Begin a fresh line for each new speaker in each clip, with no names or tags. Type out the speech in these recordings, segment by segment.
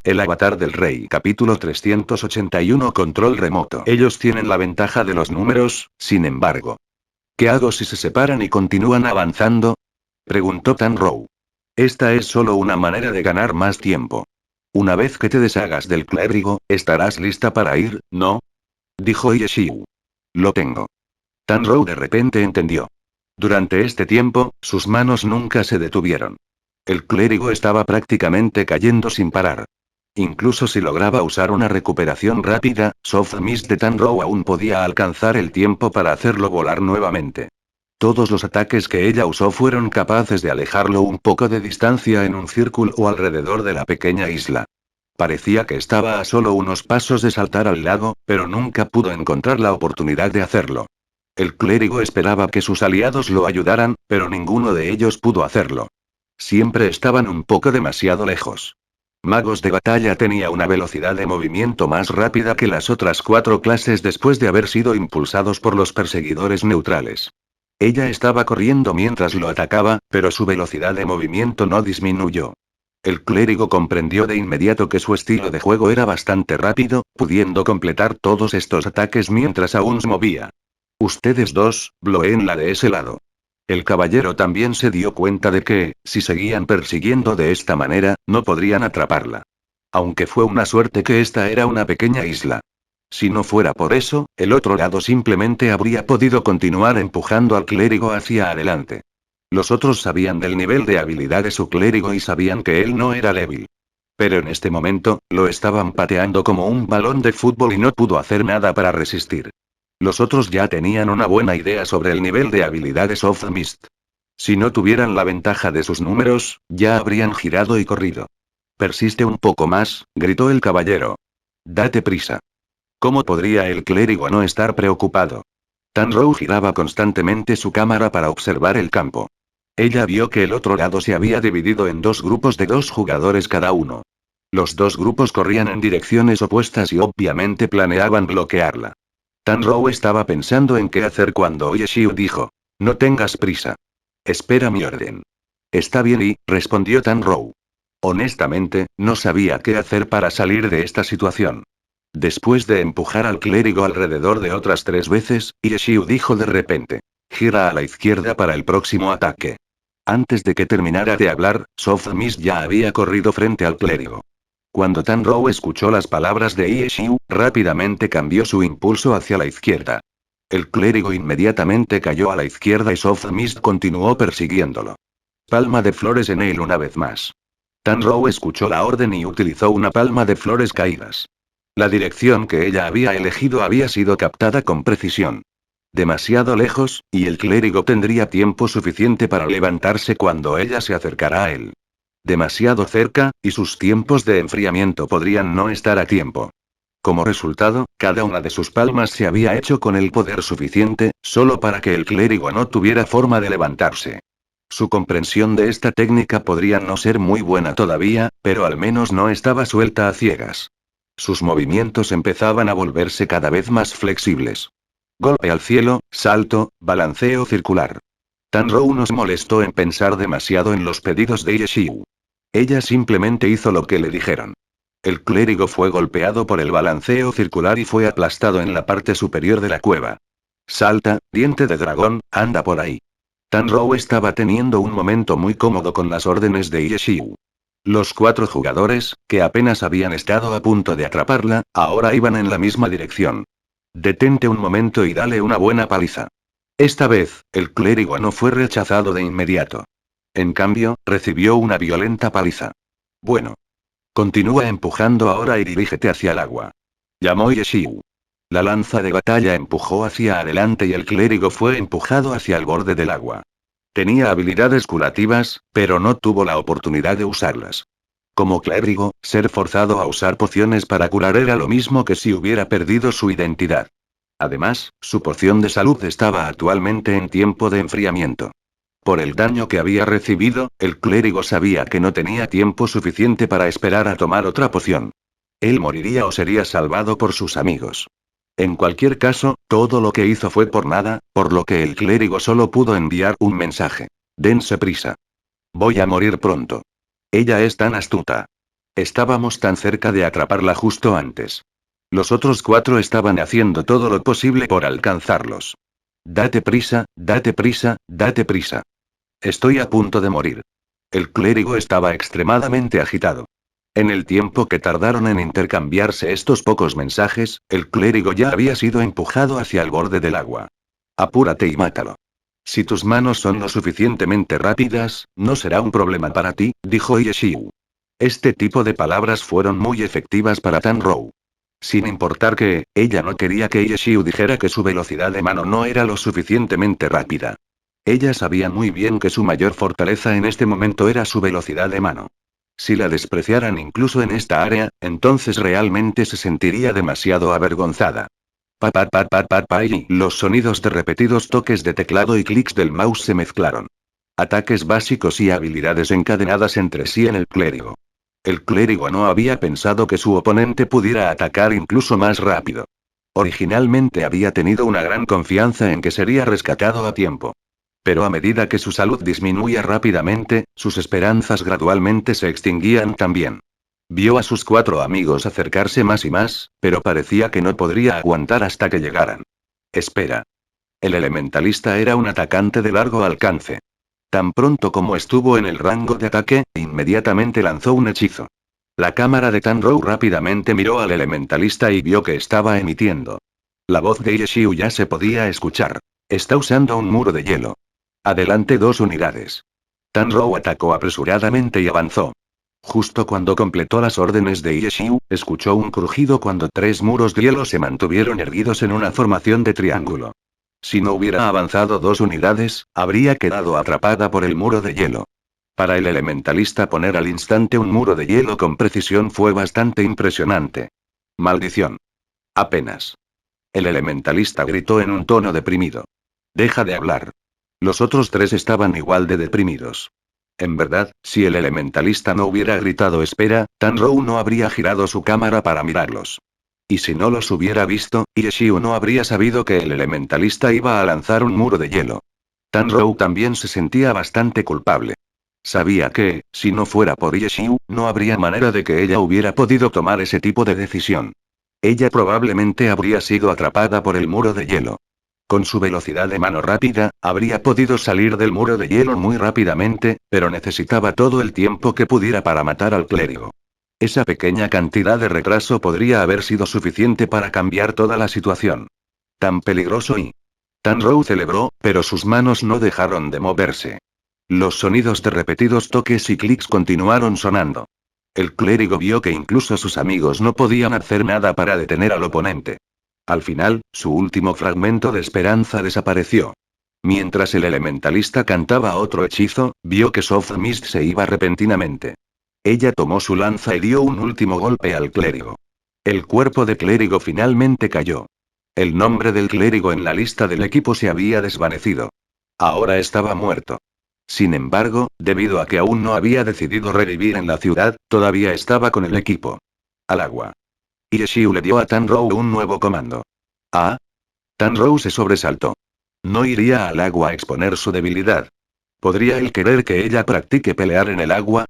el avatar del rey. Capítulo 381. Control remoto. Ellos tienen la ventaja de los números, sin embargo. ¿Qué hago si se separan y continúan avanzando? Preguntó Tanrou. Esta es solo una manera de ganar más tiempo. Una vez que te deshagas del clérigo, estarás lista para ir, ¿no? Dijo Yeshiu. Lo tengo. Tanrou de repente entendió. Durante este tiempo, sus manos nunca se detuvieron. El clérigo estaba prácticamente cayendo sin parar. Incluso si lograba usar una recuperación rápida, Soft Mist de Tanrou aún podía alcanzar el tiempo para hacerlo volar nuevamente. Todos los ataques que ella usó fueron capaces de alejarlo un poco de distancia en un círculo alrededor de la pequeña isla. Parecía que estaba a solo unos pasos de saltar al lago, pero nunca pudo encontrar la oportunidad de hacerlo. El clérigo esperaba que sus aliados lo ayudaran, pero ninguno de ellos pudo hacerlo. Siempre estaban un poco demasiado lejos. Magos de batalla tenía una velocidad de movimiento más rápida que las otras 4 clases después de haber sido impulsados por los perseguidores neutrales. Ella estaba corriendo mientras lo atacaba, pero su velocidad de movimiento no disminuyó. El clérigo comprendió de inmediato que su estilo de juego era bastante rápido, pudiendo completar todos estos ataques mientras aún se movía. Ustedes dos, bloqueenla de ese lado. El caballero también se dio cuenta de que, si seguían persiguiendo de esta manera, no podrían atraparla. Aunque fue una suerte que esta era una pequeña isla. Si no fuera por eso, el otro lado simplemente habría podido continuar empujando al clérigo hacia adelante. Los otros sabían del nivel de habilidad de su clérigo y sabían que él no era débil. Pero en este momento, lo estaban pateando como un balón de fútbol y no pudo hacer nada para resistir. Los otros ya tenían una buena idea sobre el nivel de habilidad de Soft Mist. Si no tuvieran la ventaja de sus números, ya habrían girado y corrido. Persiste un poco más, gritó el caballero. Date prisa. ¿Cómo podría el clérigo no estar preocupado? Tanrou giraba constantemente su cámara para observar el campo. Ella vio que el otro lado se había dividido en 2 grupos de 2 jugadores cada uno. Los 2 grupos corrían en direcciones opuestas y obviamente planeaban bloquearla. Tanrou estaba pensando en qué hacer cuando Yeshiu dijo: no tengas prisa. Espera mi orden. Está bien respondió Tanrou. Honestamente, no sabía qué hacer para salir de esta situación. Después de empujar al clérigo alrededor de otras 3 veces, Yeshiu dijo de repente: gira a la izquierda para el próximo ataque. Antes de que terminara de hablar, Soft Mist ya había corrido frente al clérigo. Cuando Tanrou escuchó las palabras de Yeshiu, rápidamente cambió su impulso hacia la izquierda. El clérigo inmediatamente cayó a la izquierda y Soft Mist continuó persiguiéndolo. Palma de flores en él una vez más. Tanrou escuchó la orden y utilizó una palma de flores caídas. La dirección que ella había elegido había sido captada con precisión. Demasiado lejos, y el clérigo tendría tiempo suficiente para levantarse cuando ella se acercara a él. Demasiado cerca, y sus tiempos de enfriamiento podrían no estar a tiempo. Como resultado, cada una de sus palmas se había hecho con el poder suficiente, solo para que el clérigo no tuviera forma de levantarse. Su comprensión de esta técnica podría no ser muy buena todavía, pero al menos no estaba suelta a ciegas. Sus movimientos empezaban a volverse cada vez más flexibles. Golpe al cielo, salto, balanceo circular. Tanrou no se molestó en pensar demasiado en los pedidos de Yeshiu. Ella simplemente hizo lo que le dijeron. El clérigo fue golpeado por el balanceo circular y fue aplastado en la parte superior de la cueva. Salta, diente de dragón, anda por ahí. Tanrou estaba teniendo un momento muy cómodo con las órdenes de Yeshiu. Los 4 jugadores, que apenas habían estado a punto de atraparla, ahora iban en la misma dirección. Detente un momento y dale una buena paliza. Esta vez, el clérigo no fue rechazado de inmediato. En cambio, recibió una violenta paliza. Bueno. Continúa empujando ahora y dirígete hacia el agua. Llamó Yeshiu. La lanza de batalla empujó hacia adelante y el clérigo fue empujado hacia el borde del agua. Tenía habilidades curativas, pero no tuvo la oportunidad de usarlas. Como clérigo, ser forzado a usar pociones para curar era lo mismo que si hubiera perdido su identidad. Además, su poción de salud estaba actualmente en tiempo de enfriamiento. Por el daño que había recibido, el clérigo sabía que no tenía tiempo suficiente para esperar a tomar otra poción. Él moriría o sería salvado por sus amigos. En cualquier caso, todo lo que hizo fue por nada, por lo que el clérigo solo pudo enviar un mensaje. Dense prisa. Voy a morir pronto. Ella es tan astuta. Estábamos tan cerca de atraparla justo antes. Los otros 4 estaban haciendo todo lo posible por alcanzarlos. Date prisa, date prisa, date prisa. Estoy a punto de morir. El clérigo estaba extremadamente agitado. En el tiempo que tardaron en intercambiarse estos pocos mensajes, el clérigo ya había sido empujado hacia el borde del agua. Apúrate y mátalo. Si tus manos son lo suficientemente rápidas, no será un problema para ti, dijo Yeshiu. Este tipo de palabras fueron muy efectivas para Tanrou. Sin importar que, ella no quería que Yeshiu dijera que su velocidad de mano no era lo suficientemente rápida. Ella sabía muy bien que su mayor fortaleza en este momento era su velocidad de mano. Si la despreciaran incluso en esta área, entonces realmente se sentiría demasiado avergonzada. Pa pa pa pa pa pa y los sonidos de repetidos toques de teclado y clics del mouse se mezclaron. Ataques básicos y habilidades encadenadas entre sí en el clérigo. El clérigo no había pensado que su oponente pudiera atacar incluso más rápido. Originalmente había tenido una gran confianza en que sería rescatado a tiempo. Pero a medida que su salud disminuía rápidamente, sus esperanzas gradualmente se extinguían también. Vio a sus 4 amigos acercarse más y más, pero parecía que no podría aguantar hasta que llegaran. Espera. El elementalista era un atacante de largo alcance. Tan pronto como estuvo en el rango de ataque, inmediatamente lanzó un hechizo. La cámara de Tanrou rápidamente miró al elementalista y vio que estaba emitiendo. La voz de Yeshiu ya se podía escuchar. Está usando un muro de hielo. Adelante 2 unidades. Tanrou atacó apresuradamente y avanzó. Justo cuando completó las órdenes de Yeshiu, escuchó un crujido cuando 3 muros de hielo se mantuvieron erguidos en una formación de triángulo. Si no hubiera avanzado 2 unidades, habría quedado atrapada por el muro de hielo. Para el elementalista poner al instante un muro de hielo con precisión fue bastante impresionante. Maldición. Apenas. El elementalista gritó en un tono deprimido. Deja de hablar. Los otros 3 estaban igual de deprimidos. En verdad, si el elementalista no hubiera gritado espera, Tanrou no habría girado su cámara para mirarlos. Y si no los hubiera visto, Yeshiu no habría sabido que el elementalista iba a lanzar un muro de hielo. Tanrou también se sentía bastante culpable. Sabía que, si no fuera por Yeshiu, no habría manera de que ella hubiera podido tomar ese tipo de decisión. Ella probablemente habría sido atrapada por el muro de hielo. Con su velocidad de mano rápida, habría podido salir del muro de hielo muy rápidamente, pero necesitaba todo el tiempo que pudiera para matar al clérigo. Esa pequeña cantidad de retraso podría haber sido suficiente para cambiar toda la situación. Tan peligroso y... Tanrou celebró, pero sus manos no dejaron de moverse. Los sonidos de repetidos toques y clics continuaron sonando. El clérigo vio que incluso sus amigos no podían hacer nada para detener al oponente. Al final, su último fragmento de esperanza desapareció. Mientras el elementalista cantaba otro hechizo, vio que Soft Mist se iba repentinamente. Ella tomó su lanza y dio un último golpe al clérigo. El cuerpo de clérigo finalmente cayó. El nombre del clérigo en la lista del equipo se había desvanecido. Ahora estaba muerto. Sin embargo, debido a que aún no había decidido revivir en la ciudad, todavía estaba con el equipo. Al agua. Yeshiu le dio a Tanrou un nuevo comando. Ah. Tanrou se sobresaltó. No iría al agua a exponer su debilidad. ¿Podría él querer que ella practique pelear en el agua?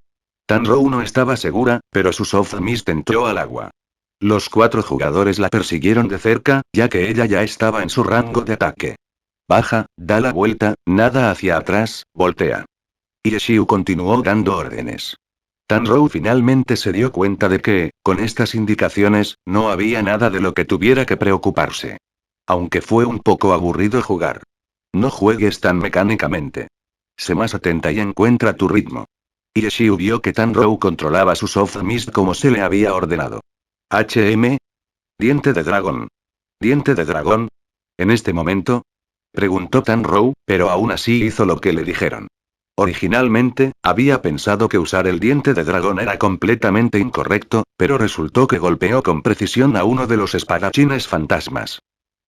Tanrou no estaba segura, pero su Soft Mist entró al agua. Los 4 jugadores la persiguieron de cerca, ya que ella ya estaba en su rango de ataque. Baja, da la vuelta, nada hacia atrás, voltea. Yeshiu continuó dando órdenes. Tanrou finalmente se dio cuenta de que, con estas indicaciones, no había nada de lo que tuviera que preocuparse. Aunque fue un poco aburrido jugar. No juegues tan mecánicamente. Sé más atenta y encuentra tu ritmo. Yeshiu vio que Tanrou controlaba su Soft Mist como se le había ordenado. HM. Diente de dragón. ¿Diente de dragón? ¿En este momento? Preguntó Tanrou, pero aún así hizo lo que le dijeron. Originalmente, había pensado que usar el diente de dragón era completamente incorrecto, pero resultó que golpeó con precisión a uno de los espadachines fantasmas.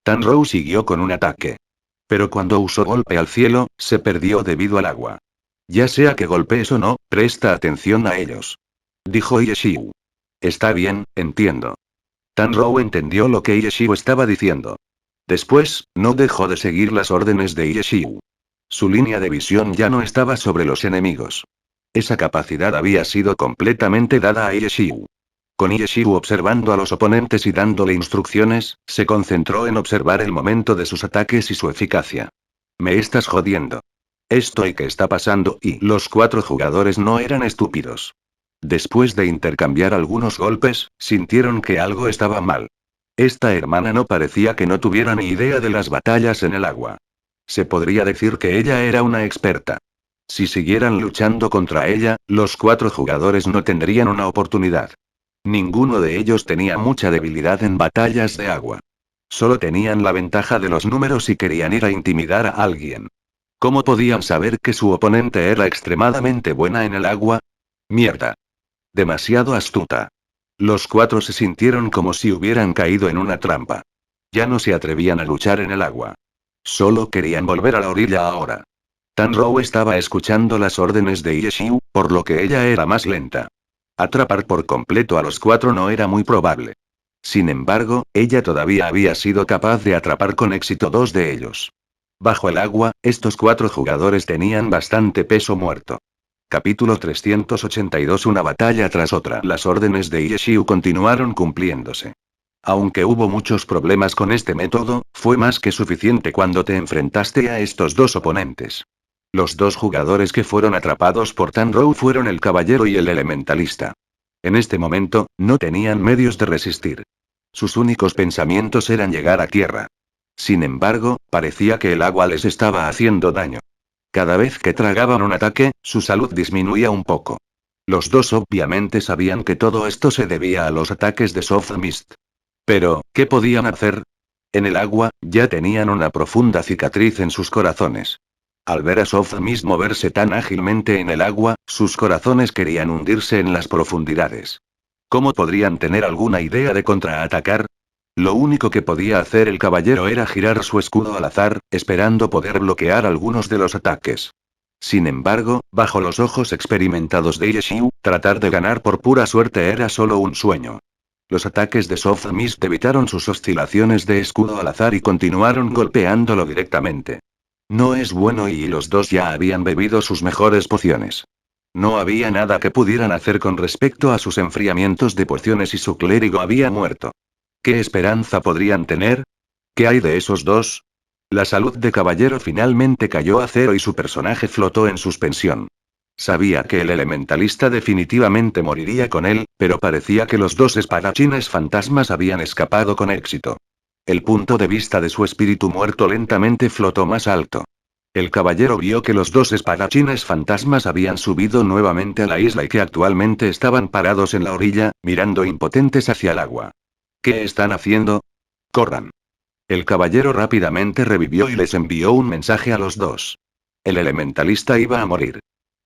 Tanrou siguió con un ataque. Pero cuando usó golpe al cielo, se perdió debido al agua. Ya sea que golpees o no, presta atención a ellos. Dijo Yeshiu. Está bien, entiendo. Tanrou entendió lo que Yeshiu estaba diciendo. Después, no dejó de seguir las órdenes de Yeshiu. Su línea de visión ya no estaba sobre los enemigos. Esa capacidad había sido completamente dada a Yeshiu. Con Yeshiu observando a los oponentes y dándole instrucciones, se concentró en observar el momento de sus ataques y su eficacia. Me estás jodiendo. Esto y qué está pasando, y los 4 jugadores no eran estúpidos. Después de intercambiar algunos golpes, sintieron que algo estaba mal. Esta hermana no parecía que no tuviera ni idea de las batallas en el agua. Se podría decir que ella era una experta. Si siguieran luchando contra ella, los 4 jugadores no tendrían una oportunidad. Ninguno de ellos tenía mucha debilidad en batallas de agua. Solo tenían la ventaja de los números y querían ir a intimidar a alguien. ¿Cómo podían saber que su oponente era extremadamente buena en el agua? Mierda. Demasiado astuta. Los 4 se sintieron como si hubieran caído en una trampa. Ya no se atrevían a luchar en el agua. Solo querían volver a la orilla ahora. Tanrou estaba escuchando las órdenes de Yeshiu, por lo que ella era más lenta. Atrapar por completo a los 4 no era muy probable. Sin embargo, ella todavía había sido capaz de atrapar con éxito 2 de ellos. Bajo el agua, estos 4 jugadores tenían bastante peso muerto. Capítulo 382. Una batalla tras otra. Las órdenes de Yeshiu continuaron cumpliéndose. Aunque hubo muchos problemas con este método, fue más que suficiente cuando te enfrentaste a estos 2 oponentes. Los 2 jugadores que fueron atrapados por Tanrou fueron el caballero y el elementalista. En este momento, no tenían medios de resistir. Sus únicos pensamientos eran llegar a tierra. Sin embargo, parecía que el agua les estaba haciendo daño. Cada vez que tragaban un ataque, su salud disminuía un poco. Los 2 obviamente sabían que todo esto se debía a los ataques de Soft Mist. Pero, ¿qué podían hacer? En el agua, ya tenían una profunda cicatriz en sus corazones. Al ver a Soft Mist moverse tan ágilmente en el agua, sus corazones querían hundirse en las profundidades. ¿Cómo podrían tener alguna idea de contraatacar? Lo único que podía hacer el caballero era girar su escudo al azar, esperando poder bloquear algunos de los ataques. Sin embargo, bajo los ojos experimentados de Yeshiu, tratar de ganar por pura suerte era solo un sueño. Los ataques de Soft Mist evitaron sus oscilaciones de escudo al azar y continuaron golpeándolo directamente. No es bueno y los 2 ya habían bebido sus mejores pociones. No había nada que pudieran hacer con respecto a sus enfriamientos de pociones y su clérigo había muerto. ¿Qué esperanza podrían tener? ¿Qué hay de esos 2? La salud de caballero finalmente cayó a 0 y su personaje flotó en suspensión. Sabía que el elementalista definitivamente moriría con él, pero parecía que los 2 espadachines fantasmas habían escapado con éxito. El punto de vista de su espíritu muerto lentamente flotó más alto. El caballero vio que los 2 espadachines fantasmas habían subido nuevamente a la isla y que actualmente estaban parados en la orilla, mirando impotentes hacia el agua. ¿Qué están haciendo? ¡Corran! El caballero rápidamente revivió y les envió un mensaje a los 2. El elementalista iba a morir.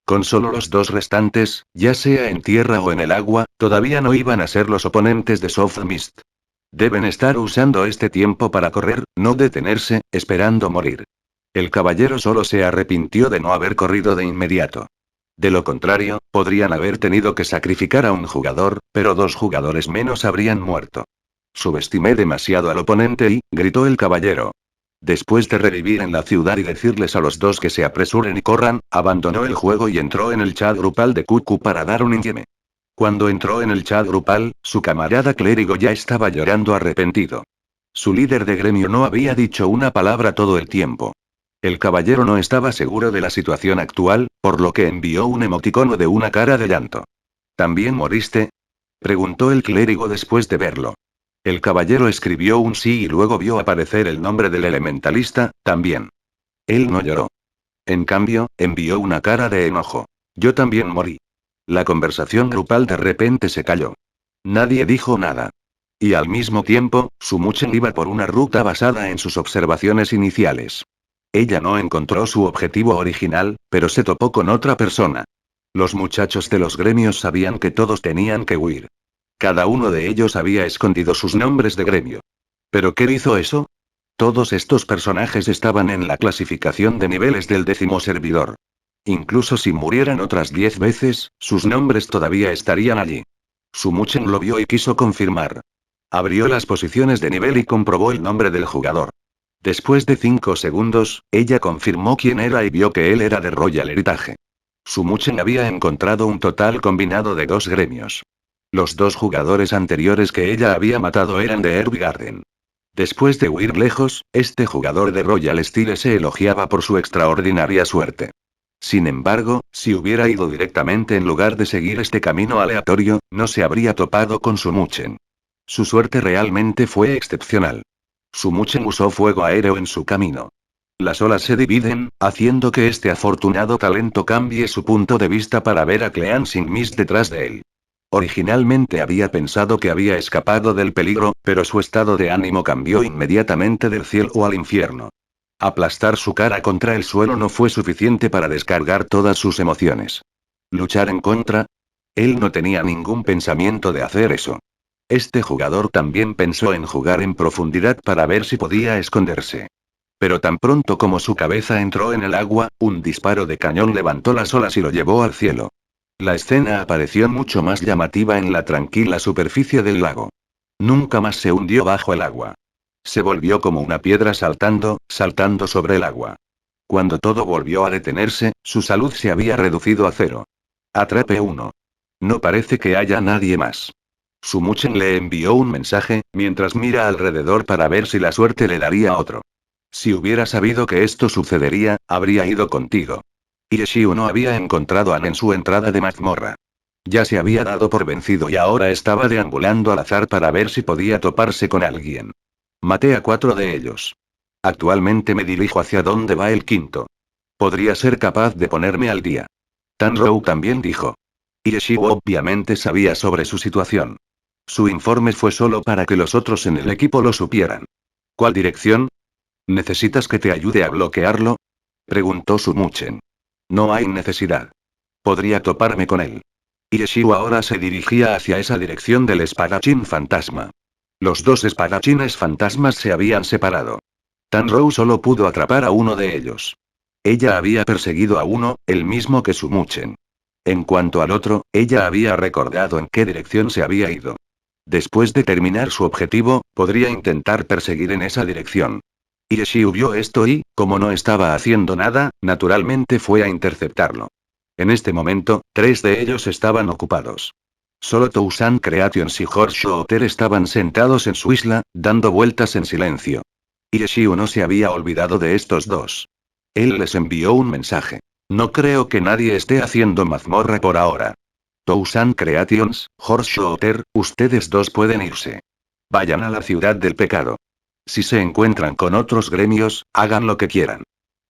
Con solo los 2 restantes, ya sea en tierra o en el agua, todavía no iban a ser los oponentes de Soft Mist. Deben estar usando este tiempo para correr, no detenerse, esperando morir. El caballero solo se arrepintió de no haber corrido de inmediato. De lo contrario, podrían haber tenido que sacrificar a un jugador, pero 2 jugadores menos habrían muerto. Subestimé demasiado al oponente y, gritó el caballero. Después de revivir en la ciudad y decirles a los 2 que se apresuren y corran, abandonó el juego y entró en el chat grupal de Cuckoo para dar un indieme. Cuando entró en el chat grupal, su camarada clérigo ya estaba llorando arrepentido. Su líder de gremio no había dicho una palabra todo el tiempo. El caballero no estaba seguro de la situación actual, por lo que envió un emoticono de una cara de llanto. ¿También moriste? Preguntó el clérigo después de verlo. El caballero escribió un sí y luego vio aparecer el nombre del elementalista, también. Él no lloró. En cambio, envió una cara de enojo. Yo también morí. La conversación grupal de repente se calló. Nadie dijo nada. Y al mismo tiempo, Sumuchen iba por una ruta basada en sus observaciones iniciales. Ella no encontró su objetivo original, pero se topó con otra persona. Los muchachos de los gremios sabían que todos tenían que huir. Cada uno de ellos había escondido sus nombres de gremio. ¿Pero qué hizo eso? Todos estos personajes estaban en la clasificación de niveles del 10º servidor. Incluso si murieran otras 10 veces, sus nombres todavía estarían allí. Sumuchen lo vio y quiso confirmar. Abrió las posiciones de nivel y comprobó el nombre del jugador. Después de 5 segundos, ella confirmó quién era y vio que él era de Royal Heritage. Sumuchen había encontrado un total combinado de 2 gremios. Los 2 jugadores anteriores que ella había matado eran de Herb Garden. Después de huir lejos, este jugador de Royal Steel se elogiaba por su extraordinaria suerte. Sin embargo, si hubiera ido directamente en lugar de seguir este camino aleatorio, no se habría topado con Sumuchen. Su suerte realmente fue excepcional. Sumuchen usó fuego aéreo en su camino. Las olas se dividen, haciendo que este afortunado talento cambie su punto de vista para ver a Cleansing Mist detrás de él. Originalmente había pensado que había escapado del peligro, pero su estado de ánimo cambió inmediatamente del cielo al infierno. Aplastar su cara contra el suelo no fue suficiente para descargar todas sus emociones. ¿Luchar en contra? Él no tenía ningún pensamiento de hacer eso. Este jugador también pensó en jugar en profundidad para ver si podía esconderse. Pero tan pronto como su cabeza entró en el agua, un disparo de cañón levantó las olas y lo llevó al cielo. La escena apareció mucho más llamativa en la tranquila superficie del lago. Nunca más se hundió bajo el agua. Se volvió como una piedra saltando sobre el agua. Cuando todo volvió a detenerse, su salud se había reducido a 0. Atrape 1. No parece que haya nadie más. Sumuchen le envió un mensaje, mientras mira alrededor para ver si la suerte le daría otro. Si hubiera sabido que esto sucedería, habría ido contigo. Ireshiu no había encontrado a Anne en su entrada de mazmorra. Ya se había dado por vencido y ahora estaba deambulando al azar para ver si podía toparse con alguien. Maté a 4 de ellos. Actualmente me dirijo hacia donde va el quinto. Podría ser capaz de ponerme al día. Tanrou también dijo. Ireshiu obviamente sabía sobre su situación. Su informe fue solo para que los otros en el equipo lo supieran. ¿Cuál dirección? ¿Necesitas que te ayude a bloquearlo? Preguntó Sumuchen. No hay necesidad. Podría toparme con él. Ireshiu ahora se dirigía hacia esa dirección del espadachín fantasma. Los 2 espadachines fantasmas se habían separado. Tanrou solo pudo atrapar a uno de ellos. Ella había perseguido a uno, el mismo que Sumuchen. En cuanto al otro, ella había recordado en qué dirección se había ido. Después de terminar su objetivo, podría intentar perseguir en esa dirección. Ireshiu vio esto y, como no estaba haciendo nada, naturalmente fue a interceptarlo. En este momento, 3 de ellos estaban ocupados. Solo Tousan Creations y Horshotter estaban sentados en su isla, dando vueltas en silencio. Ireshiu no se había olvidado de estos 2. Él les envió un mensaje. No creo que nadie esté haciendo mazmorra por ahora. Tousan Creations, Horshotter, ustedes 2 pueden irse. Vayan a la ciudad del pecado. Si se encuentran con otros gremios, hagan lo que quieran.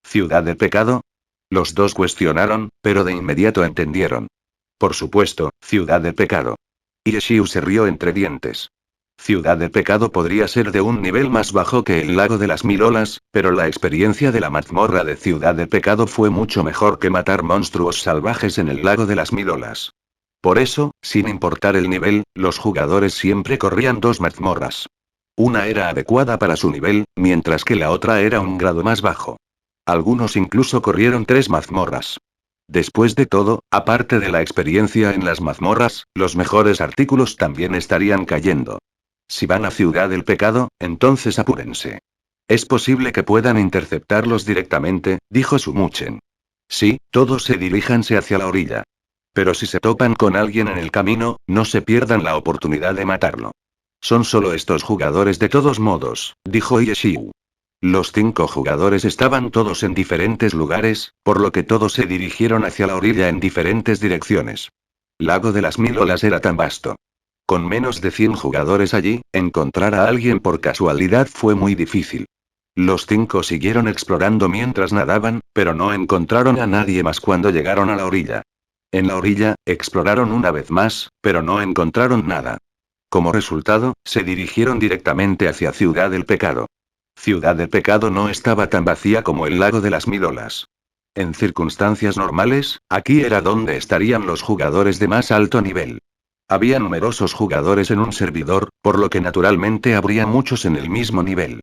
¿Ciudad del pecado? Los 2 cuestionaron, pero de inmediato entendieron. Por supuesto, ciudad del pecado. Ireshiu se rió entre dientes. Ciudad del pecado podría ser de un nivel más bajo que el lago de las 1000 olas, pero la experiencia de la mazmorra de Ciudad del pecado fue mucho mejor que matar monstruos salvajes en el lago de las 1000 olas. Por eso, sin importar el nivel, los jugadores siempre corrían 2 mazmorras. Una era adecuada para su nivel, mientras que la otra era un grado más bajo. Algunos incluso corrieron 3 mazmorras. Después de todo, aparte de la experiencia en las mazmorras, los mejores artículos también estarían cayendo. Si van a Ciudad del Pecado, entonces apúrense. Es posible que puedan interceptarlos directamente, dijo Sumuchen. Sí, todos diríjanse hacia la orilla. Pero si se topan con alguien en el camino, no se pierdan la oportunidad de matarlo. Son solo estos jugadores de todos modos, dijo Ireshiu. Los 5 jugadores estaban todos en diferentes lugares, por lo que todos se dirigieron hacia la orilla en diferentes direcciones. Lago de las 1000 olas era tan vasto. Con menos de 100 jugadores allí, encontrar a alguien por casualidad fue muy difícil. Los 5 siguieron explorando mientras nadaban, pero no encontraron a nadie más cuando llegaron a la orilla. En la orilla, exploraron una vez más, pero no encontraron nada. Como resultado, se dirigieron directamente hacia Ciudad del Pecado. Ciudad del Pecado no estaba tan vacía como el lago de las 1000 olas. En circunstancias normales, aquí era donde estarían los jugadores de más alto nivel. Había numerosos jugadores en un servidor, por lo que naturalmente habría muchos en el mismo nivel.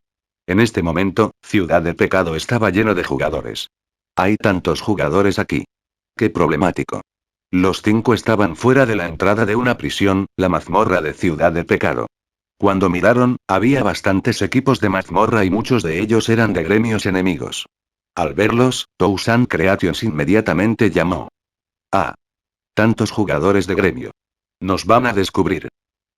En este momento, Ciudad del Pecado estaba lleno de jugadores. Hay tantos jugadores aquí. Qué problemático. Los 5 estaban fuera de la entrada de una prisión, la mazmorra de Ciudad del Pecado. Cuando miraron, había bastantes equipos de mazmorra y muchos de ellos eran de gremios enemigos. Al verlos, Tousan Creations inmediatamente llamó. Ah. Tantos jugadores de gremio. Nos van a descubrir.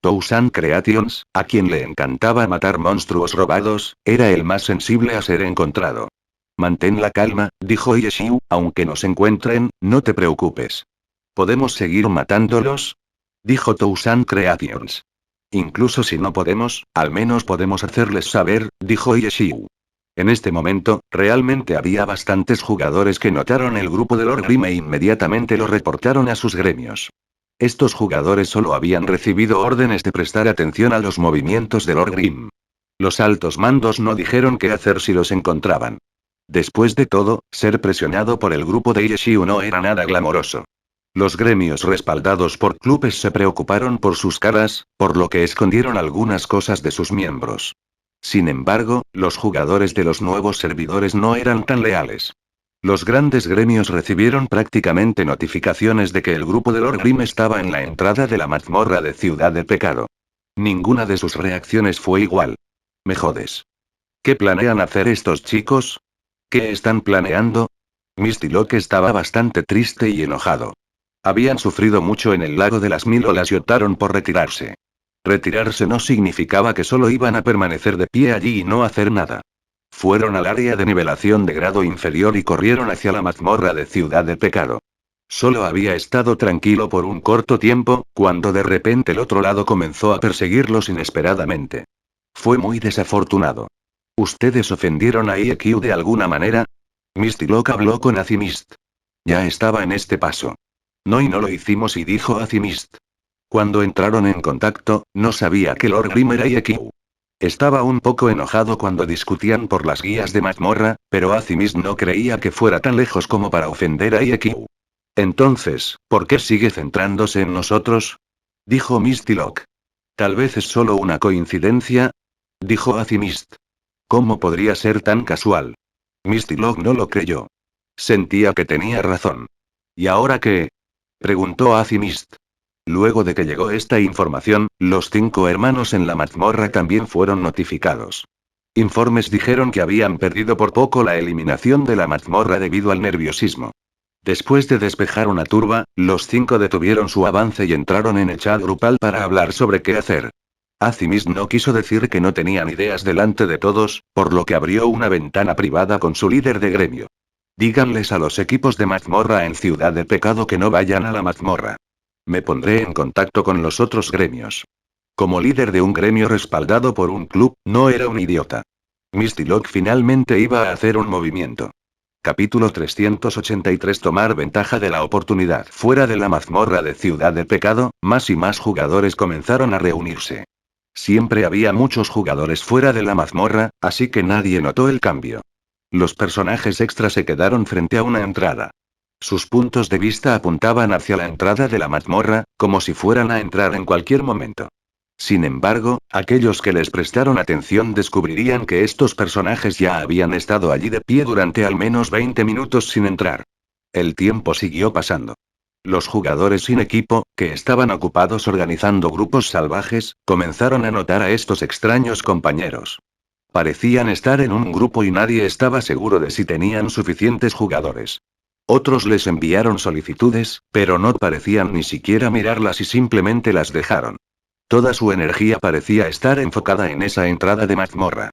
Tousan Creations, a quien le encantaba matar monstruos robados, era el más sensible a ser encontrado. Mantén la calma, dijo Yeshiu, aunque nos encuentren, no te preocupes. ¿Podemos seguir matándolos? Dijo Tousan Creations. Incluso si no podemos, al menos podemos hacerles saber, dijo Yeshiu. En este momento, realmente había bastantes jugadores que notaron el grupo de Lord Grimm e inmediatamente lo reportaron a sus gremios. Estos jugadores solo habían recibido órdenes de prestar atención a los movimientos de Lord Grimm. Los altos mandos no dijeron qué hacer si los encontraban. Después de todo, ser presionado por el grupo de Yeshiu no era nada glamoroso. Los gremios respaldados por clubes se preocuparon por sus caras, por lo que escondieron algunas cosas de sus miembros. Sin embargo, los jugadores de los nuevos servidores no eran tan leales. Los grandes gremios recibieron prácticamente notificaciones de que el grupo de Lord Grimm estaba en la entrada de la mazmorra de Ciudad del Pecado. Ninguna de sus reacciones fue igual. Me jodes. ¿Qué planean hacer estos chicos? ¿Qué están planeando? Misty Locke estaba bastante triste y enojado. Habían sufrido mucho en el lago de las Mil Olas y optaron por retirarse. Retirarse no significaba que solo iban a permanecer de pie allí y no hacer nada. Fueron al área de nivelación de grado inferior y corrieron hacia la mazmorra de Ciudad del Pecado. Solo había estado tranquilo por un corto tiempo, cuando de repente el otro lado comenzó a perseguirlos inesperadamente. Fue muy desafortunado. ¿Ustedes ofendieron a IEQ de alguna manera? Misty Locke habló con Azimist. Ya estaba en este paso. No, y no lo hicimos, y dijo Azimist. Cuando entraron en contacto, no sabía que Lord Grimm era IEQ. Estaba un poco enojado cuando discutían por las guías de mazmorra, pero Azimist no creía que fuera tan lejos como para ofender a IEQ. Entonces, ¿por qué sigue centrándose en nosotros? Dijo Misty Locke. Tal vez es solo una coincidencia, dijo Azimist. ¿Cómo podría ser tan casual? Misty Locke no lo creyó. Sentía que tenía razón. ¿Y ahora qué? Preguntó Azimist. Luego de que llegó esta información, los 5 hermanos en la mazmorra también fueron notificados. Informes dijeron que habían perdido por poco la eliminación de la mazmorra debido al nerviosismo. Después de despejar una turba, los 5 detuvieron su avance y entraron en el chat grupal para hablar sobre qué hacer. Azimist no quiso decir que no tenían ideas delante de todos, por lo que abrió una ventana privada con su líder de gremio. Díganles a los equipos de mazmorra en Ciudad del Pecado que no vayan a la mazmorra. Me pondré en contacto con los otros gremios. Como líder de un gremio respaldado por un club, no era un idiota. Misty Locke finalmente iba a hacer un movimiento. Capítulo 383. Tomar ventaja de la oportunidad. Fuera de la mazmorra de Ciudad del Pecado, más y más jugadores comenzaron a reunirse. Siempre había muchos jugadores fuera de la mazmorra, así que nadie notó el cambio. Los personajes extra se quedaron frente a una entrada. Sus puntos de vista apuntaban hacia la entrada de la mazmorra, como si fueran a entrar en cualquier momento. Sin embargo, aquellos que les prestaron atención descubrirían que estos personajes ya habían estado allí de pie durante al menos 20 minutos sin entrar. El tiempo siguió pasando. Los jugadores sin equipo, que estaban ocupados organizando grupos salvajes, comenzaron a notar a estos extraños compañeros. Parecían estar en un grupo y nadie estaba seguro de si tenían suficientes jugadores. Otros les enviaron solicitudes, pero no parecían ni siquiera mirarlas y simplemente las dejaron. Toda su energía parecía estar enfocada en esa entrada de mazmorra.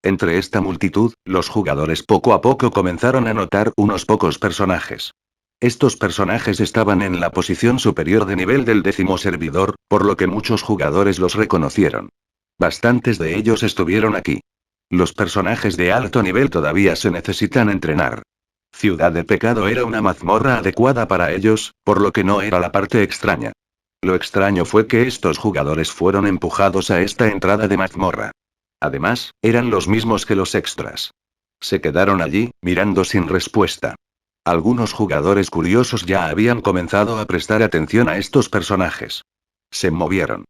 Entre esta multitud, los jugadores poco a poco comenzaron a notar unos pocos personajes. Estos personajes estaban en la posición superior de nivel del 10º servidor, por lo que muchos jugadores los reconocieron. Bastantes de ellos estuvieron aquí. Los personajes de alto nivel todavía se necesitan entrenar. Ciudad del Pecado era una mazmorra adecuada para ellos, por lo que no era la parte extraña. Lo extraño fue que estos jugadores fueron empujados a esta entrada de mazmorra. Además, eran los mismos que los extras. Se quedaron allí, mirando sin respuesta. Algunos jugadores curiosos ya habían comenzado a prestar atención a estos personajes. Se movieron.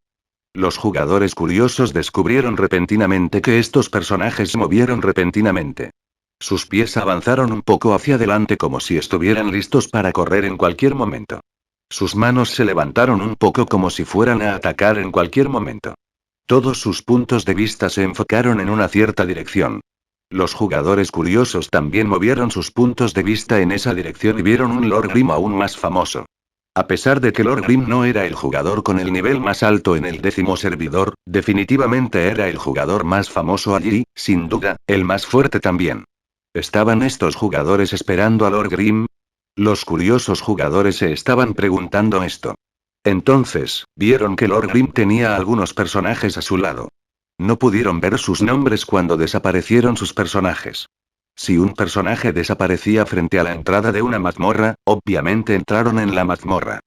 Los jugadores curiosos descubrieron repentinamente que estos personajes se movieron repentinamente. Sus pies avanzaron un poco hacia adelante como si estuvieran listos para correr en cualquier momento. Sus manos se levantaron un poco como si fueran a atacar en cualquier momento. Todos sus puntos de vista se enfocaron en una cierta dirección. Los jugadores curiosos también movieron sus puntos de vista en esa dirección y vieron un Lord Grimm aún más famoso. A pesar de que Lord Grim no era el jugador con el nivel más alto en el 10º servidor, definitivamente era el jugador más famoso allí, sin duda, el más fuerte también. ¿Estaban estos jugadores esperando a Lord Grim? Los curiosos jugadores se estaban preguntando esto. Entonces, vieron que Lord Grim tenía algunos personajes a su lado. No pudieron ver sus nombres cuando desaparecieron sus personajes. Si un personaje desaparecía frente a la entrada de una mazmorra, obviamente entraron en la mazmorra.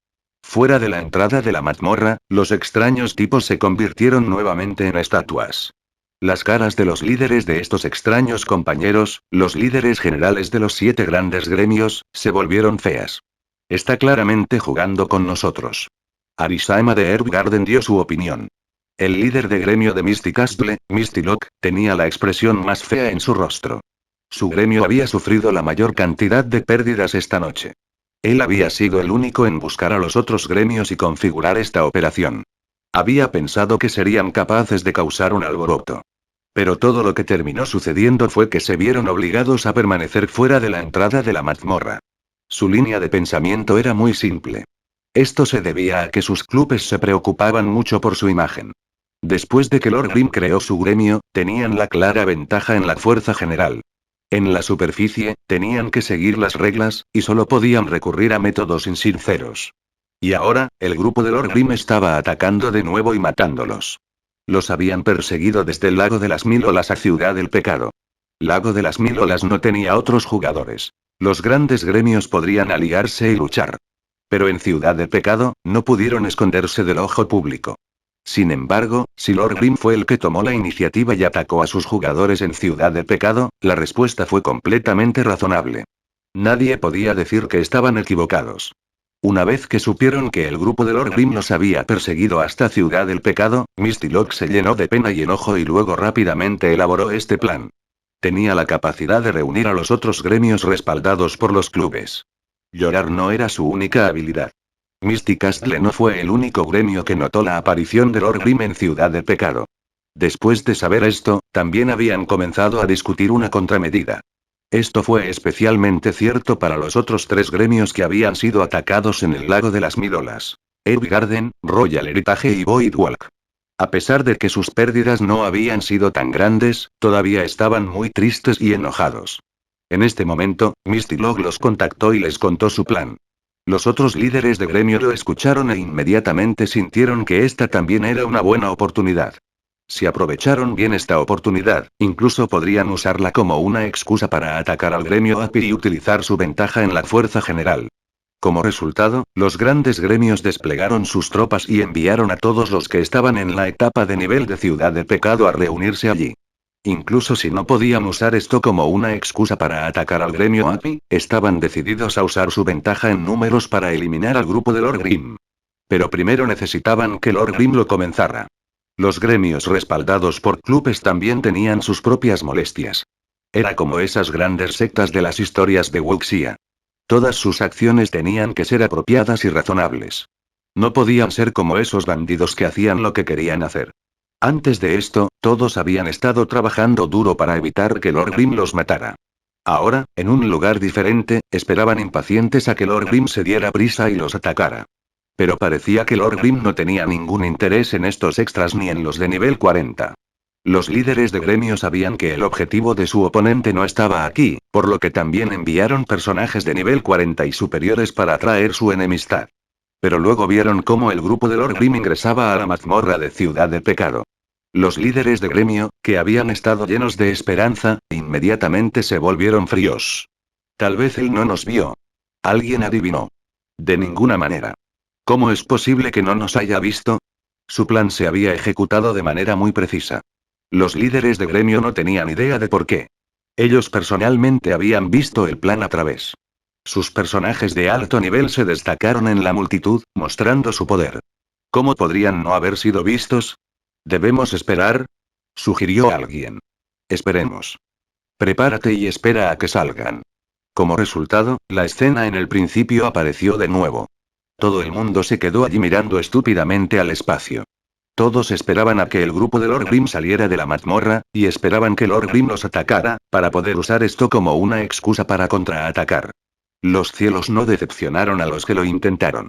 Fuera de la entrada de la mazmorra, los extraños tipos se convirtieron nuevamente en estatuas. Las caras de los líderes de estos extraños compañeros, los líderes generales de los 7 grandes gremios, se volvieron feas. Está claramente jugando con nosotros. Arisama de Herbgarden dio su opinión. El líder de gremio de Misty Castle, Misty Locke, tenía la expresión más fea en su rostro. Su gremio había sufrido la mayor cantidad de pérdidas esta noche. Él había sido el único en buscar a los otros gremios y configurar esta operación. Había pensado que serían capaces de causar un alboroto. Pero todo lo que terminó sucediendo fue que se vieron obligados a permanecer fuera de la entrada de la mazmorra. Su línea de pensamiento era muy simple. Esto se debía a que sus clubes se preocupaban mucho por su imagen. Después de que Lord Grim creó su gremio, tenían la clara ventaja en la fuerza general. En la superficie, tenían que seguir las reglas, y solo podían recurrir a métodos insinceros. Y ahora, el grupo de Lord Grim estaba atacando de nuevo y matándolos. Los habían perseguido desde el Lago de las Mil Olas a Ciudad del Pecado. Lago de las Mil Olas no tenía otros jugadores. Los grandes gremios podrían aliarse y luchar. Pero en Ciudad del Pecado, no pudieron esconderse del ojo público. Sin embargo, si Lord Grim fue el que tomó la iniciativa y atacó a sus jugadores en Ciudad del Pecado, la respuesta fue completamente razonable. Nadie podía decir que estaban equivocados. Una vez que supieron que el grupo de Lord Grim los había perseguido hasta Ciudad del Pecado, Misty Locke se llenó de pena y enojo y luego rápidamente elaboró este plan. Tenía la capacidad de reunir a los otros gremios respaldados por los clubes. Llorar no era su única habilidad. Misty Castle no fue el único gremio que notó la aparición de Lord Grim en Ciudad del Pecado. Después de saber esto, también habían comenzado a discutir una contramedida. Esto fue especialmente cierto para los otros 3 gremios que habían sido atacados en el Lago de las Mil Olas: Herbgarden, Royal Heritage y Voidwalk. A pesar de que sus pérdidas no habían sido tan grandes, todavía estaban muy tristes y enojados. En este momento, Misty Locke los contactó y les contó su plan. Los otros líderes de gremio lo escucharon e inmediatamente sintieron que esta también era una buena oportunidad. Si aprovecharon bien esta oportunidad, incluso podrían usarla como una excusa para atacar al gremio API y utilizar su ventaja en la fuerza general. Como resultado, los grandes gremios desplegaron sus tropas y enviaron a todos los que estaban en la etapa de nivel de Ciudad del Pecado a reunirse allí. Incluso si no podían usar esto como una excusa para atacar al gremio API, estaban decididos a usar su ventaja en números para eliminar al grupo de Lord Grim. Pero primero necesitaban que Lord Grim lo comenzara. Los gremios respaldados por clubes también tenían sus propias molestias. Era como esas grandes sectas de las historias de Wuxia. Todas sus acciones tenían que ser apropiadas y razonables. No podían ser como esos bandidos que hacían lo que querían hacer. Antes de esto, todos habían estado trabajando duro para evitar que Lord Grim los matara. Ahora, en un lugar diferente, esperaban impacientes a que Lord Grim se diera prisa y los atacara. Pero parecía que Lord Grim no tenía ningún interés en estos extras ni en los de nivel 40. Los líderes de gremio sabían que el objetivo de su oponente no estaba aquí, por lo que también enviaron personajes de nivel 40 y superiores para atraer su enemistad. Pero luego vieron cómo el grupo de Lord Grim ingresaba a la mazmorra de Ciudad del Pecado. Los líderes de gremio, que habían estado llenos de esperanza, inmediatamente se volvieron fríos. Tal vez él no nos vio. Alguien adivinó. De ninguna manera. ¿Cómo es posible que no nos haya visto? Su plan se había ejecutado de manera muy precisa. Los líderes de gremio no tenían idea de por qué. Ellos personalmente habían visto el plan a través. Sus personajes de alto nivel se destacaron en la multitud, mostrando su poder. ¿Cómo podrían no haber sido vistos? ¿Debemos esperar?, sugirió alguien. Esperemos. Prepárate y espera a que salgan. Como resultado, la escena en el principio apareció de nuevo. Todo el mundo se quedó allí mirando estúpidamente al espacio. Todos esperaban a que el grupo de Lord Grim saliera de la mazmorra, y esperaban que Lord Grim los atacara, para poder usar esto como una excusa para contraatacar. Los cielos no decepcionaron a los que lo intentaron.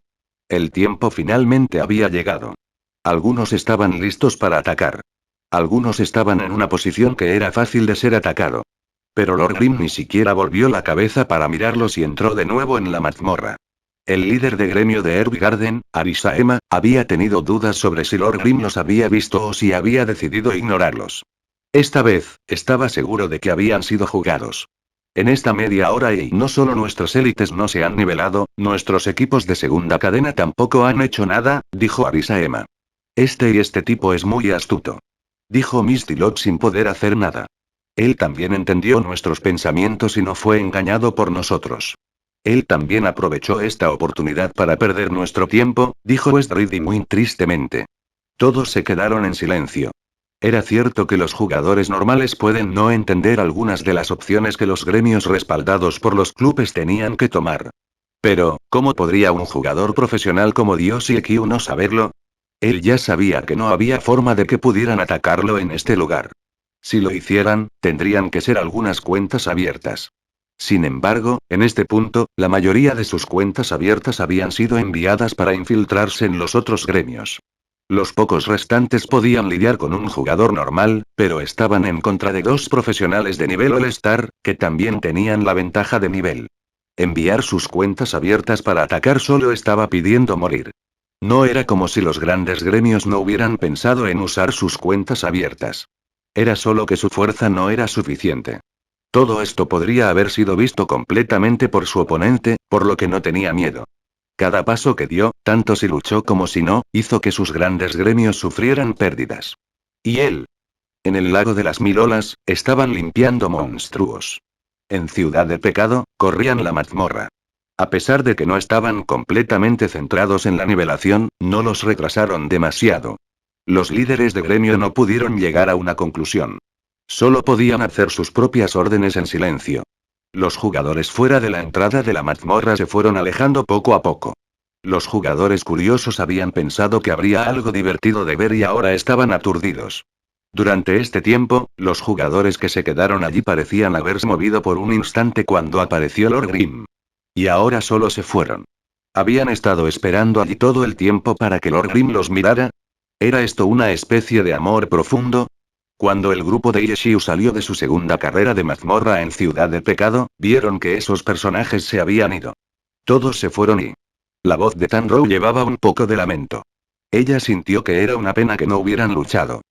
El tiempo finalmente había llegado. Algunos estaban listos para atacar. Algunos estaban en una posición que era fácil de ser atacado. Pero Lord Grim ni siquiera volvió la cabeza para mirarlos y entró de nuevo en la mazmorra. El líder de gremio de Herbgarden, Arisaema, había tenido dudas sobre si Lord Grim los había visto o si había decidido ignorarlos. Esta vez, estaba seguro de que habían sido jugados. En esta media hora y no solo nuestras élites no se han nivelado, nuestros equipos de segunda cadena tampoco han hecho nada, dijo Arisaema. Este tipo es muy astuto. Dijo Misty Locke sin poder hacer nada. Él también entendió nuestros pensamientos y no fue engañado por nosotros. Él también aprovechó esta oportunidad para perder nuestro tiempo, dijo Westready muy tristemente. Todos se quedaron en silencio. Era cierto que los jugadores normales pueden no entender algunas de las opciones que los gremios respaldados por los clubes tenían que tomar. Pero, ¿cómo podría un jugador profesional como Dios y Q no saberlo? Él ya sabía que no había forma de que pudieran atacarlo en este lugar. Si lo hicieran, tendrían que ser algunas cuentas abiertas. Sin embargo, en este punto, la mayoría de sus cuentas abiertas habían sido enviadas para infiltrarse en los otros gremios. Los pocos restantes podían lidiar con un jugador normal, pero estaban en contra de dos profesionales de nivel All-Star, que también tenían la ventaja de nivel. Enviar sus cuentas abiertas para atacar solo estaba pidiendo morir. No era como si los grandes gremios no hubieran pensado en usar sus cuentas abiertas. Era solo que su fuerza no era suficiente. Todo esto podría haber sido visto completamente por su oponente, por lo que no tenía miedo. Cada paso que dio, tanto si luchó como si no, hizo que sus grandes gremios sufrieran pérdidas. Y él. En el lago de las 1000 olas, estaban limpiando monstruos. En Ciudad de Pecado, corrían la mazmorra. A pesar de que no estaban completamente centrados en la nivelación, no los retrasaron demasiado. Los líderes de gremio no pudieron llegar a una conclusión. Solo podían hacer sus propias órdenes en silencio. Los jugadores fuera de la entrada de la mazmorra se fueron alejando poco a poco. Los jugadores curiosos habían pensado que habría algo divertido de ver y ahora estaban aturdidos. Durante este tiempo, los jugadores que se quedaron allí parecían haberse movido por un instante cuando apareció Lord Grim. Y ahora solo se fueron. ¿Habían estado esperando allí todo el tiempo para que Lord Grim los mirara? ¿Era esto una especie de amor profundo? Cuando el grupo de Yeshiu salió de su segunda carrera de mazmorra en Ciudad de Pecado, vieron que esos personajes se habían ido. Todos se fueron y... La voz de Tanrow llevaba un poco de lamento. Ella sintió que era una pena que no hubieran luchado.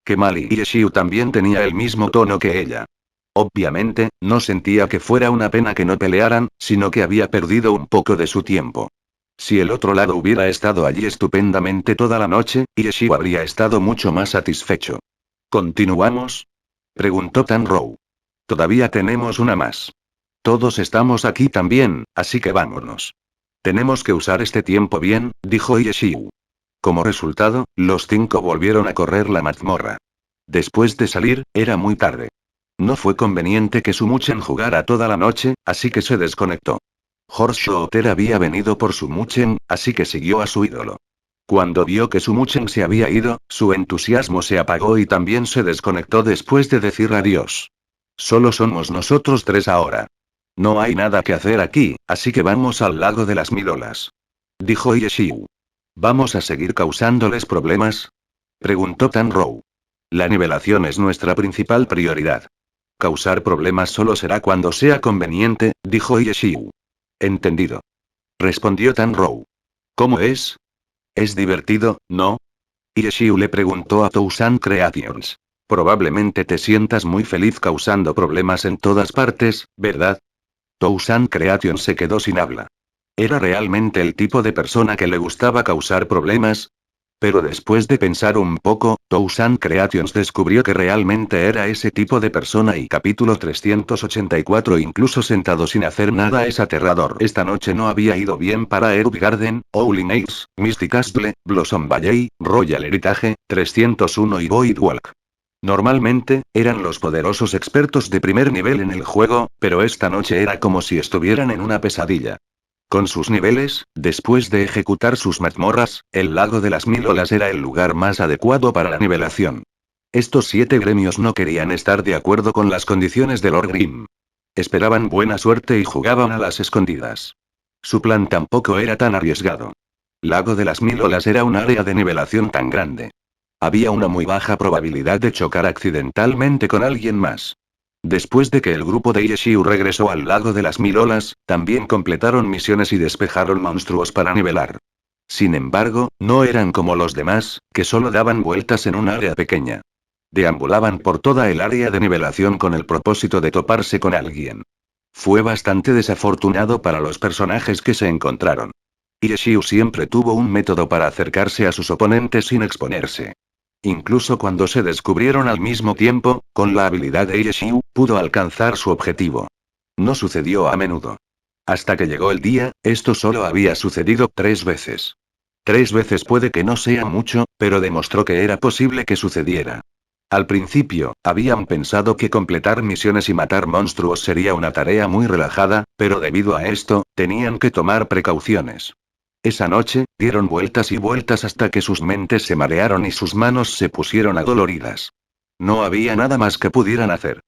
Kemal y Yeshiu también tenía el mismo tono que ella. Obviamente, no sentía que fuera una pena que no pelearan, sino que había perdido un poco de su tiempo. Si el otro lado hubiera estado allí estupendamente toda la noche, Yeshiu habría estado mucho más satisfecho. ¿Continuamos? Preguntó Tanrow. Todavía tenemos una más. Todos estamos aquí también, así que vámonos. Tenemos que usar este tiempo bien, dijo Yeshiu. Como resultado, los 5 volvieron a correr la mazmorra. Después de salir, era muy tarde. No fue conveniente que Sumuchen jugara toda la noche, así que se desconectó. Horseshooter había venido por Sumuchen, así que siguió a su ídolo. Cuando vio que Sumuchen se había ido, su entusiasmo se apagó y también se desconectó después de decir adiós. Solo somos nosotros 3 ahora. No hay nada que hacer aquí, así que vamos al lago de las 1000 olas. Dijo Yeshiu. ¿Vamos a seguir causándoles problemas? Preguntó Tanrow. La nivelación es nuestra principal prioridad. Causar problemas solo será cuando sea conveniente, dijo Yeshiu. Entendido. Respondió Tanrow. ¿Cómo es? Es divertido, ¿no? Yeshiu le preguntó a Tousan Creations. Probablemente te sientas muy feliz causando problemas en todas partes, ¿verdad? Tousan Creations se quedó sin habla. ¿Era realmente el tipo de persona que le gustaba causar problemas? Pero después de pensar un poco, Tousan Creations descubrió que realmente era ese tipo de persona y capítulo 384 incluso sentado sin hacer nada es aterrador. Esta noche no había ido bien para Herbgarden, Owly Nails, Misty Castle, Blossom Valley, Royal Heritage, 301 y Voidwalk. Normalmente, eran los poderosos expertos de primer nivel en el juego, pero esta noche era como si estuvieran en una pesadilla. Con sus niveles, después de ejecutar sus mazmorras, el lago de las 1000 olas era el lugar más adecuado para la nivelación. Estos 7 gremios no querían estar de acuerdo con las condiciones de Lord Grim. Esperaban buena suerte y jugaban a las escondidas. Su plan tampoco era tan arriesgado. Lago de las Mil Olas era un área de nivelación tan grande. Había una muy baja probabilidad de chocar accidentalmente con alguien más. Después de que el grupo de Yeshiu regresó al Lago de las Mil Olas, también completaron misiones y despejaron monstruos para nivelar. Sin embargo, no eran como los demás, que solo daban vueltas en un área pequeña. Deambulaban por toda el área de nivelación con el propósito de toparse con alguien. Fue bastante desafortunado para los personajes que se encontraron. Yeshiu siempre tuvo un método para acercarse a sus oponentes sin exponerse. Incluso cuando se descubrieron al mismo tiempo, con la habilidad de Yeshiu, pudo alcanzar su objetivo. No sucedió a menudo. Hasta que llegó el día, esto solo había sucedido 3 veces. 3 veces puede que no sea mucho, pero demostró que era posible que sucediera. Al principio, habían pensado que completar misiones y matar monstruos sería una tarea muy relajada, pero debido a esto, tenían que tomar precauciones. Esa noche, dieron vueltas y vueltas hasta que sus mentes se marearon y sus manos se pusieron adoloridas. No había nada más que pudieran hacer.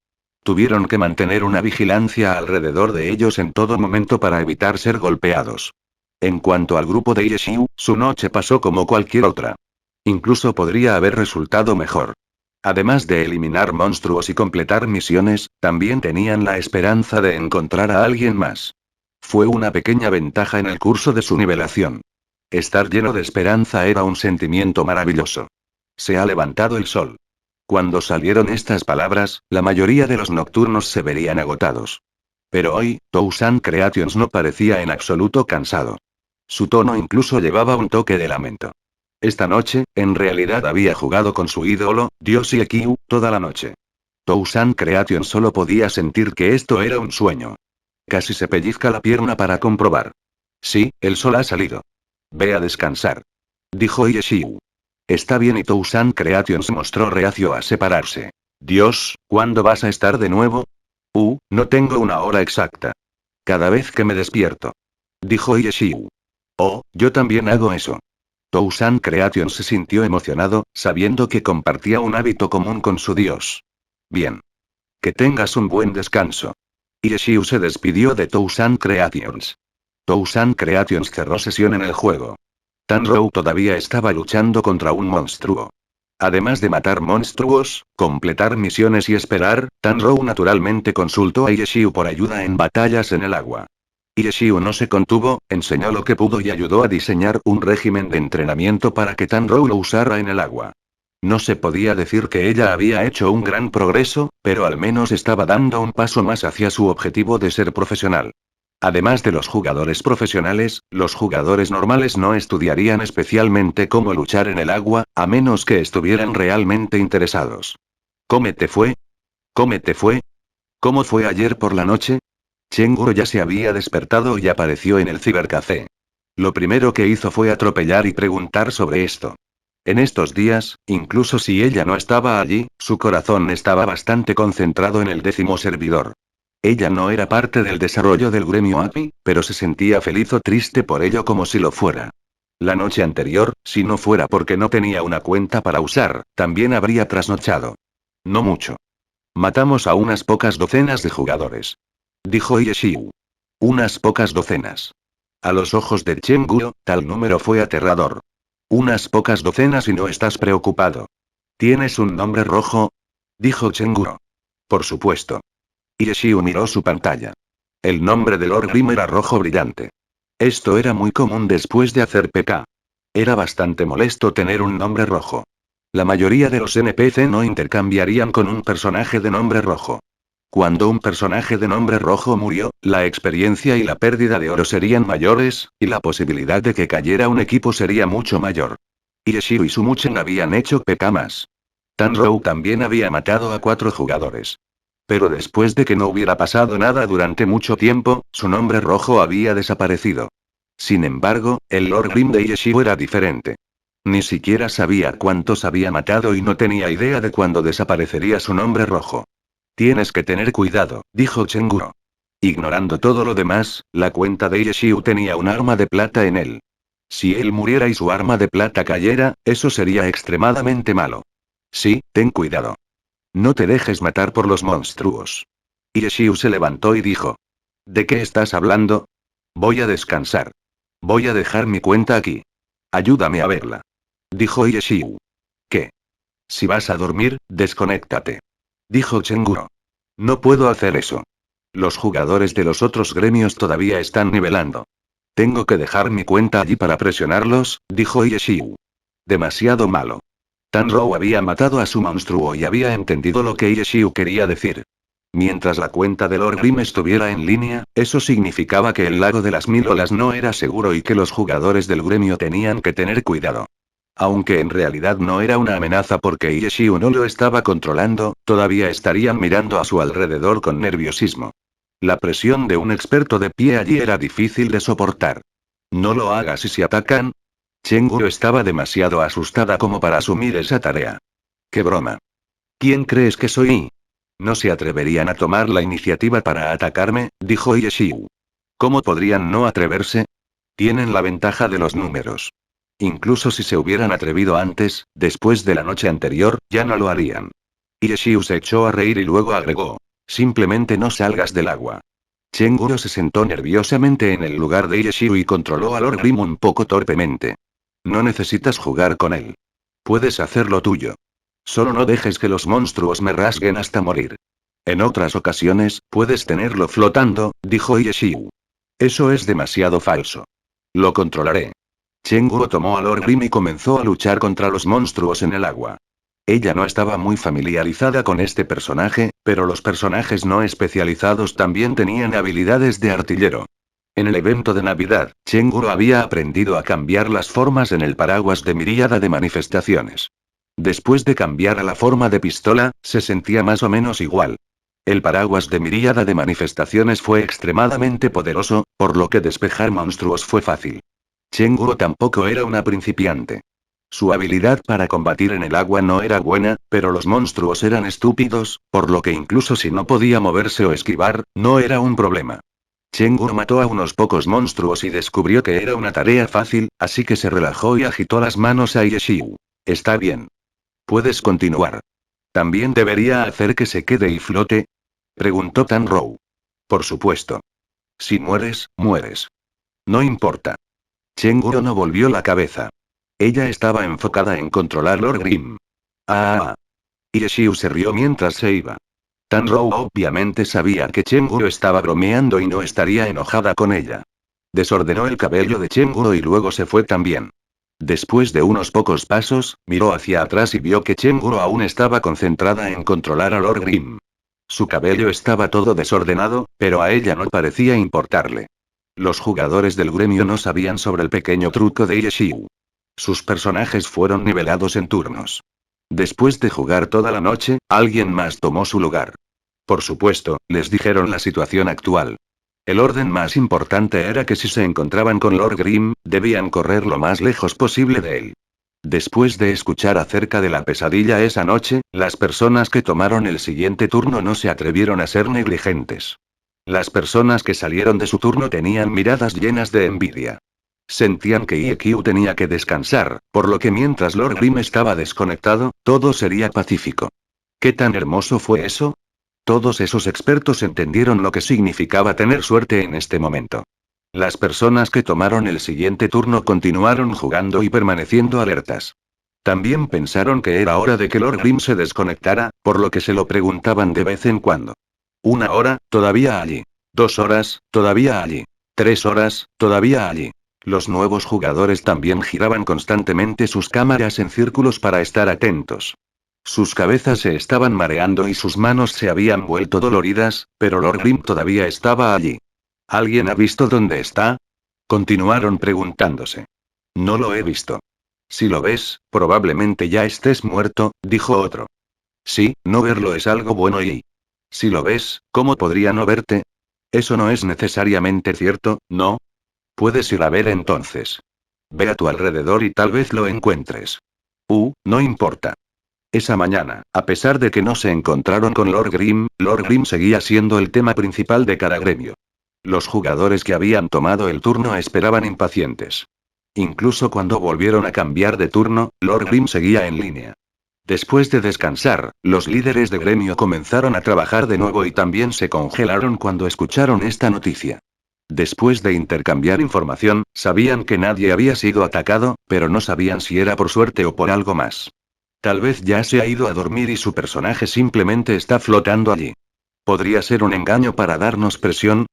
Tuvieron que mantener una vigilancia alrededor de ellos en todo momento para evitar ser golpeados. En cuanto al grupo de Yeshiu, su noche pasó como cualquier otra. Incluso podría haber resultado mejor. Además de eliminar monstruos y completar misiones, también tenían la esperanza de encontrar a alguien más. Fue una pequeña ventaja en el curso de su nivelación. Estar lleno de esperanza era un sentimiento maravilloso. Se ha levantado el sol. Cuando salieron estas palabras, la mayoría de los nocturnos se verían agotados. Pero hoy, Tousan Creations no parecía en absoluto cansado. Su tono incluso llevaba un toque de lamento. Esta noche, en realidad había jugado con su ídolo, Dios Ekiu, toda la noche. Tousan Creations solo podía sentir que esto era un sueño. Casi se pellizca la pierna para comprobar. Sí, el sol ha salido. Ve a descansar. Dijo Yeshiu. Está bien y Tousan Creations se mostró reacio a separarse. Dios, ¿cuándo vas a estar de nuevo? No tengo una hora exacta. Cada vez que me despierto. Dijo Yeshiu. Oh, yo también hago eso. Tousan Creations se sintió emocionado, sabiendo que compartía un hábito común con su dios. Bien. Que tengas un buen descanso. Yeshiu se despidió de Tousan Creations. Tousan Creations cerró sesión en el juego. Tanrou todavía estaba luchando contra un monstruo. Además de matar monstruos, completar misiones y esperar, Tanrou naturalmente consultó a Yeshiu por ayuda en batallas en el agua. Yeshiu no se contuvo, enseñó lo que pudo y ayudó a diseñar un régimen de entrenamiento para que Tanrou lo usara en el agua. No se podía decir que ella había hecho un gran progreso, pero al menos estaba dando un paso más hacia su objetivo de ser profesional. Además de los jugadores profesionales, los jugadores normales no estudiarían especialmente cómo luchar en el agua, a menos que estuvieran realmente interesados. ¿Cómo te fue? ¿Cómo te fue? ¿Cómo fue ayer por la noche? Chenguro ya se había despertado y apareció en el cibercafé. Lo primero que hizo fue atropellar y preguntar sobre esto. En estos días, incluso si ella no estaba allí, su corazón estaba bastante concentrado en el 10º servidor. Ella no era parte del desarrollo del gremio API, pero se sentía feliz o triste por ello como si lo fuera. La noche anterior, si no fuera porque no tenía una cuenta para usar, también habría trasnochado. No mucho. Matamos a unas pocas docenas de jugadores. Dijo Yeshiu. Unas pocas docenas. A los ojos de Chenguro, tal número fue aterrador. Unas pocas docenas y no estás preocupado. ¿Tienes un nombre rojo? Dijo Chenguro. Por supuesto. Yeshiu miró su pantalla. El nombre de Lord Grimm era rojo brillante. Esto era muy común después de hacer PK. Era bastante molesto tener un nombre rojo. La mayoría de los NPC no intercambiarían con un personaje de nombre rojo. Cuando un personaje de nombre rojo murió, la experiencia y la pérdida de oro serían mayores, y la posibilidad de que cayera un equipo sería mucho mayor. Yeshiu y Sumuchen habían hecho PK más. Tanrou también había matado a 4 jugadores. Pero después de que no hubiera pasado nada durante mucho tiempo, su nombre rojo había desaparecido. Sin embargo, el Lord Grimm de Yeshiu era diferente. Ni siquiera sabía cuántos había matado y no tenía idea de cuándo desaparecería su nombre rojo. Tienes que tener cuidado, dijo Chenguro. Ignorando todo lo demás, la cuenta de Yeshiu tenía un arma de plata en él. Si él muriera y su arma de plata cayera, eso sería extremadamente malo. Sí, ten cuidado. No te dejes matar por los monstruos. Yeshiu se levantó y dijo. ¿De qué estás hablando? Voy a descansar. Voy a dejar mi cuenta aquí. Ayúdame a verla. Dijo Yeshiu. ¿Qué? Si vas a dormir, desconéctate. Dijo Chenguro. No puedo hacer eso. Los jugadores de los otros gremios todavía están nivelando. Tengo que dejar mi cuenta allí para presionarlos, dijo Yeshiu. Demasiado malo. Tanrou había matado a su monstruo y había entendido lo que Yeshiu quería decir. Mientras la cuenta de Lord Grimm estuviera en línea, eso significaba que el lago de las 1000 olas no era seguro y que los jugadores del gremio tenían que tener cuidado. Aunque en realidad no era una amenaza porque Yeshiu no lo estaba controlando, todavía estarían mirando a su alrededor con nerviosismo. La presión de un experto de pie allí era difícil de soportar. No lo hagas y si atacan. Chenguru estaba demasiado asustada como para asumir esa tarea. ¡Qué broma! ¿Quién crees que soy? No se atreverían a tomar la iniciativa para atacarme, dijo Yeshiu. ¿Cómo podrían no atreverse? Tienen la ventaja de los números. Incluso si se hubieran atrevido antes, después de la noche anterior, ya no lo harían. Yeshiu se echó a reír y luego agregó. Simplemente no salgas del agua. Chenguru se sentó nerviosamente en el lugar de Yeshiu y controló a Lord Grimm un poco torpemente. No necesitas jugar con él. Puedes hacer lo tuyo. Solo no dejes que los monstruos me rasguen hasta morir. En otras ocasiones, puedes tenerlo flotando, dijo Yeshiu. Eso es demasiado falso. Lo controlaré. Chenguru tomó a Lord Grimm y comenzó a luchar contra los monstruos en el agua. Ella no estaba muy familiarizada con este personaje, pero los personajes no especializados también tenían habilidades de artillero. En el evento de Navidad, Chenguru había aprendido a cambiar las formas en el paraguas de miríada de manifestaciones. Después de cambiar a la forma de pistola, se sentía más o menos igual. El paraguas de miríada de manifestaciones fue extremadamente poderoso, por lo que despejar monstruos fue fácil. Chenguru tampoco era una principiante. Su habilidad para combatir en el agua no era buena, pero los monstruos eran estúpidos, por lo que incluso si no podía moverse o esquivar, no era un problema. Chenguru mató a unos pocos monstruos y descubrió que era una tarea fácil, así que se relajó y agitó las manos a Yeshiu. Está bien. Puedes continuar. ¿También debería hacer que se quede y flote? Preguntó Tanrou. Por supuesto. Si mueres, mueres. No importa. Chenguru no volvió la cabeza. Ella estaba enfocada en controlar Lord Grimm. Ah. Yeshiu se rió mientras se iba. Tanrou obviamente sabía que Chenguru estaba bromeando y no estaría enojada con ella. Desordenó el cabello de Chenguru y luego se fue también. Después de unos pocos pasos, miró hacia atrás y vio que Chenguru aún estaba concentrada en controlar a Lord Grimm. Su cabello estaba todo desordenado, pero a ella no parecía importarle. Los jugadores del gremio no sabían sobre el pequeño truco de Yeshiu. Sus personajes fueron nivelados en turnos. Después de jugar toda la noche, alguien más tomó su lugar. Por supuesto, les dijeron la situación actual. El orden más importante era que si se encontraban con Lord Grimm, debían correr lo más lejos posible de él. Después de escuchar acerca de la pesadilla esa noche, las personas que tomaron el siguiente turno no se atrevieron a ser negligentes. Las personas que salieron de su turno tenían miradas llenas de envidia. Sentían que IQ tenía que descansar, por lo que mientras Lord Grimm estaba desconectado, todo sería pacífico. ¿Qué tan hermoso fue eso? Todos esos expertos entendieron lo que significaba tener suerte en este momento. Las personas que tomaron el siguiente turno continuaron jugando y permaneciendo alertas. También pensaron que era hora de que Lord Grimm se desconectara, por lo que se lo preguntaban de vez en cuando. 1 hora, todavía allí. 2 horas, todavía allí. 3 horas, todavía allí. Los nuevos jugadores también giraban constantemente sus cámaras en círculos para estar atentos. Sus cabezas se estaban mareando y sus manos se habían vuelto doloridas, pero Lord Grimm todavía estaba allí. ¿Alguien ha visto dónde está? Continuaron preguntándose. No lo he visto. Si lo ves, probablemente ya estés muerto, dijo otro. Sí, no verlo es algo bueno y... Si lo ves, ¿cómo podría no verte? Eso no es necesariamente cierto, ¿no? Puedes ir a ver entonces. Ve a tu alrededor y tal vez lo encuentres. No importa. Esa mañana, a pesar de que no se encontraron con Lord Grimm seguía siendo el tema principal de cada gremio. Los jugadores que habían tomado el turno esperaban impacientes. Incluso cuando volvieron a cambiar de turno, Lord Grimm seguía en línea. Después de descansar, los líderes de gremio comenzaron a trabajar de nuevo y también se congelaron cuando escucharon esta noticia. Después de intercambiar información, sabían que nadie había sido atacado, pero no sabían si era por suerte o por algo más. Tal vez ya se ha ido a dormir y su personaje simplemente está flotando allí. ¿Podría ser un engaño para darnos presión?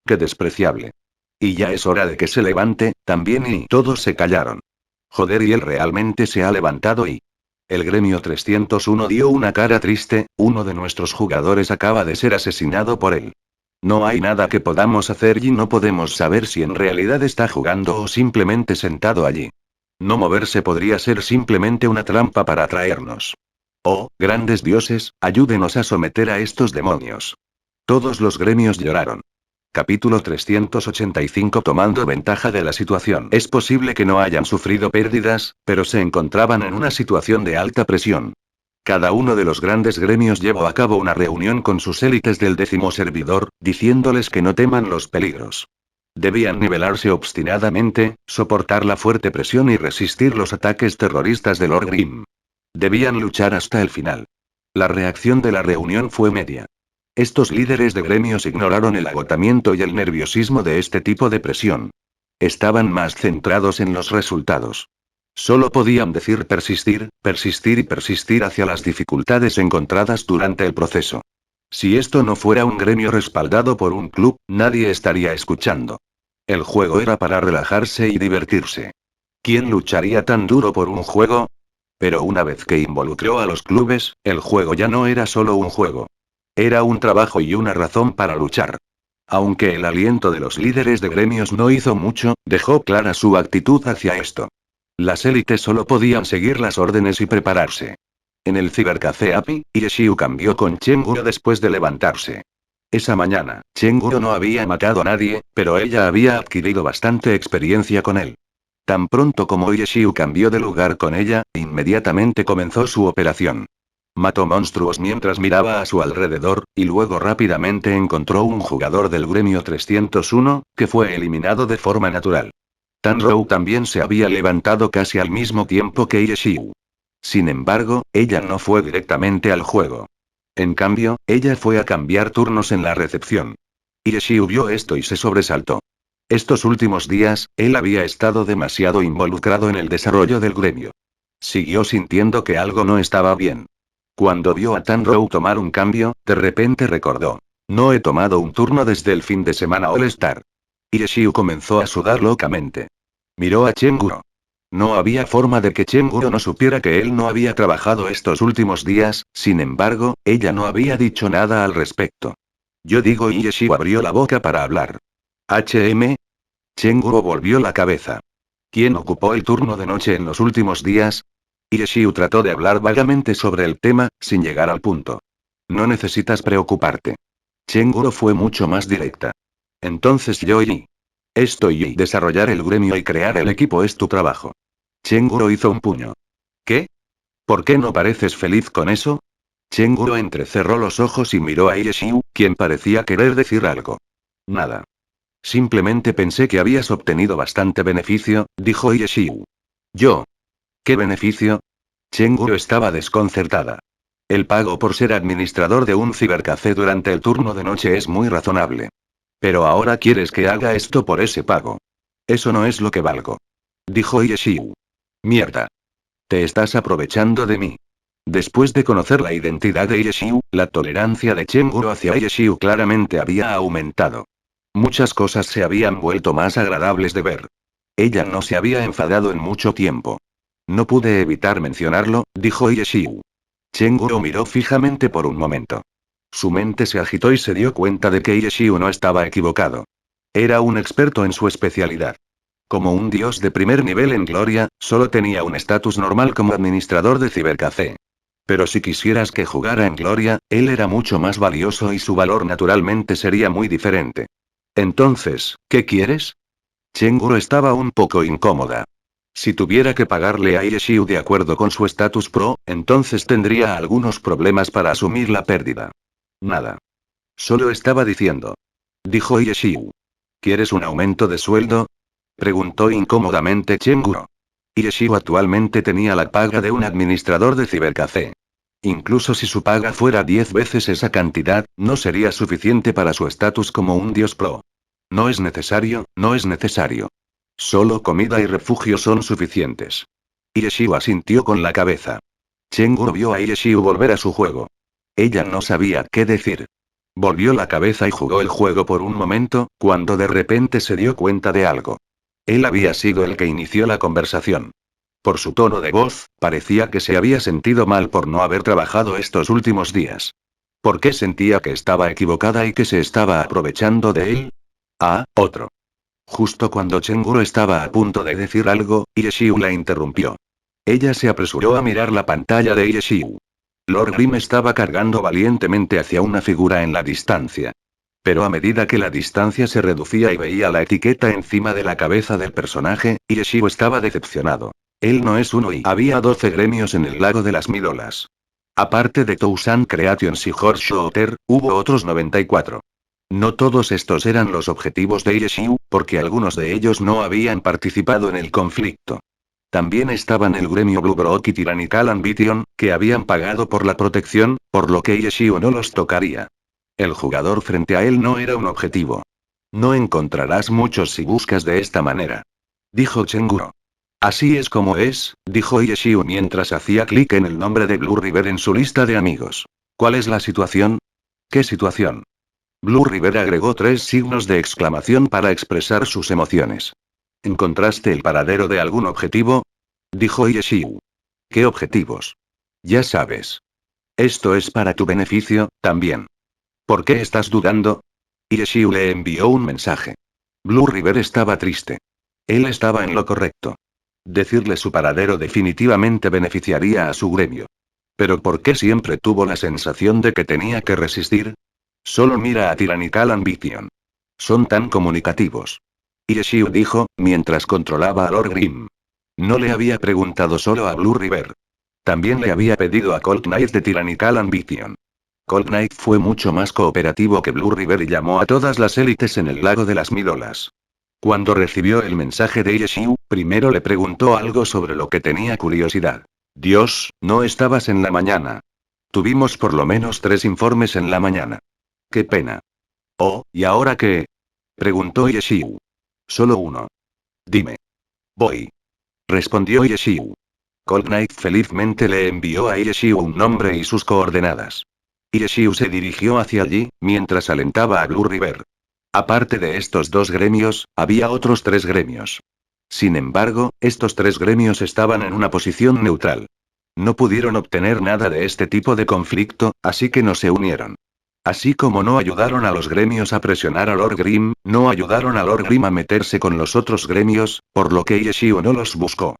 ¡Qué despreciable! Y ya es hora de que se levante, también, y todos se callaron. Joder, y él realmente se ha levantado y... El gremio 301 dio una cara triste, uno de nuestros jugadores acaba de ser asesinado por él. No hay nada que podamos hacer y no podemos saber si en realidad está jugando o simplemente sentado allí. No moverse podría ser simplemente una trampa para atraernos. Oh, grandes dioses, ayúdenos a someter a estos demonios. Todos los gremios lloraron. Capítulo 385. Tomando ventaja de la situación. Es posible que no hayan sufrido pérdidas, pero se encontraban en una situación de alta presión. Cada uno de los grandes gremios llevó a cabo una reunión con sus élites del 10º servidor, diciéndoles que no teman los peligros. Debían nivelarse obstinadamente, soportar la fuerte presión y resistir los ataques terroristas de Lord Grimm. Debían luchar hasta el final. La reacción de la reunión fue media. Estos líderes de gremios ignoraron el agotamiento y el nerviosismo de este tipo de presión. Estaban más centrados en los resultados. Solo podían decir persistir, persistir y persistir hacia las dificultades encontradas durante el proceso. Si esto no fuera un gremio respaldado por un club, nadie estaría escuchando. El juego era para relajarse y divertirse. ¿Quién lucharía tan duro por un juego? Pero una vez que involucró a los clubes, el juego ya no era solo un juego. Era un trabajo y una razón para luchar. Aunque el aliento de los líderes de gremios no hizo mucho, dejó clara su actitud hacia esto. Las élites solo podían seguir las órdenes y prepararse. En el cibercafé API, Yeshiu cambió con Chenguro después de levantarse. Esa mañana, Chenguro no había matado a nadie, pero ella había adquirido bastante experiencia con él. Tan pronto como Yeshiu cambió de lugar con ella, inmediatamente comenzó su operación. Mató monstruos mientras miraba a su alrededor, y luego rápidamente encontró un jugador del gremio 301, que fue eliminado de forma natural. Tanrou también se había levantado casi al mismo tiempo que Yeshiu. Sin embargo, ella no fue directamente al juego. En cambio, ella fue a cambiar turnos en la recepción. Yeshiu vio esto y se sobresaltó. Estos últimos días, él había estado demasiado involucrado en el desarrollo del gremio. Siguió sintiendo que algo no estaba bien. Cuando vio a Tanrou tomar un cambio, de repente recordó. No he tomado un turno desde el fin de semana All-Star. Yeshiu comenzó a sudar locamente. Miró a Chenguro. No había forma de que Chenguro no supiera que él no había trabajado estos últimos días, sin embargo, ella no había dicho nada al respecto. Yo digo, y Yeshiu abrió la boca para hablar. ¿HM? Chenguro volvió la cabeza. ¿Quién ocupó el turno de noche en los últimos días? Yeshiu trató de hablar vagamente sobre el tema, sin llegar al punto. No necesitas preocuparte. Chenguro fue mucho más directa. Entonces estoy desarrollar el gremio y crear el equipo es tu trabajo. Chenguro hizo un puño. ¿Qué? ¿Por qué no pareces feliz con eso? Chenguro entrecerró los ojos y miró a Yeshiu, quien parecía querer decir algo. Nada. Simplemente pensé que habías obtenido bastante beneficio, dijo Yeshiu. ¿Yo? ¿Qué beneficio? Chenguro estaba desconcertada. El pago por ser administrador de un cibercafé durante el turno de noche es muy razonable. Pero ahora quieres que haga esto por ese pago. Eso no es lo que valgo. Dijo Yeshiu. Mierda. Te estás aprovechando de mí. Después de conocer la identidad de Yeshiu, la tolerancia de Chenguro hacia Yeshiu claramente había aumentado. Muchas cosas se habían vuelto más agradables de ver. Ella no se había enfadado en mucho tiempo. No pude evitar mencionarlo, dijo Yeshiu. Chenguro miró fijamente por un momento. Su mente se agitó y se dio cuenta de que Yeshiu no estaba equivocado. Era un experto en su especialidad. Como un dios de primer nivel en Gloria, solo tenía un estatus normal como administrador de cibercafé. Pero si quisieras que jugara en Gloria, él era mucho más valioso y su valor naturalmente sería muy diferente. Entonces, ¿qué quieres? Chenguro estaba un poco incómoda. Si tuviera que pagarle a Yeshiu de acuerdo con su estatus pro, entonces tendría algunos problemas para asumir la pérdida. Nada. Solo estaba diciendo. Dijo Yeshiu. ¿Quieres un aumento de sueldo? Preguntó incómodamente Chenguro. Yeshiu actualmente tenía la paga de un administrador de cibercafé. Incluso si su paga fuera 10 veces esa cantidad, no sería suficiente para su estatus como un dios pro. No es necesario, no es necesario. Solo comida y refugio son suficientes. Ireshiu asintió con la cabeza. Chenguru vio a Ireshiu volver a su juego. Ella no sabía qué decir. Volvió la cabeza y jugó el juego por un momento, cuando de repente se dio cuenta de algo. Él había sido el que inició la conversación. Por su tono de voz, parecía que se había sentido mal por no haber trabajado estos últimos días. ¿Por qué sentía que estaba equivocada y que se estaba aprovechando de él? Ah, otro. Justo cuando Chenguru estaba a punto de decir algo, Ireshiu la interrumpió. Ella se apresuró a mirar la pantalla de Ireshiu. Lord Grimm estaba cargando valientemente hacia una figura en la distancia. Pero a medida que la distancia se reducía y veía la etiqueta encima de la cabeza del personaje, Ireshiu estaba decepcionado. Él no es uno y había 12 gremios en el lago de las 1000 olas. Aparte de Tousan Creations y Horseshoe, hubo otros 94. No todos estos eran los objetivos de Ireshiu, porque algunos de ellos no habían participado en el conflicto. También estaban el gremio Blue Brook y Tyrannical Ambition, que habían pagado por la protección, por lo que Ireshiu no los tocaría. El jugador frente a él no era un objetivo. No encontrarás muchos si buscas de esta manera. Dijo Chenguru. Así es como es, dijo Ireshiu mientras hacía clic en el nombre de Blue River en su lista de amigos. ¿Cuál es la situación? ¿Qué situación? Blue River agregó 3 signos de exclamación para expresar sus emociones. ¿Encontraste el paradero de algún objetivo? Dijo Ireshiu. ¿Qué objetivos? Ya sabes. Esto es para tu beneficio, también. ¿Por qué estás dudando? Ireshiu le envió un mensaje. Blue River estaba triste. Él estaba en lo correcto. Decirle su paradero definitivamente beneficiaría a su gremio. Pero ¿por qué siempre tuvo la sensación de que tenía que resistir? Solo mira a Tyrannical Ambition. Son tan comunicativos. Ireshiu dijo, mientras controlaba a Lord Grimm. No le había preguntado solo a Blue River. También le había pedido a Cold Knight de Tyrannical Ambition. Cold Knight fue mucho más cooperativo que Blue River y llamó a todas las élites en el lago de las 1000 olas. Cuando recibió el mensaje de Ireshiu, primero le preguntó algo sobre lo que tenía curiosidad. Dios, no estabas en la mañana. Tuvimos por lo menos 3 informes en la mañana. Qué pena. Oh, ¿y ahora qué? Preguntó Ireshiu. Solo uno. Dime. Voy. Respondió Ireshiu. Cold Knight felizmente le envió a Ireshiu un nombre y sus coordenadas. Ireshiu se dirigió hacia allí, mientras alentaba a Blue River. Aparte de estos 2 gremios, había otros 3 gremios. Sin embargo, estos 3 gremios estaban en una posición neutral. No pudieron obtener nada de este tipo de conflicto, así que no se unieron. Así como no ayudaron a los gremios a presionar a Lord Grimm, no ayudaron a Lord Grimm a meterse con los otros gremios, por lo que Ireshiu no los buscó.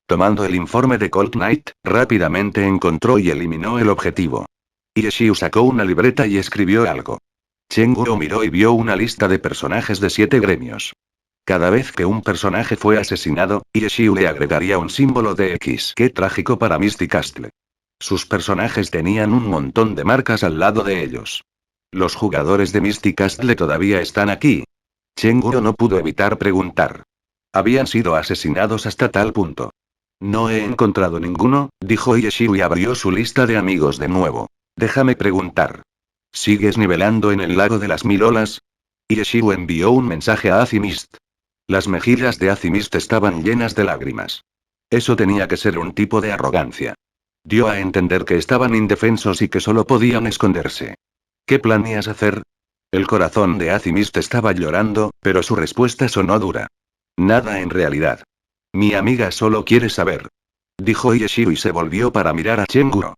Tomando el informe de Cold Knight, rápidamente encontró y eliminó el objetivo. Ireshiu sacó una libreta y escribió algo. Chenguru miró y vio una lista de personajes de 7 gremios. Cada vez que un personaje fue asesinado, Ireshiu le agregaría un símbolo de X. Qué trágico para Misty Castle. Sus personajes tenían un montón de marcas al lado de ellos. ¿Los jugadores de Misty Castle todavía están aquí? Chenguru no pudo evitar preguntar. Habían sido asesinados hasta tal punto. No he encontrado ninguno, dijo Ireshiu y abrió su lista de amigos de nuevo. Déjame preguntar. ¿Sigues nivelando en el lago de las 1000 olas? Ireshiu envió un mensaje a Azimist. Las mejillas de Azimist estaban llenas de lágrimas. Eso tenía que ser un tipo de arrogancia. Dio a entender que estaban indefensos y que solo podían esconderse. ¿Qué planeas hacer? El corazón de Azimist estaba llorando, pero su respuesta sonó dura. Nada en realidad. Mi amiga solo quiere saber. Dijo Ireshiu y se volvió para mirar a Chenguru.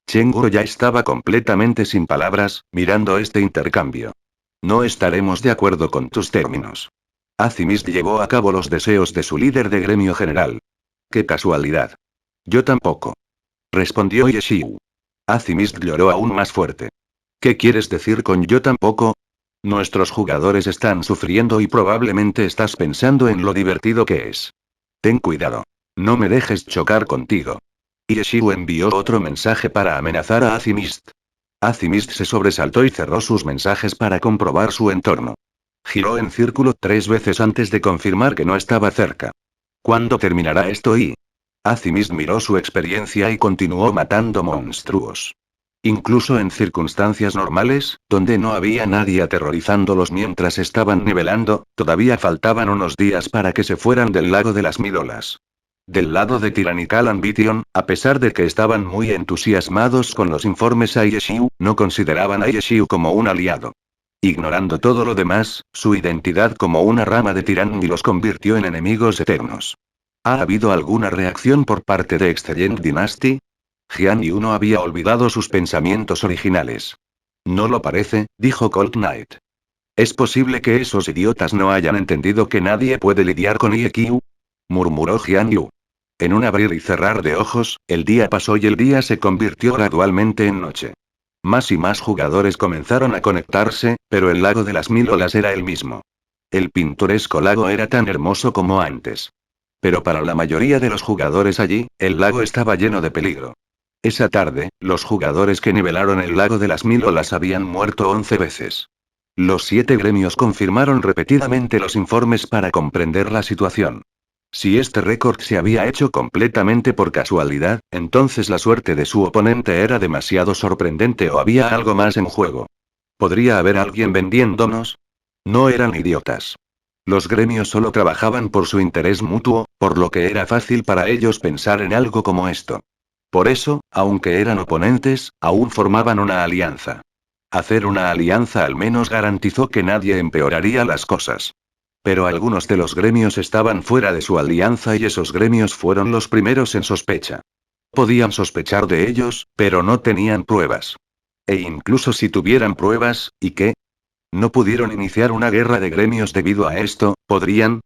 Chenguru ya estaba completamente sin palabras, mirando este intercambio. No estaremos de acuerdo con tus términos. Azimist llevó a cabo los deseos de su líder de gremio general. ¡Qué casualidad! Yo tampoco. Respondió Ireshiu. Azimist lloró aún más fuerte. ¿Qué quieres decir con yo tampoco? Nuestros jugadores están sufriendo y probablemente estás pensando en lo divertido que es. Ten cuidado. No me dejes chocar contigo. Ireshiu envió otro mensaje para amenazar a Azimist. Azimist se sobresaltó y cerró sus mensajes para comprobar su entorno. Giró en círculo 3 veces antes de confirmar que no estaba cerca. ¿Cuándo terminará esto? Azimist miró su experiencia y continuó matando monstruos. Incluso en circunstancias normales, donde no había nadie aterrorizándolos mientras estaban nivelando, todavía faltaban unos días para que se fueran del lago de las Mil Olas. Del lado de Tyrannical Ambition, a pesar de que estaban muy entusiasmados con los informes a Yeshiu, no consideraban a Yeshiu como un aliado. Ignorando todo lo demás, su identidad como una rama de Tyranny los convirtió en enemigos eternos. ¿Ha habido alguna reacción por parte de Excellent Dynasty? Jian Yu no había olvidado sus pensamientos originales. No lo parece, dijo Cold Knight. ¿Es posible que esos idiotas no hayan entendido que nadie puede lidiar con IEQ? Murmuró Jian Yu. En un abrir y cerrar de ojos, el día pasó y el día se convirtió gradualmente en noche. Más y más jugadores comenzaron a conectarse, pero el lago de las Mil Olas era el mismo. El pintoresco lago era tan hermoso como antes. Pero para la mayoría de los jugadores allí, el lago estaba lleno de peligro. Esa tarde, los jugadores que nivelaron el lago de las Mil Olas habían muerto 11 veces. Los 7 gremios confirmaron repetidamente los informes para comprender la situación. Si este récord se había hecho completamente por casualidad, entonces la suerte de su oponente era demasiado sorprendente o había algo más en juego. ¿Podría haber alguien vendiéndonos? No eran idiotas. Los gremios solo trabajaban por su interés mutuo, por lo que era fácil para ellos pensar en algo como esto. Por eso, aunque eran oponentes, aún formaban una alianza. Hacer una alianza al menos garantizó que nadie empeoraría las cosas. Pero algunos de los gremios estaban fuera de su alianza y esos gremios fueron los primeros en sospecha. Podían sospechar de ellos, pero no tenían pruebas. E incluso si tuvieran pruebas, ¿y qué? ¿No pudieron iniciar una guerra de gremios debido a esto? ¿Podrían?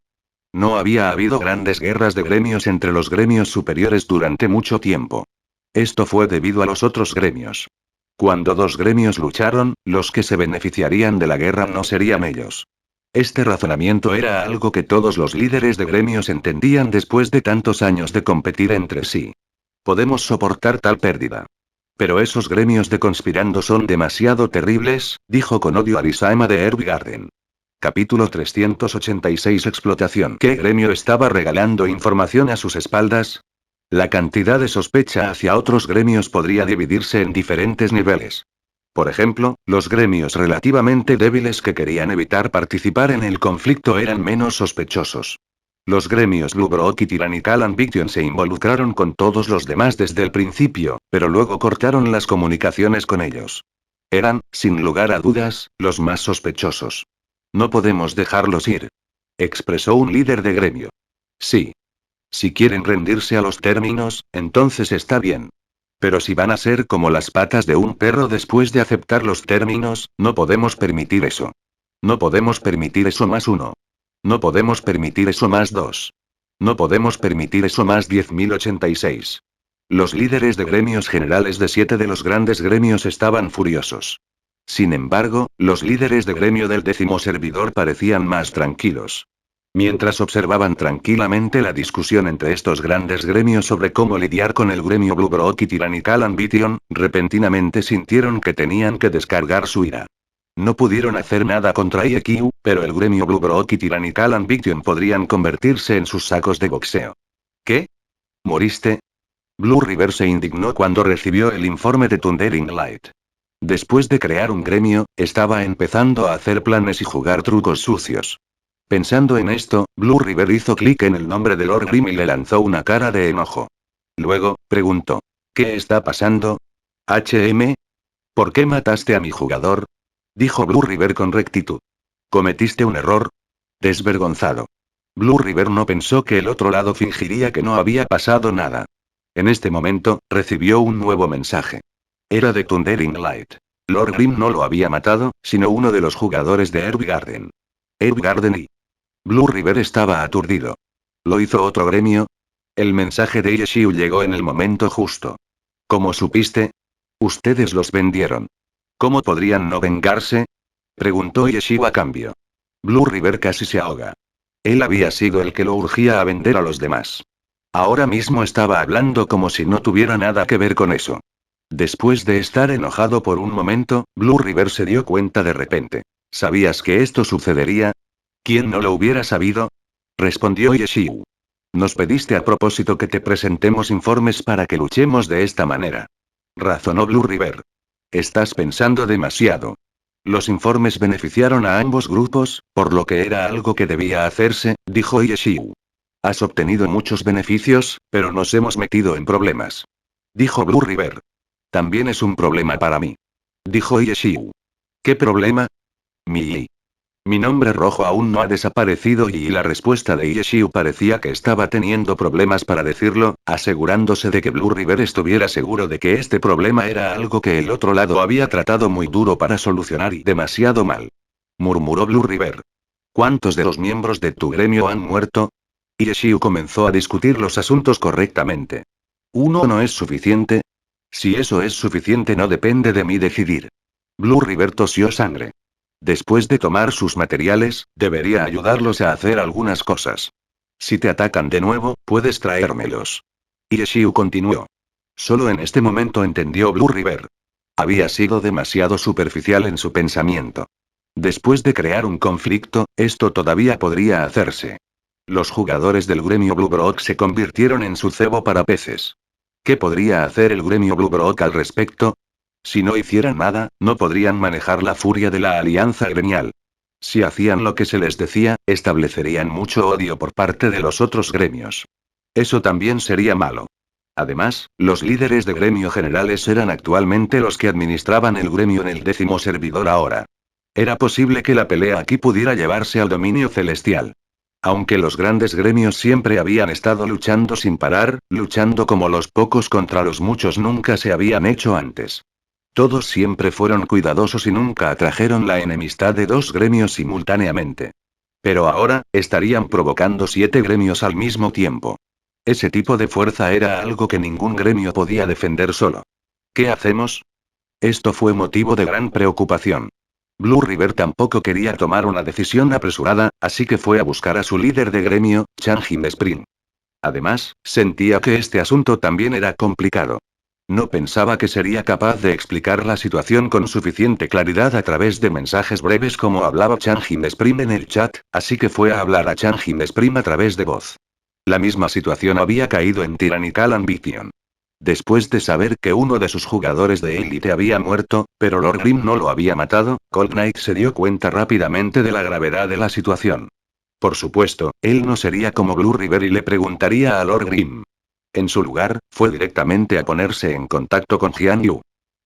No había habido grandes guerras de gremios entre los gremios superiores durante mucho tiempo. Esto fue debido a los otros gremios. Cuando dos gremios lucharon, los que se beneficiarían de la guerra no serían ellos. Este razonamiento era algo que todos los líderes de gremios entendían después de tantos años de competir entre sí. Podemos soportar tal pérdida. Pero esos gremios de conspirando son demasiado terribles, dijo con odio Arisama de Herb Garden. Capítulo 386 Explotación. ¿Qué gremio estaba regalando información a sus espaldas? La cantidad de sospecha hacia otros gremios podría dividirse en diferentes niveles. Por ejemplo, los gremios relativamente débiles que querían evitar participar en el conflicto eran menos sospechosos. Los gremios Blue Brook y Tyrannical Ambition se involucraron con todos los demás desde el principio, pero luego cortaron las comunicaciones con ellos. Eran, sin lugar a dudas, los más sospechosos. No podemos dejarlos ir, expresó un líder de gremio. Sí. Si quieren rendirse a los términos, entonces está bien. Pero si van a ser como las patas de un perro después de aceptar los términos, no podemos permitir eso. No podemos permitir eso más 1. No podemos permitir eso más 2. No podemos permitir eso más 10.086. Los líderes de gremios generales de 7 de los grandes gremios estaban furiosos. Sin embargo, los líderes de gremio del 10º servidor parecían más tranquilos. Mientras observaban tranquilamente la discusión entre estos grandes gremios sobre cómo lidiar con el gremio Blue Brook y Tyrannical Ambition, repentinamente sintieron que tenían que descargar su ira. No pudieron hacer nada contra IEQ, pero el gremio Blue Brook y Tyrannical Ambition podrían convertirse en sus sacos de boxeo. ¿Qué? ¿Moriste? Blue River se indignó cuando recibió el informe de Thundering Light. Después de crear un gremio, estaba empezando a hacer planes y jugar trucos sucios. Pensando en esto, Blue River hizo clic en el nombre de Lord Grim y le lanzó una cara de enojo. Luego, preguntó. ¿Qué está pasando? ¿HM? ¿Por qué mataste a mi jugador? Dijo Blue River con rectitud. ¿Cometiste un error? Desvergonzado. Blue River no pensó que el otro lado fingiría que no había pasado nada. En este momento, recibió un nuevo mensaje. Era de Thundering Light. Lord Grim no lo había matado, sino uno de los jugadores de Herb Garden. Herb Garden y Blue River estaba aturdido. ¿Lo hizo otro gremio? El mensaje de Yeshiu llegó en el momento justo. ¿Cómo supiste? Ustedes los vendieron. ¿Cómo podrían no vengarse? Preguntó Yeshiu a cambio. Blue River casi se ahoga. Él había sido el que lo urgía a vender a los demás. Ahora mismo estaba hablando como si no tuviera nada que ver con eso. Después de estar enojado por un momento, Blue River se dio cuenta de repente. ¿Sabías que esto sucedería? ¿Quién no lo hubiera sabido? Respondió Yeshiu. Nos pediste a propósito que te presentemos informes para que luchemos de esta manera. Razonó Blue River. Estás pensando demasiado. Los informes beneficiaron a ambos grupos, por lo que era algo que debía hacerse, dijo Yeshiu. Has obtenido muchos beneficios, pero nos hemos metido en problemas. Dijo Blue River. También es un problema para mí. Dijo Yeshiu. ¿Qué problema? Mi nombre rojo aún no ha desaparecido y la respuesta de Yeshiu parecía que estaba teniendo problemas para decirlo, asegurándose de que Blue River estuviera seguro de que este problema era algo que el otro lado había tratado muy duro para solucionar y demasiado mal. Murmuró Blue River. ¿Cuántos de los miembros de tu gremio han muerto? Yeshiu comenzó a discutir los asuntos correctamente. ¿Uno no es suficiente? Si eso es suficiente no depende de mí decidir. Blue River tosió sangre. Después de tomar sus materiales, debería ayudarlos a hacer algunas cosas. Si te atacan de nuevo, puedes traérmelos. Yeshiu continuó. Solo en este momento entendió Blue River. Había sido demasiado superficial en su pensamiento. Después de crear un conflicto, esto todavía podría hacerse. Los jugadores del gremio Blue Brook se convirtieron en su cebo para peces. ¿Qué podría hacer el gremio Blue Brook al respecto? Si no hicieran nada, no podrían manejar la furia de la alianza gremial. Si hacían lo que se les decía, establecerían mucho odio por parte de los otros gremios. Eso también sería malo. Además, los líderes de gremio generales eran actualmente los que administraban el gremio en el 10º servidor ahora. Era posible que la pelea aquí pudiera llevarse al dominio celestial. Aunque los grandes gremios siempre habían estado luchando sin parar, luchando como los pocos contra los muchos nunca se habían hecho antes. Todos siempre fueron cuidadosos y nunca atrajeron la enemistad de dos gremios simultáneamente. Pero ahora, estarían provocando 7 gremios al mismo tiempo. Ese tipo de fuerza era algo que ningún gremio podía defender solo. ¿Qué hacemos? Esto fue motivo de gran preocupación. Blue River tampoco quería tomar una decisión apresurada, así que fue a buscar a su líder de gremio, Changjin Spring. Además, sentía que este asunto también era complicado. No pensaba que sería capaz de explicar la situación con suficiente claridad a través de mensajes breves como hablaba Changjin Spring en el chat, así que fue a hablar a Changjin Spring a través de voz. La misma situación había caído en Tyrannical Ambition. Después de saber que uno de sus jugadores de élite había muerto, pero Lord Grimm no lo había matado, Cold Knight se dio cuenta rápidamente de la gravedad de la situación. Por supuesto, él no sería como Blue River y le preguntaría a Lord Grimm. En su lugar, fue directamente a ponerse en contacto con Jian Yu.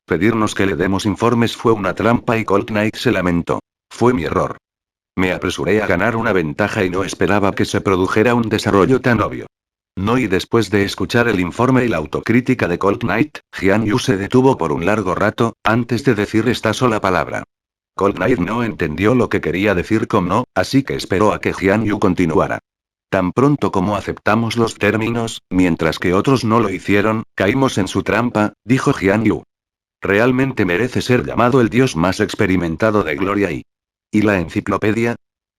Pedirnos que le demos informes fue una trampa y Cold Knight se lamentó. Fue mi error. Me apresuré a ganar una ventaja y no esperaba que se produjera un desarrollo tan obvio. No, y después de escuchar el informe y la autocrítica de Cold Knight, Jian Yu se detuvo por un largo rato, antes de decir esta sola palabra. Cold Knight no entendió lo que quería decir con no, así que esperó a que Jian Yu continuara. Tan pronto como aceptamos los términos, mientras que otros no lo hicieron, caímos en su trampa, dijo Jian Yu. Realmente merece ser llamado el dios más experimentado de Gloria ¿Y la enciclopedia?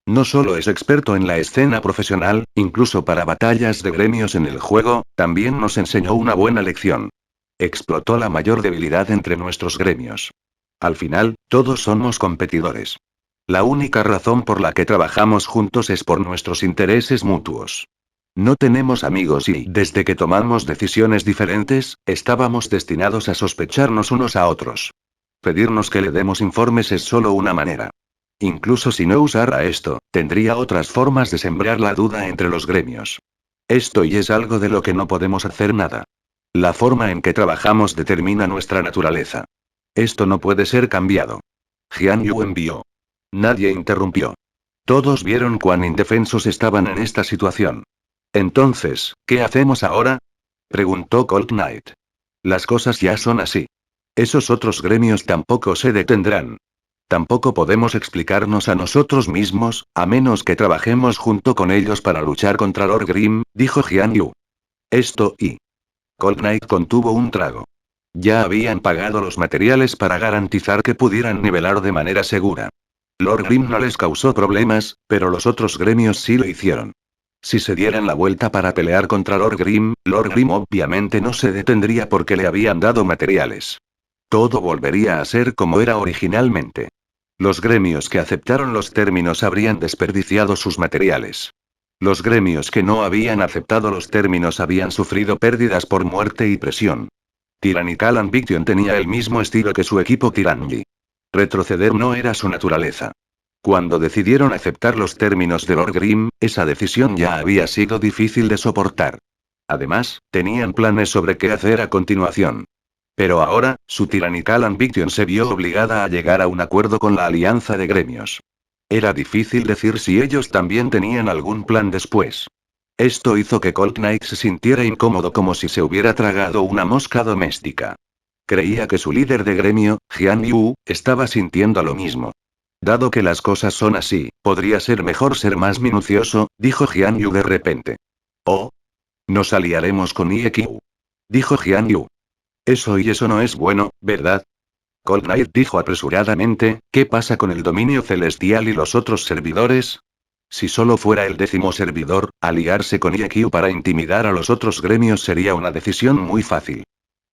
No solo es experto en la escena profesional, incluso para batallas de gremios en el juego, también nos enseñó una buena lección. Explotó la mayor debilidad entre nuestros gremios. Al final, todos somos competidores. La única razón por la que trabajamos juntos es por nuestros intereses mutuos. No tenemos amigos y, desde que tomamos decisiones diferentes, estábamos destinados a sospecharnos unos a otros. Pedirnos que le demos informes es solo una manera. Incluso si no usara esto, tendría otras formas de sembrar la duda entre los gremios. Esto y es algo de lo que no podemos hacer nada. La forma en que trabajamos determina nuestra naturaleza. Esto no puede ser cambiado. Jian Yu envió. Nadie interrumpió. Todos vieron cuán indefensos estaban en esta situación. Entonces, ¿qué hacemos ahora? Preguntó Cold Knight. Las cosas ya son así. Esos otros gremios tampoco se detendrán. Tampoco podemos explicarnos a nosotros mismos, a menos que trabajemos junto con ellos para luchar contra Lord Grimm, dijo Jian Yu. Esto y... Cold Knight contuvo un trago. Ya habían pagado los materiales para garantizar que pudieran nivelar de manera segura. Lord Grimm no les causó problemas, pero los otros gremios sí lo hicieron. Si se dieran la vuelta para pelear contra Lord Grimm obviamente no se detendría porque le habían dado materiales. Todo volvería a ser como era originalmente. Los gremios que aceptaron los términos habrían desperdiciado sus materiales. Los gremios que no habían aceptado los términos habían sufrido pérdidas por muerte y presión. Tyrannical Ambition tenía el mismo estilo que su equipo Tyranny. Retroceder no era su naturaleza. Cuando decidieron aceptar los términos de Lord Grimm, esa decisión ya había sido difícil de soportar. Además, tenían planes sobre qué hacer a continuación. Pero ahora, su Tyrannical Ambition se vio obligada a llegar a un acuerdo con la alianza de gremios. Era difícil decir si ellos también tenían algún plan después. Esto hizo que Colt Knight se sintiera incómodo como si se hubiera tragado una mosca doméstica. Creía que su líder de gremio, Jian Yu, estaba sintiendo lo mismo. Dado que las cosas son así, podría ser mejor ser más minucioso, dijo Jian Yu de repente. Oh. Nos aliaremos con IEQ. Dijo Jian Yu. Eso no es bueno, ¿verdad? Colt Knight dijo apresuradamente, ¿qué pasa con el dominio celestial y los otros servidores? Si solo fuera el 10º servidor, aliarse con IEQ para intimidar a los otros gremios sería una decisión muy fácil.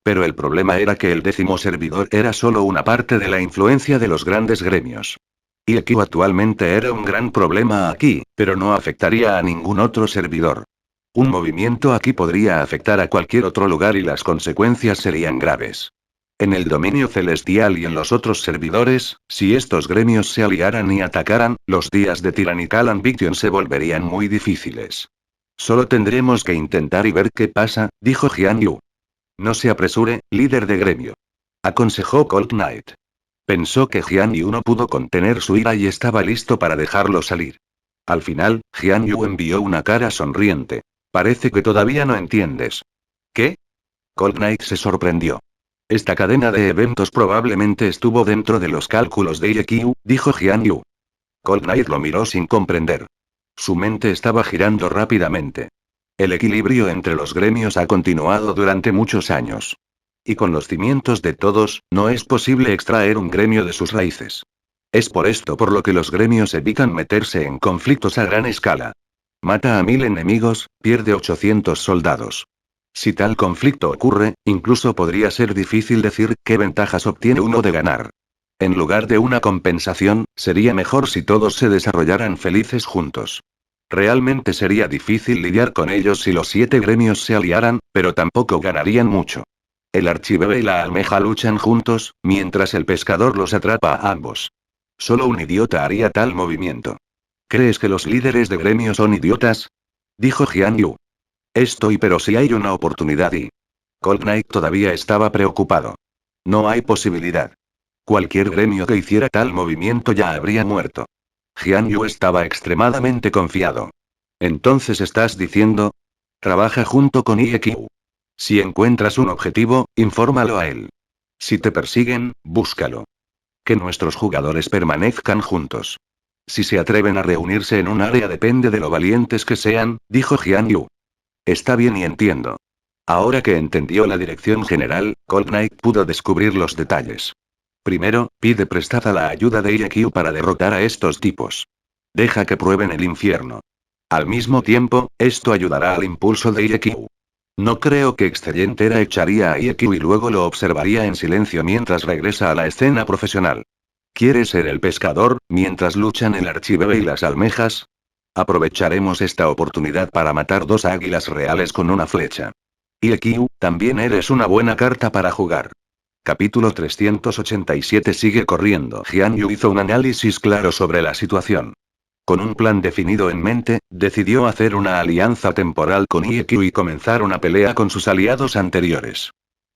Pero el problema era que el 10º servidor era solo una parte de la influencia de los grandes gremios. IEQ actualmente era un gran problema aquí, pero no afectaría a ningún otro servidor. Un movimiento aquí podría afectar a cualquier otro lugar y las consecuencias serían graves. En el dominio celestial y en los otros servidores, si estos gremios se aliaran y atacaran, los días de Tyrannical Ambition se volverían muy difíciles. Solo tendremos que intentar y ver qué pasa, dijo Jian Yu. No se apresure, líder de gremio. Aconsejó Colt Knight. Pensó que Jian Yu no pudo contener su ira y estaba listo para dejarlo salir. Al final, Jian Yu envió una cara sonriente. Parece que todavía no entiendes. ¿Qué? Colt Knight se sorprendió. Esta cadena de eventos probablemente estuvo dentro de los cálculos de IEQ, dijo Jian Yu. Colt Knight lo miró sin comprender. Su mente estaba girando rápidamente. El equilibrio entre los gremios ha continuado durante muchos años. Y con los cimientos de todos, no es posible extraer un gremio de sus raíces. Es por esto por lo que los gremios evitan meterse en conflictos a gran escala. Mata a 1000 enemigos, pierde 800 soldados. Si tal conflicto ocurre, incluso podría ser difícil decir qué ventajas obtiene uno de ganar. En lugar de una compensación, sería mejor si todos se desarrollaran felices juntos. Realmente sería difícil lidiar con ellos si los 7 gremios se aliaran, pero tampoco ganarían mucho. El archibebe y la almeja luchan juntos, mientras el pescador los atrapa a ambos. Solo un idiota haría tal movimiento. ¿Crees que los líderes de gremio son idiotas? Dijo Jian Yu. Pero si hay una oportunidad y... Colt Knight todavía estaba preocupado. No hay posibilidad. Cualquier gremio que hiciera tal movimiento ya habría muerto. Jian Yu estaba extremadamente confiado. Entonces estás diciendo... Trabaja junto con IEQ. Si encuentras un objetivo, infórmalo a él. Si te persiguen, búscalo. Que nuestros jugadores permanezcan juntos. Si se atreven a reunirse en un área depende de lo valientes que sean, dijo Jian Yu. Está bien y entiendo. Ahora que entendió la dirección general, Colt Knight pudo descubrir los detalles. Primero, pide prestada la ayuda de IEQ para derrotar a estos tipos. Deja que prueben el infierno. Al mismo tiempo, esto ayudará al impulso de IEQ. No creo que Excellentera echaría a IEQ y luego lo observaría en silencio mientras regresa a la escena profesional. ¿Quiere ser el pescador, mientras luchan el archibebe y las almejas? Aprovecharemos esta oportunidad para matar 2 águilas reales con una flecha. IEQ, también eres una buena carta para jugar. Capítulo 387 sigue corriendo. Jian Yu hizo un análisis claro sobre la situación. Con un plan definido en mente, decidió hacer una alianza temporal con IEQ y comenzar una pelea con sus aliados anteriores.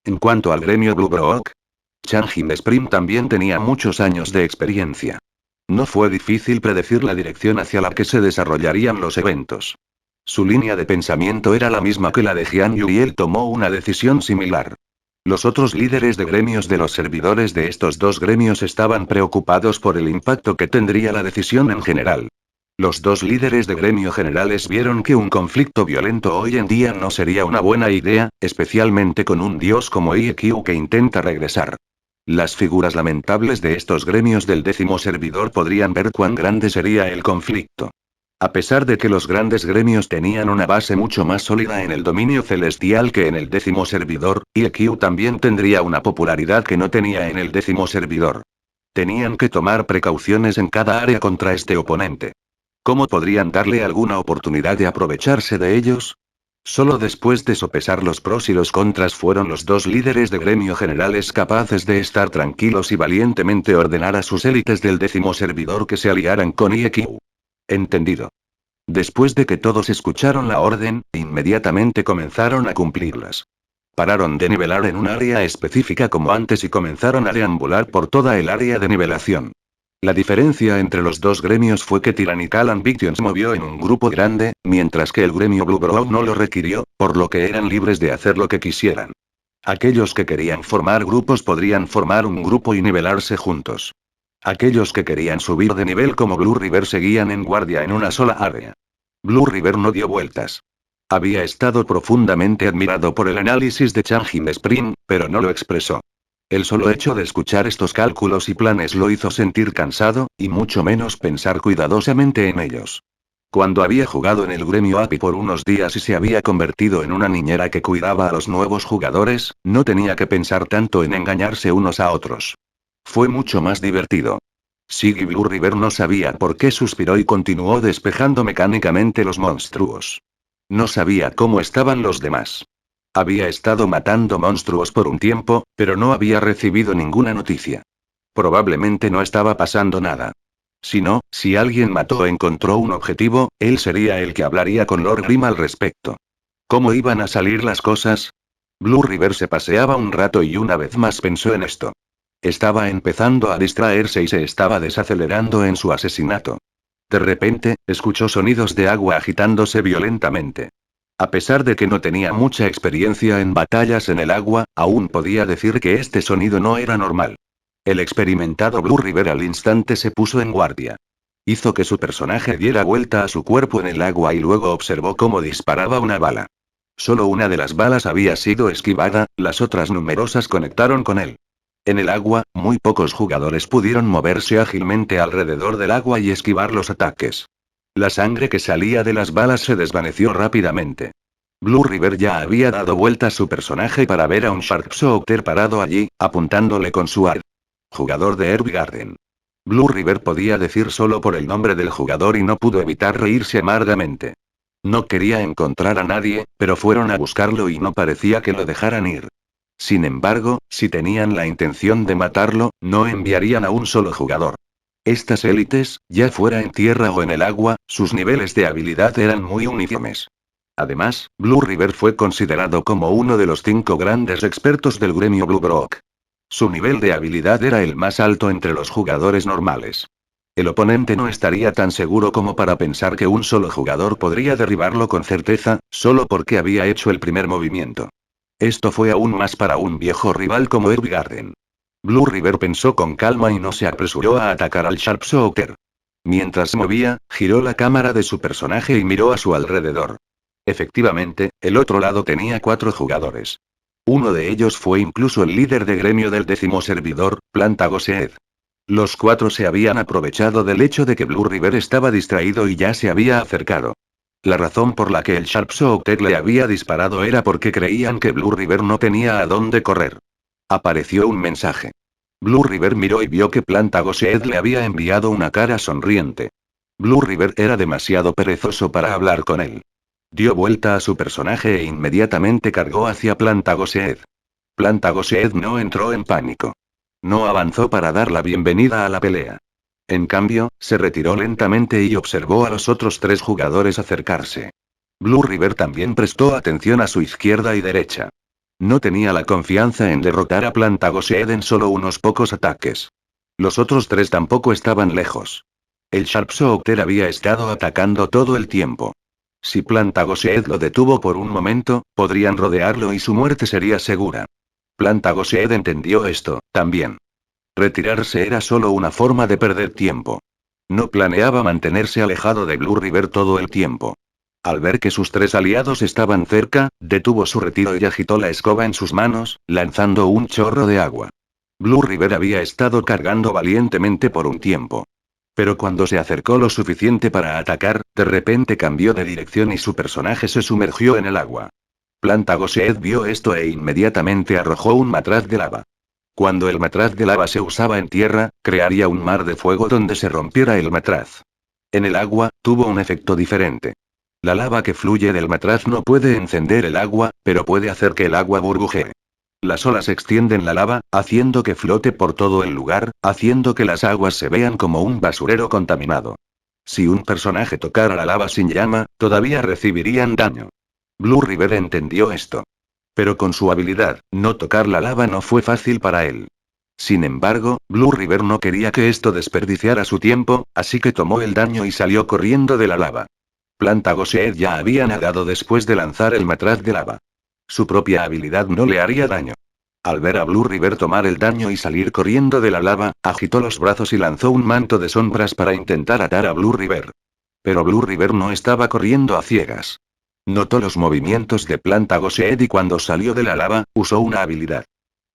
En cuanto al gremio Blue Brook, Chang Spring también tenía muchos años de experiencia. No fue difícil predecir la dirección hacia la que se desarrollarían los eventos. Su línea de pensamiento era la misma que la de Jian Yu y él tomó una decisión similar. Los otros líderes de gremios de los servidores de estos 2 gremios estaban preocupados por el impacto que tendría la decisión en general. Los 2 líderes de gremio generales vieron que un conflicto violento hoy en día no sería una buena idea, especialmente con un dios como IEQ que intenta regresar. Las figuras lamentables de estos gremios del 10º servidor podrían ver cuán grande sería el conflicto. A pesar de que los grandes gremios tenían una base mucho más sólida en el dominio celestial que en el 10º servidor, IEQ también tendría una popularidad que no tenía en el 10º servidor. Tenían que tomar precauciones en cada área contra este oponente. ¿Cómo podrían darle alguna oportunidad de aprovecharse de ellos? Solo después de sopesar los pros y los contras fueron los dos líderes de gremio generales capaces de estar tranquilos y valientemente ordenar a sus élites del 10º servidor que se aliaran con IEQ. Entendido. Después de que todos escucharon la orden, inmediatamente comenzaron a cumplirlas. Pararon de nivelar en un área específica como antes y comenzaron a deambular por toda el área de nivelación. La diferencia entre los dos gremios fue que Tyrannical Ambition se movió en un grupo grande, mientras que el gremio Blue Brow no lo requirió, por lo que eran libres de hacer lo que quisieran. Aquellos que querían formar grupos podrían formar un grupo y nivelarse juntos. Aquellos que querían subir de nivel como Blue River seguían en guardia en una sola área. Blue River no dio vueltas. Había estado profundamente admirado por el análisis de Changing Spring, pero no lo expresó. El solo hecho de escuchar estos cálculos y planes lo hizo sentir cansado, y mucho menos pensar cuidadosamente en ellos. Cuando había jugado en el gremio API por unos días y se había convertido en una niñera que cuidaba a los nuevos jugadores, no tenía que pensar tanto en engañarse unos a otros. Fue mucho más divertido. Siggy Blue River no sabía por qué suspiró y continuó despejando mecánicamente los monstruos. No sabía cómo estaban los demás. Había estado matando monstruos por un tiempo, pero no había recibido ninguna noticia. Probablemente no estaba pasando nada. Si no, si alguien mató o encontró un objetivo, él sería el que hablaría con Lord Grimm al respecto. ¿Cómo iban a salir las cosas? Blue River se paseaba un rato y una vez más pensó en esto. Estaba empezando a distraerse y se estaba desacelerando en su asesinato. De repente, escuchó sonidos de agua agitándose violentamente. A pesar de que no tenía mucha experiencia en batallas en el agua, aún podía decir que este sonido no era normal. El experimentado Blue River al instante se puso en guardia. Hizo que su personaje diera vuelta a su cuerpo en el agua y luego observó cómo disparaba una bala. Solo una de las balas había sido esquivada, las otras numerosas conectaron con él. En el agua, muy pocos jugadores pudieron moverse ágilmente alrededor del agua y esquivar los ataques. La sangre que salía de las balas se desvaneció rápidamente. Blue River ya había dado vuelta a su personaje para ver a un Sharpshooter parado allí, apuntándole con su arma. Jugador de Herb Garden. Blue River podía decir solo por el nombre del jugador y no pudo evitar reírse amargamente. No quería encontrar a nadie, pero fueron a buscarlo y no parecía que lo dejaran ir. Sin embargo, si tenían la intención de matarlo, no enviarían a un solo jugador. Estas élites, ya fuera en tierra o en el agua, sus niveles de habilidad eran muy uniformes. Además, Blue River fue considerado como uno de los 5 grandes expertos del gremio Blue Brock. Su nivel de habilidad era el más alto entre los jugadores normales. El oponente no estaría tan seguro como para pensar que un solo jugador podría derribarlo con certeza, solo porque había hecho el primer movimiento. Esto fue aún más para un viejo rival como Herb Garden. Blue River pensó con calma y no se apresuró a atacar al Sharpshooter. Mientras se movía, giró la cámara de su personaje y miró a su alrededor. Efectivamente, el otro lado tenía 4 jugadores. Uno de ellos fue incluso el líder de gremio del 10º servidor, Plantagoseed. Los 4 se habían aprovechado del hecho de que Blue River estaba distraído y ya se había acercado. La razón por la que el Sharpshooter le había disparado era porque creían que Blue River no tenía a dónde correr. Apareció un mensaje. Blue River miró y vio que Plantagoseed le había enviado una cara sonriente. Blue River era demasiado perezoso para hablar con él. Dio vuelta a su personaje e inmediatamente cargó hacia Plantagoseed. Plantagoseed no entró en pánico. No avanzó para dar la bienvenida a la pelea. En cambio, se retiró lentamente y observó a los otros 3 jugadores acercarse. Blue River también prestó atención a su izquierda y derecha. No tenía la confianza en derrotar a Plantagoseed en solo unos pocos ataques. Los otros 3 tampoco estaban lejos. El Sharpshooter había estado atacando todo el tiempo. Si Plantagoseed lo detuvo por un momento, podrían rodearlo y su muerte sería segura. Plantagoseed entendió esto, también. Retirarse era solo una forma de perder tiempo. No planeaba mantenerse alejado de Blue River todo el tiempo. Al ver que sus 3 aliados estaban cerca, detuvo su retiro y agitó la escoba en sus manos, lanzando un chorro de agua. Blue River había estado cargando valientemente por un tiempo. Pero cuando se acercó lo suficiente para atacar, de repente cambió de dirección y su personaje se sumergió en el agua. Plantagoseed vio esto e inmediatamente arrojó un matraz de lava. Cuando el matraz de lava se usaba en tierra, crearía un mar de fuego donde se rompiera el matraz. En el agua, tuvo un efecto diferente. La lava que fluye del matraz no puede encender el agua, pero puede hacer que el agua burbujee. Las olas extienden la lava, haciendo que flote por todo el lugar, haciendo que las aguas se vean como un basurero contaminado. Si un personaje tocara la lava sin llama, todavía recibirían daño. Blue River entendió esto. Pero con su habilidad, no tocar la lava no fue fácil para él. Sin embargo, Blue River no quería que esto desperdiciara su tiempo, así que tomó el daño y salió corriendo de la lava. Plantagoseed ya había nadado después de lanzar el matraz de lava. Su propia habilidad no le haría daño. Al ver a Blue River tomar el daño y salir corriendo de la lava, agitó los brazos y lanzó un manto de sombras para intentar atar a Blue River. Pero Blue River no estaba corriendo a ciegas. Notó los movimientos de Plantagoseed y cuando salió de la lava, usó una habilidad.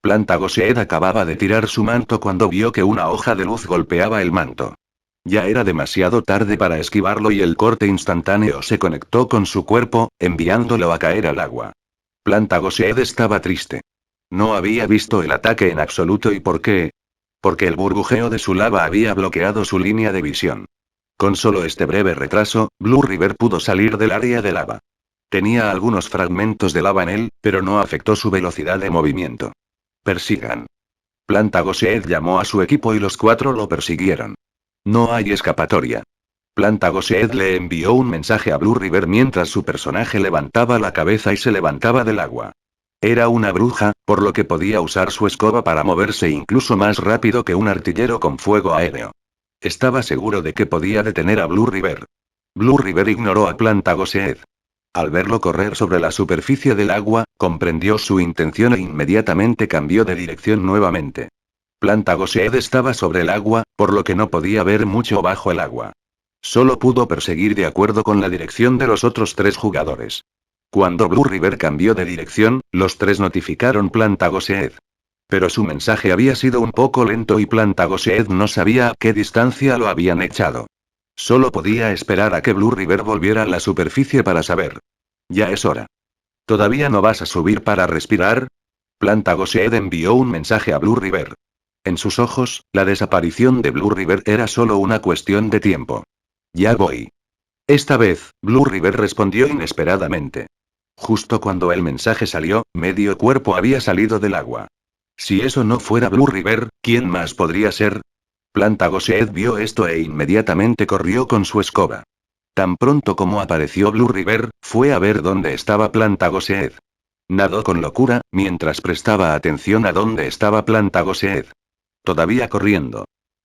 Plantagoseed acababa de tirar su manto cuando vio que una hoja de luz golpeaba el manto. Ya era demasiado tarde para esquivarlo y el corte instantáneo se conectó con su cuerpo, enviándolo a caer al agua. Plantagoseed estaba triste. No había visto el ataque en absoluto y ¿por qué? Porque el burbujeo de su lava había bloqueado su línea de visión. Con solo este breve retraso, Blue River pudo salir del área de lava. Tenía algunos fragmentos de lava en él, pero no afectó su velocidad de movimiento. Persigan. Plantagoseed llamó a su equipo y los cuatro lo persiguieron. No hay escapatoria. Plantagoseed le envió un mensaje a Blue River mientras su personaje levantaba la cabeza y se levantaba del agua. Era una bruja, por lo que podía usar su escoba para moverse incluso más rápido que un artillero con fuego aéreo. Estaba seguro de que podía detener a Blue River. Blue River ignoró a Plantagoseed. Al verlo correr sobre la superficie del agua, comprendió su intención e inmediatamente cambió de dirección nuevamente. Plantagoseed estaba sobre el agua, por lo que no podía ver mucho bajo el agua. Solo pudo perseguir de acuerdo con la dirección de los otros tres jugadores. Cuando Blue River cambió de dirección, los tres notificaron Plantagoseed. Pero su mensaje había sido un poco lento y Plantagoseed no sabía a qué distancia lo habían echado. Solo podía esperar a que Blue River volviera a la superficie para saber. Ya es hora. ¿Todavía no vas a subir para respirar? Plantagoseed envió un mensaje a Blue River. En sus ojos, la desaparición de Blue River era solo una cuestión de tiempo. Ya voy. Esta vez, Blue River respondió inesperadamente. Justo cuando el mensaje salió, medio cuerpo había salido del agua. Si eso no fuera Blue River, ¿quién más podría ser? Plantagoseed vio esto e inmediatamente corrió con su escoba. Tan pronto como apareció Blue River, fue a ver dónde estaba Plantagoseed. Nadó con locura, mientras prestaba atención a dónde estaba Plantagoseed. Todavía corriendo.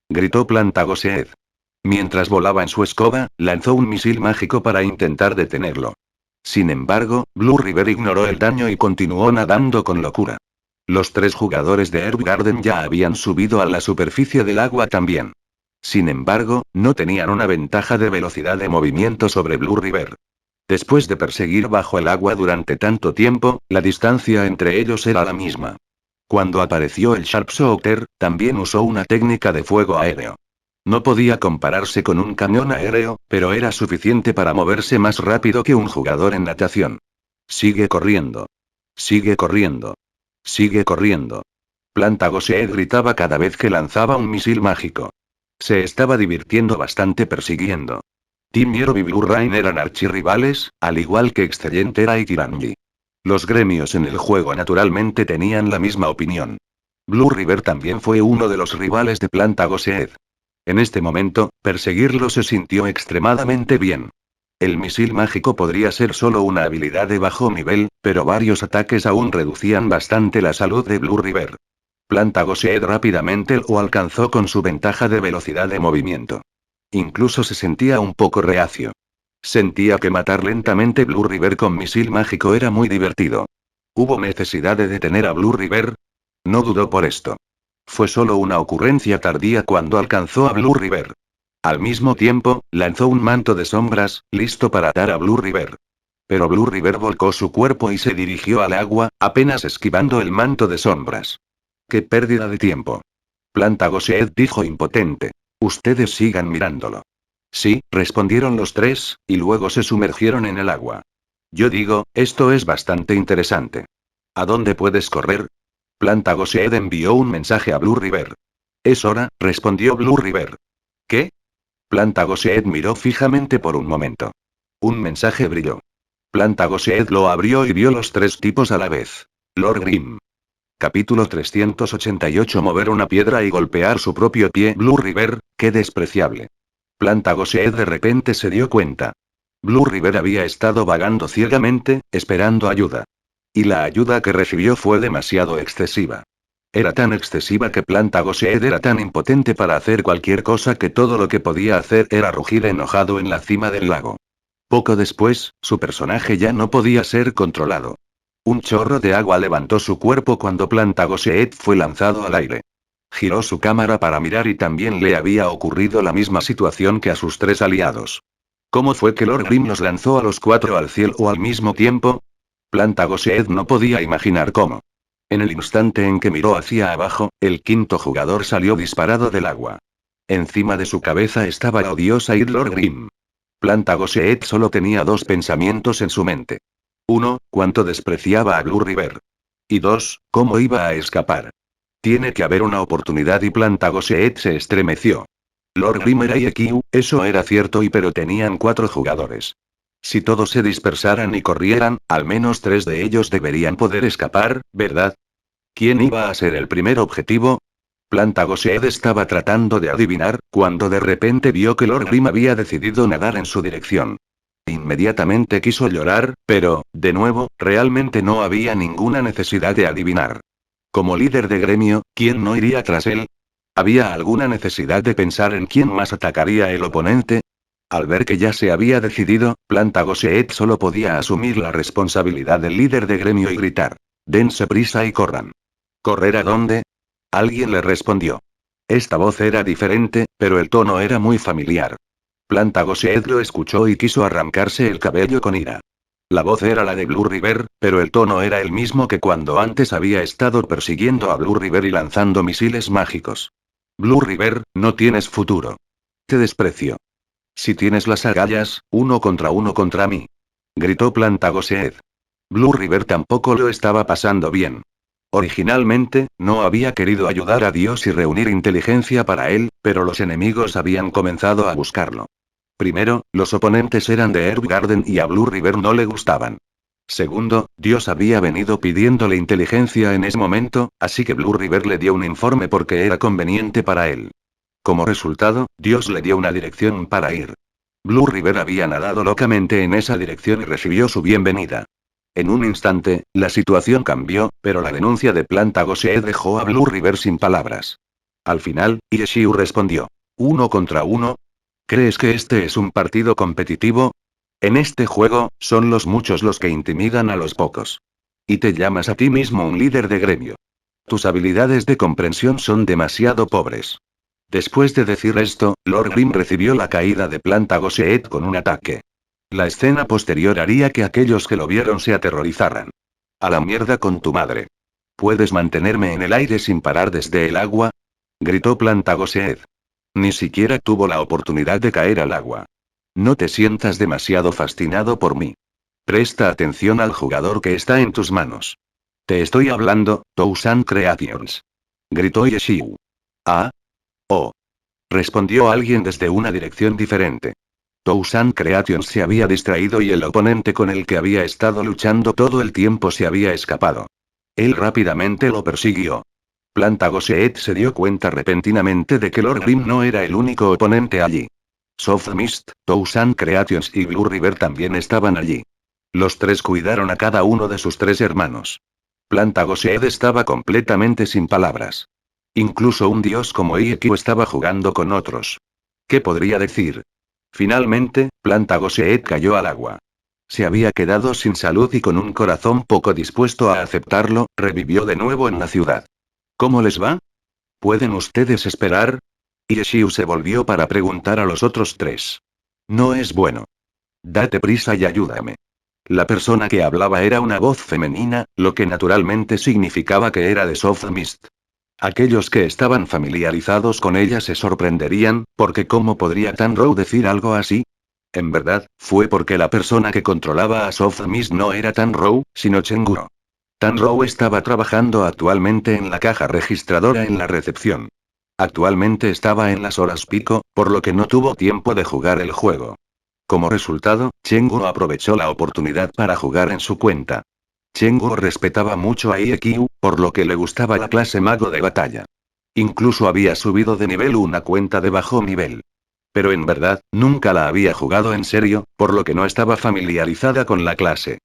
Gritó Plantagoseed. Mientras volaba en su escoba, lanzó un misil mágico para intentar detenerlo. Sin embargo, Blue River ignoró el daño y continuó nadando con locura. Los tres jugadores de Herb Garden ya habían subido a la superficie del agua también. Sin embargo, no tenían una ventaja de velocidad de movimiento sobre Blue River. Después de perseguir bajo el agua durante tanto tiempo, la distancia entre ellos era la misma. Cuando apareció el Sharpshooter, también usó una técnica de fuego aéreo. No podía compararse con un cañón aéreo, pero era suficiente para moverse más rápido que un jugador en natación. Sigue corriendo. Sigue corriendo. Sigue corriendo. Plantagoseed gritaba cada vez que lanzaba un misil mágico. Se estaba divirtiendo bastante persiguiendo. Team Hero y Blue Rain eran archirrivales, al igual que Excellent Era y Kirangi. Los gremios en el juego naturalmente tenían la misma opinión. Blue River también fue uno de los rivales de Plantagoseed. En este momento, perseguirlo se sintió extremadamente bien. El misil mágico podría ser solo una habilidad de bajo nivel, pero varios ataques aún reducían bastante la salud de Blue River. Plantagoseed rápidamente lo alcanzó con su ventaja de velocidad de movimiento. Incluso se sentía un poco reacio. Sentía que matar lentamente Blue River con misil mágico era muy divertido. ¿Hubo necesidad de detener a Blue River? No dudó por esto. Fue solo una ocurrencia tardía cuando alcanzó a Blue River. Al mismo tiempo, lanzó un manto de sombras, listo para atar a Blue River. Pero Blue River volcó su cuerpo y se dirigió al agua, apenas esquivando el manto de sombras. ¡Qué pérdida de tiempo! Plantagoseed dijo impotente. Ustedes sigan mirándolo. Sí, respondieron los tres, y luego se sumergieron en el agua. Yo digo, esto es bastante interesante. ¿A dónde puedes correr? Plantagoseed envió un mensaje a Blue River. Es hora, respondió Blue River. ¿Qué? Plantagoseed miró fijamente por un momento. Un mensaje brilló. Plantagenet lo abrió y vio los tres tipos a la vez. Lord Grimm. Capítulo 388. Mover una piedra y golpear su propio pie. Blue River, qué despreciable. Plantagenet de repente se dio cuenta. Blue River había estado vagando ciegamente, esperando ayuda. Y la ayuda que recibió fue demasiado excesiva. Era tan excesiva que Plantagenet era tan impotente para hacer cualquier cosa que todo lo que podía hacer era rugir enojado en la cima del lago. Poco después, su personaje ya no podía ser controlado. Un chorro de agua levantó su cuerpo cuando Plantagenet fue lanzado al aire. Giró su cámara para mirar y también le había ocurrido la misma situación que a sus tres aliados. ¿Cómo fue que Lord Grimm los lanzó a los cuatro al cielo al mismo tiempo? Plantagenet no podía imaginar cómo. En el instante en que miró hacia abajo, el quinto jugador salió disparado del agua. Encima de su cabeza estaba la odiosa id Lord Grimm. Plantagenet solo tenía dos pensamientos en su mente. 1. Cuánto despreciaba a Blue River. Y 2. Cómo iba a escapar. Tiene que haber una oportunidad y Plantagenet se estremeció. Lord Grimm era IQ, eso era cierto pero tenían 4 jugadores. Si todos se dispersaran y corrieran, al menos 3 de ellos deberían poder escapar, ¿verdad? ¿Quién iba a ser el primer objetivo? Plantagenet estaba tratando de adivinar, cuando de repente vio que Lord Grimm había decidido nadar en su dirección. Inmediatamente quiso llorar, pero, de nuevo, realmente no había ninguna necesidad de adivinar. Como líder de gremio, ¿quién no iría tras él? ¿Había alguna necesidad de pensar en quién más atacaría el oponente? Al ver que ya se había decidido, Plantagenet solo podía asumir la responsabilidad del líder de gremio y gritar: «Dense prisa y corran». ¿Correr a dónde? Alguien le respondió. Esta voz era diferente, pero el tono era muy familiar. Plantagenet lo escuchó y quiso arrancarse el cabello con ira. La voz era la de Blue River, pero el tono era el mismo que cuando antes había estado persiguiendo a Blue River y lanzando misiles mágicos. Blue River, no tienes futuro. Te desprecio. Si tienes las agallas, 1 contra mí. Gritó Plantagenet. Blue River tampoco lo estaba pasando bien. Originalmente, no había querido ayudar a Dios y reunir inteligencia para él, pero los enemigos habían comenzado a buscarlo. Primero, los oponentes eran de Herb Garden y a Blue River no le gustaban. Segundo, Dios había venido pidiéndole inteligencia en ese momento, así que Blue River le dio un informe porque era conveniente para él. Como resultado, Dios le dio una dirección para ir. Blue River había nadado locamente en esa dirección y recibió su bienvenida. En un instante, la situación cambió, pero la denuncia de Plantagenet dejó a Blue River sin palabras. Al final, Yeshiu respondió: 1 contra 1. ¿Crees que este es un partido competitivo? En este juego, son los muchos los que intimidan a los pocos. Y te llamas a ti mismo un líder de gremio. Tus habilidades de comprensión son demasiado pobres. Después de decir esto, Lord Grimm recibió la caída de Plantagenet con un ataque. La escena posterior haría que aquellos que lo vieron se aterrorizaran. A la mierda con tu madre. ¿Puedes mantenerme en el aire sin parar desde el agua? Gritó Plantagenet. Ni siquiera tuvo la oportunidad de caer al agua. No te sientas demasiado fascinado por mí. Presta atención al jugador que está en tus manos. Te estoy hablando, Tousan Creations. Gritó Yeshiu. Ah. Oh. Respondió alguien desde una dirección diferente. Tousan Creations se había distraído y el oponente con el que había estado luchando todo el tiempo se había escapado. Él rápidamente lo persiguió. Plantagenet se dio cuenta repentinamente de que Lord Grimm no era el único oponente allí. Soft Mist, Tousan Creations y Blue River también estaban allí. Los tres cuidaron a cada uno de sus 3 hermanos. Plantagenet estaba completamente sin palabras. Incluso un dios como Ieki estaba jugando con otros. ¿Qué podría decir? Finalmente, Plantagenet cayó al agua. Se había quedado sin salud y con un corazón poco dispuesto a aceptarlo, revivió de nuevo en la ciudad. ¿Cómo les va? ¿Pueden ustedes esperar? Yeshiu se volvió para preguntar a los otros 3. No es bueno. Date prisa y ayúdame. La persona que hablaba era una voz femenina, lo que naturalmente significaba que era de Soft Mist. Aquellos que estaban familiarizados con ella se sorprenderían, porque ¿cómo podría Tanrou decir algo así? En verdad, fue porque la persona que controlaba a Soft Mist no era Tanrou, sino Chenguro. Tanrou estaba trabajando actualmente en la caja registradora en la recepción. Actualmente estaba en las horas pico, por lo que no tuvo tiempo de jugar el juego. Como resultado, Chengguo aprovechó la oportunidad para jugar en su cuenta. Chengguo respetaba mucho a IEQ, por lo que le gustaba la clase mago de batalla. Incluso había subido de nivel una cuenta de bajo nivel. Pero en verdad, nunca la había jugado en serio, por lo que no estaba familiarizada con la clase.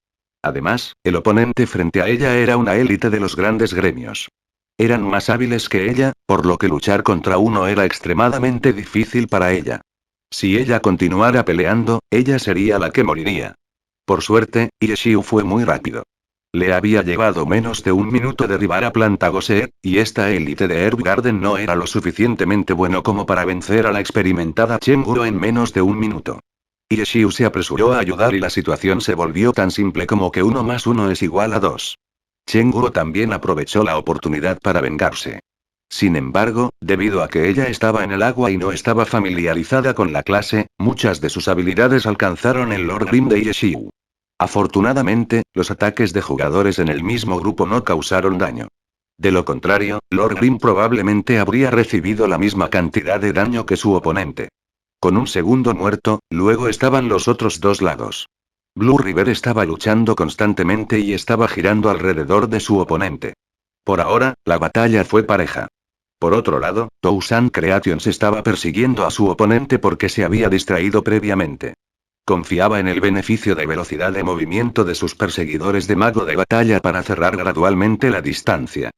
Además, el oponente frente a ella era una élite de los grandes gremios. Eran más hábiles que ella, por lo que luchar contra uno era extremadamente difícil para ella. Si ella continuara peleando, ella sería la que moriría. Por suerte, Yeshiu fue muy rápido. Le había llevado menos de un minuto derribar a Plantagoset, y esta élite de Herb Garden no era lo suficientemente bueno como para vencer a la experimentada Chenguro en menos de un minuto. Yeshiu se apresuró a ayudar y la situación se volvió tan simple como que 1 más 1 es igual a 2. Chenguro también aprovechó la oportunidad para vengarse. Sin embargo, debido a que ella estaba en el agua y no estaba familiarizada con la clase, muchas de sus habilidades alcanzaron el Lord Grim de Yeshiu. Afortunadamente, los ataques de jugadores en el mismo grupo no causaron daño. De lo contrario, Lord Grim probablemente habría recibido la misma cantidad de daño que su oponente. Con un segundo muerto, luego estaban los otros dos lados. Blue River estaba luchando constantemente y estaba girando alrededor de su oponente. Por ahora, la batalla fue pareja. Por otro lado, Tousan Creations estaba persiguiendo a su oponente porque se había distraído previamente. Confiaba en el beneficio de velocidad de movimiento de sus perseguidores de mago de batalla para cerrar gradualmente la distancia.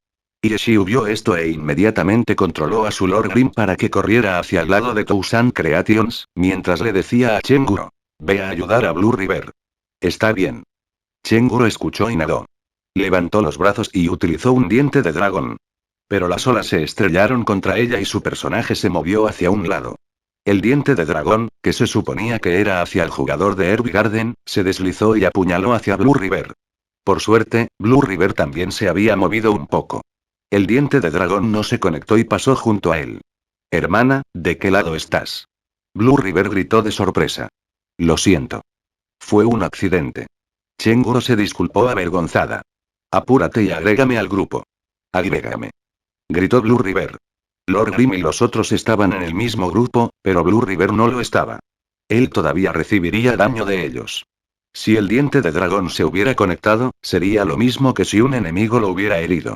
Yeshiu vio esto e inmediatamente controló a su Lord Grim para que corriera hacia el lado de Tousan Creations, mientras le decía a Chenguro: ve a ayudar a Blue River. Está bien. Chenguro escuchó y nadó. Levantó los brazos y utilizó un diente de dragón. Pero las olas se estrellaron contra ella y su personaje se movió hacia un lado. El diente de dragón, que se suponía que era hacia el jugador de Herb Garden, se deslizó y apuñaló hacia Blue River. Por suerte, Blue River también se había movido un poco. El diente de dragón no se conectó y pasó junto a él. Hermana, ¿de qué lado estás? Blue River gritó de sorpresa. Lo siento. Fue un accidente. Chenguro se disculpó avergonzada. Apúrate y agrégame al grupo. Agrégame. Gritó Blue River. Lord Grim y los otros estaban en el mismo grupo, pero Blue River no lo estaba. Él todavía recibiría daño de ellos. Si el diente de dragón se hubiera conectado, sería lo mismo que si un enemigo lo hubiera herido.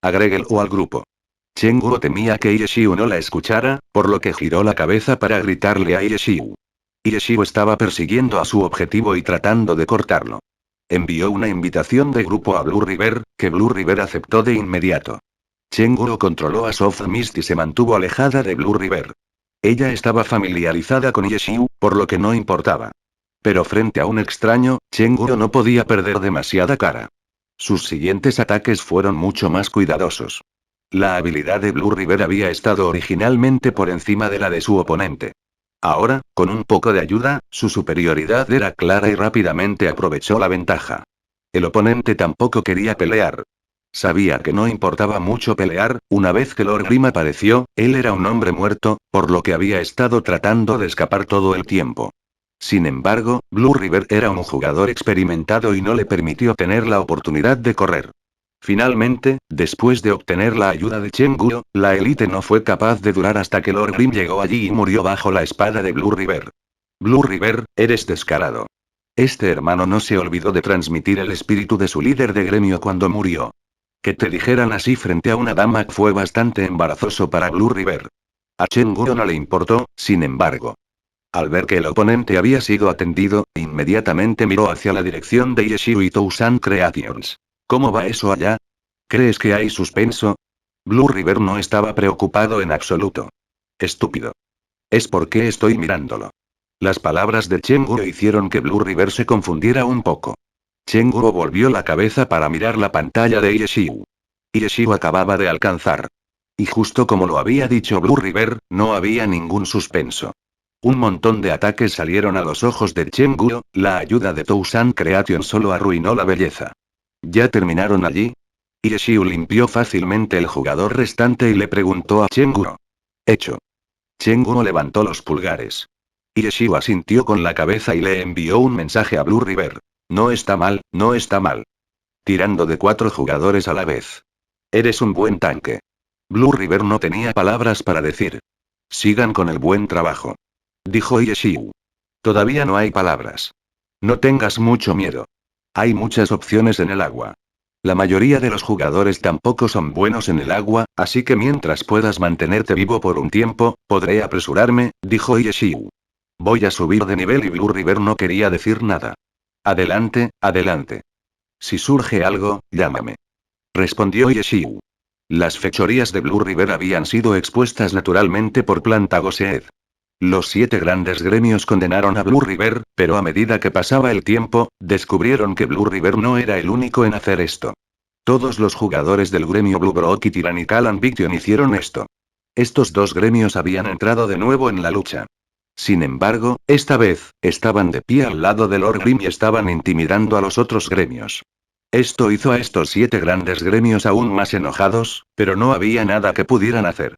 Agréguelo al grupo. Chenguro temía que Yeshiu no la escuchara, por lo que giró la cabeza para gritarle a Yeshiu. Yeshiu estaba persiguiendo a su objetivo y tratando de cortarlo. Envió una invitación de grupo a Blue River, que Blue River aceptó de inmediato. Chenguro controló a Soft Mist y se mantuvo alejada de Blue River. Ella estaba familiarizada con Yeshiu, por lo que no importaba. Pero frente a un extraño, Chenguro no podía perder demasiada cara. Sus siguientes ataques fueron mucho más cuidadosos. La habilidad de Blue River había estado originalmente por encima de la de su oponente. Ahora, con un poco de ayuda, su superioridad era clara y rápidamente aprovechó la ventaja. El oponente tampoco quería pelear. Sabía que no importaba mucho pelear, una vez que Lord Grim apareció, él era un hombre muerto, por lo que había estado tratando de escapar todo el tiempo. Sin embargo, Blue River era un jugador experimentado y no le permitió tener la oportunidad de correr. Finalmente, después de obtener la ayuda de Chenguro, la élite no fue capaz de durar hasta que Lord Grim llegó allí y murió bajo la espada de Blue River. Blue River, eres descarado. Este hermano no se olvidó de transmitir el espíritu de su líder de gremio cuando murió. Que te dijeran así frente a una dama fue bastante embarazoso para Blue River. A Chenguro no le importó, sin embargo. Al ver que el oponente había sido atendido, inmediatamente miró hacia la dirección de Yeshiu y Tousan Creations. ¿Cómo va eso allá? ¿Crees que hay suspenso? Blue River no estaba preocupado en absoluto. Estúpido. Es porque estoy mirándolo. Las palabras de Chenguro hicieron que Blue River se confundiera un poco. Chenguro volvió la cabeza para mirar la pantalla de Yeshiu. Yeshiu acababa de alcanzar. Y justo como lo había dicho Blue River, no había ningún suspenso. Un montón de ataques salieron a los ojos de Chenguro, la ayuda de Tousan Creation solo arruinó la belleza. ¿Ya terminaron allí? Yeshiu limpió fácilmente el jugador restante y le preguntó a Chenguro. Hecho. Chenguro levantó los pulgares. Yeshiu asintió con la cabeza y le envió un mensaje a Blue River. No está mal, no está mal. Tirando de 4 jugadores a la vez. Eres un buen tanque. Blue River no tenía palabras para decir. Sigan con el buen trabajo. Dijo Yeshiu. Todavía no hay palabras. No tengas mucho miedo. Hay muchas opciones en el agua. La mayoría de los jugadores tampoco son buenos en el agua, así que mientras puedas mantenerte vivo por un tiempo, podré apresurarme, dijo Yeshiu. Voy a subir de nivel y Blue River no quería decir nada. Adelante, adelante. Si surge algo, llámame. Respondió Yeshiu. Las fechorías de Blue River habían sido expuestas naturalmente por Plantagoseed. Los 7 grandes gremios condenaron a Blue River, pero a medida que pasaba el tiempo, descubrieron que Blue River no era el único en hacer esto. Todos los jugadores del gremio Blue Brook y Tyrannical Ambition hicieron esto. Estos dos gremios habían entrado de nuevo en la lucha. Sin embargo, esta vez, estaban de pie al lado de Lord Grim y estaban intimidando a los otros gremios. Esto hizo a estos 7 grandes gremios aún más enojados, pero no había nada que pudieran hacer.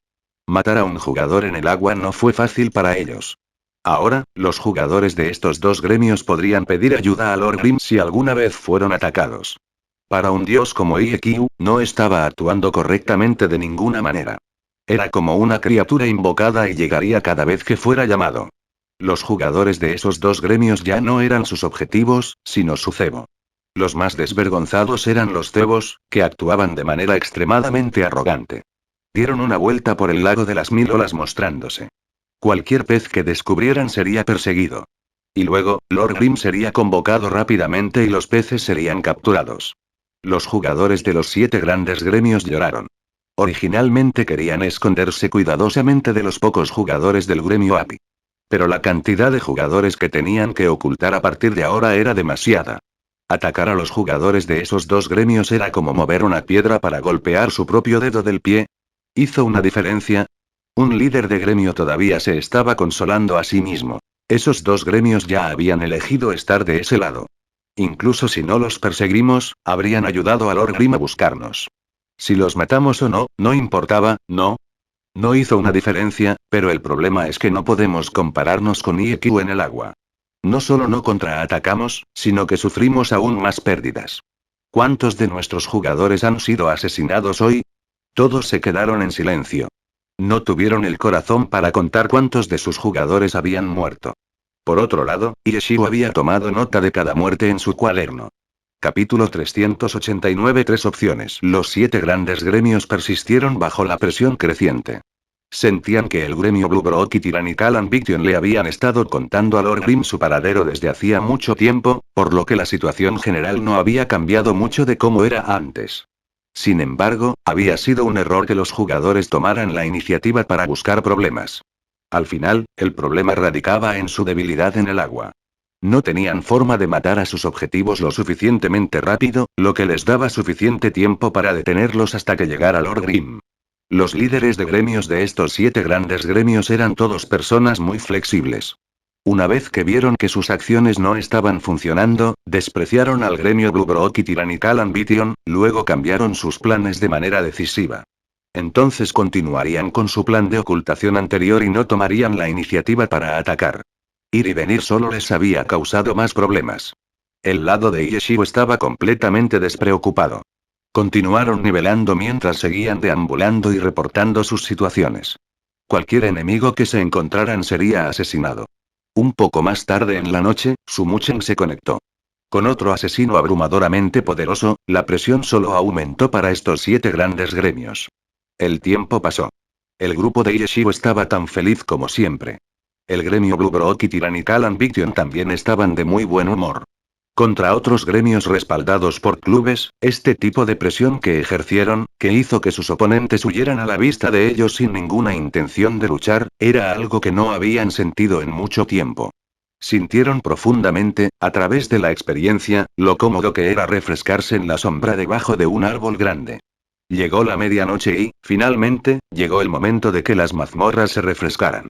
Matar a un jugador en el agua no fue fácil para ellos. Ahora, los jugadores de estos dos gremios podrían pedir ayuda a Lord Grim si alguna vez fueron atacados. Para un dios como Iekyu, no estaba actuando correctamente de ninguna manera. Era como una criatura invocada y llegaría cada vez que fuera llamado. Los jugadores de esos dos gremios ya no eran sus objetivos, sino su cebo. Los más desvergonzados eran los cebos, que actuaban de manera extremadamente arrogante. Dieron una vuelta por el lago de las 1000 olas mostrándose. Cualquier pez que descubrieran sería perseguido. Y luego, Lord Grim sería convocado rápidamente y los peces serían capturados. Los jugadores de los 7 grandes gremios lloraron. Originalmente querían esconderse cuidadosamente de los pocos jugadores del gremio Api. Pero la cantidad de jugadores que tenían que ocultar a partir de ahora era demasiada. Atacar a los jugadores de esos dos gremios era como mover una piedra para golpear su propio dedo del pie. ¿Hizo una diferencia? Un líder de gremio todavía se estaba consolando a sí mismo. Esos dos gremios ya habían elegido estar de ese lado. Incluso si no los perseguimos, habrían ayudado a Lord Grim a buscarnos. Si los matamos o no, no importaba, ¿no? No hizo una diferencia, pero el problema es que no podemos compararnos con Iekyu en el agua. No solo no contraatacamos, sino que sufrimos aún más pérdidas. ¿Cuántos de nuestros jugadores han sido asesinados hoy? Todos se quedaron en silencio. No tuvieron el corazón para contar cuántos de sus jugadores habían muerto. Por otro lado, Yeshiu había tomado nota de cada muerte en su cuaderno. Capítulo 389. 3 opciones. Los 7 grandes gremios persistieron bajo la presión creciente. Sentían que el gremio Blue Brook y Tyrannical Ambition le habían estado contando a Lord Grim su paradero desde hacía mucho tiempo, por lo que la situación general no había cambiado mucho de cómo era antes. Sin embargo, había sido un error que los jugadores tomaran la iniciativa para buscar problemas. Al final, el problema radicaba en su debilidad en el agua. No tenían forma de matar a sus objetivos lo suficientemente rápido, lo que les daba suficiente tiempo para detenerlos hasta que llegara Lord Grim. Los líderes de gremios de estos 7 grandes gremios eran todos personas muy flexibles. Una vez que vieron que sus acciones no estaban funcionando, despreciaron al gremio Blue Brook y Tyrannical Ambition, luego cambiaron sus planes de manera decisiva. Entonces continuarían con su plan de ocultación anterior y no tomarían la iniciativa para atacar. Ir y venir solo les había causado más problemas. El lado de Yeshiu estaba completamente despreocupado. Continuaron nivelando mientras seguían deambulando y reportando sus situaciones. Cualquier enemigo que se encontraran sería asesinado. Un poco más tarde en la noche, Sumuchen se conectó. Con otro asesino abrumadoramente poderoso, la presión solo aumentó para estos 7 grandes gremios. El tiempo pasó. El grupo de Yeshiu estaba tan feliz como siempre. El gremio Blue Brook y Tyrannical Ambition también estaban de muy buen humor. Contra otros gremios respaldados por clubes, este tipo de presión que ejercieron, que hizo que sus oponentes huyeran a la vista de ellos sin ninguna intención de luchar, era algo que no habían sentido en mucho tiempo. Sintieron profundamente, a través de la experiencia, lo cómodo que era refrescarse en la sombra debajo de un árbol grande. Llegó la medianoche y, finalmente, llegó el momento de que las mazmorras se refrescaran.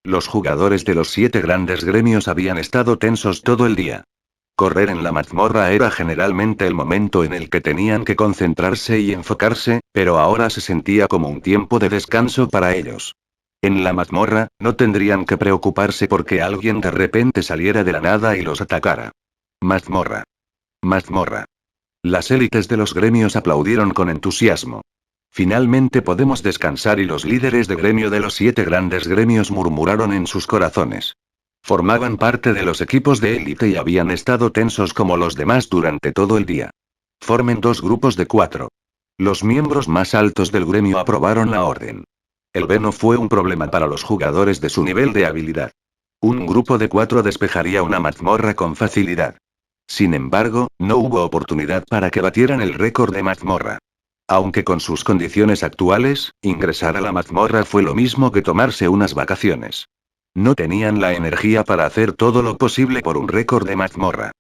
Los jugadores de los 7 grandes gremios habían estado tensos todo el día. Correr en la mazmorra era generalmente el momento en el que tenían que concentrarse y enfocarse, pero ahora se sentía como un tiempo de descanso para ellos. En la mazmorra, no tendrían que preocuparse porque alguien de repente saliera de la nada y los atacara. Mazmorra. Mazmorra. Las élites de los gremios aplaudieron con entusiasmo. Finalmente podemos descansar y los líderes de gremio de los 7 grandes gremios murmuraron en sus corazones. Formaban parte de los equipos de élite y habían estado tensos como los demás durante todo el día. Formen 2 grupos de 4. Los miembros más altos del gremio aprobaron la orden. El B no fue un problema para los jugadores de su nivel de habilidad. Un grupo de 4 despejaría una mazmorra con facilidad. Sin embargo, no hubo oportunidad para que batieran el récord de mazmorra. Aunque con sus condiciones actuales, ingresar a la mazmorra fue lo mismo que tomarse unas vacaciones. No tenían la energía para hacer todo lo posible por un récord de mazmorra.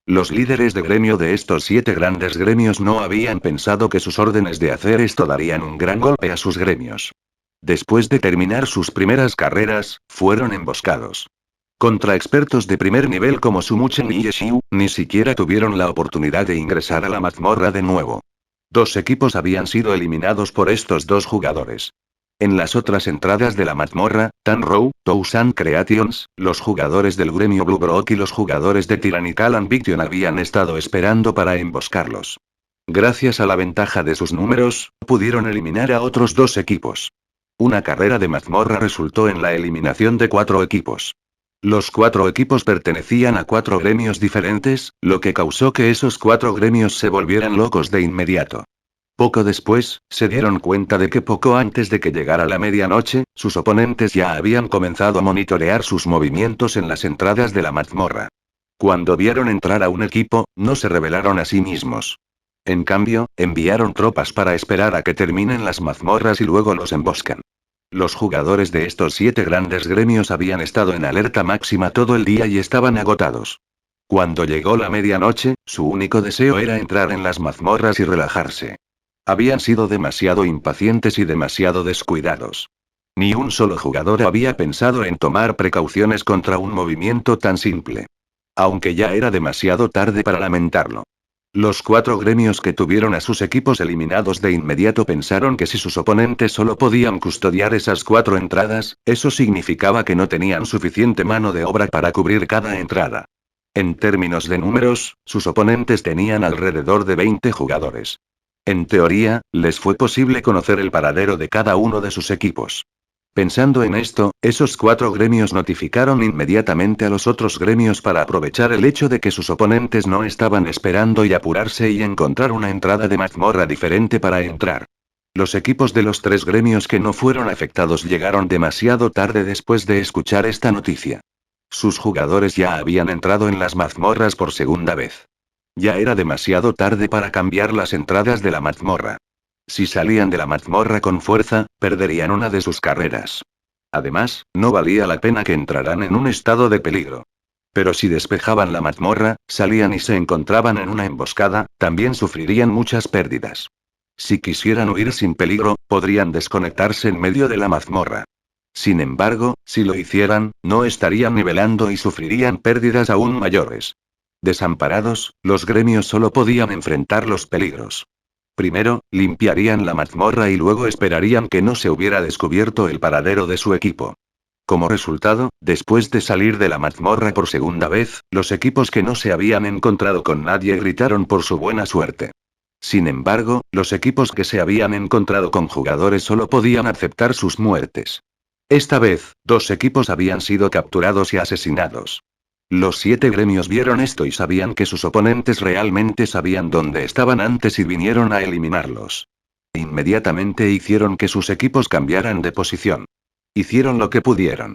Los líderes de gremio de estos 7 grandes gremios no habían pensado que sus órdenes de hacer esto darían un gran golpe a sus gremios. Después de terminar sus primeras carreras, fueron emboscados. Contra expertos de primer nivel como Sumuchen y Yeshiu, ni siquiera tuvieron la oportunidad de ingresar a la mazmorra de nuevo. 2 equipos habían sido eliminados por estos 2 jugadores. En las otras entradas de la mazmorra, Tanrow, Tousan Creations, los jugadores del gremio Blue Brock y los jugadores de Tyrannical Ambition habían estado esperando para emboscarlos. Gracias a la ventaja de sus números, pudieron eliminar a otros 2 equipos. Una carrera de mazmorra resultó en la eliminación de 4 equipos. Los 4 equipos pertenecían a 4 gremios diferentes, lo que causó que esos 4 gremios se volvieran locos de inmediato. Poco después, se dieron cuenta de que poco antes de que llegara la medianoche, sus oponentes ya habían comenzado a monitorear sus movimientos en las entradas de la mazmorra. Cuando vieron entrar a un equipo, no se rebelaron a sí mismos. En cambio, enviaron tropas para esperar a que terminen las mazmorras y luego los emboscan. Los jugadores de estos 7 grandes gremios habían estado en alerta máxima todo el día y estaban agotados. Cuando llegó la medianoche, su único deseo era entrar en las mazmorras y relajarse. Habían sido demasiado impacientes y demasiado descuidados. Ni un solo jugador había pensado en tomar precauciones contra un movimiento tan simple. Aunque ya era demasiado tarde para lamentarlo. Los 4 gremios que tuvieron a sus equipos eliminados de inmediato pensaron que si sus oponentes solo podían custodiar esas 4 entradas, eso significaba que no tenían suficiente mano de obra para cubrir cada entrada. En términos de números, sus oponentes tenían alrededor de 20 jugadores. En teoría, les fue posible conocer el paradero de cada uno de sus equipos. Pensando en esto, esos 4 gremios notificaron inmediatamente a los otros gremios para aprovechar el hecho de que sus oponentes no estaban esperando y apurarse y encontrar una entrada de mazmorra diferente para entrar. Los equipos de los 3 gremios que no fueron afectados llegaron demasiado tarde después de escuchar esta noticia. Sus jugadores ya habían entrado en las mazmorras por segunda vez. Ya era demasiado tarde para cambiar las entradas de la mazmorra. Si salían de la mazmorra con fuerza, perderían una de sus carreras. Además, no valía la pena que entraran en un estado de peligro. Pero si despejaban la mazmorra, salían y se encontraban en una emboscada, también sufrirían muchas pérdidas. Si quisieran huir sin peligro, podrían desconectarse en medio de la mazmorra. Sin embargo, si lo hicieran, no estarían nivelando y sufrirían pérdidas aún mayores. Desamparados, los gremios solo podían enfrentar los peligros. Primero, limpiarían la mazmorra y luego esperarían que no se hubiera descubierto el paradero de su equipo. Como resultado, después de salir de la mazmorra por segunda vez, los equipos que no se habían encontrado con nadie gritaron por su buena suerte. Sin embargo, los equipos que se habían encontrado con jugadores solo podían aceptar sus muertes. Esta vez, 2 equipos habían sido capturados y asesinados. Los 7 gremios vieron esto y sabían que sus oponentes realmente sabían dónde estaban antes y vinieron a eliminarlos. Inmediatamente hicieron que sus equipos cambiaran de posición. Hicieron lo que pudieron.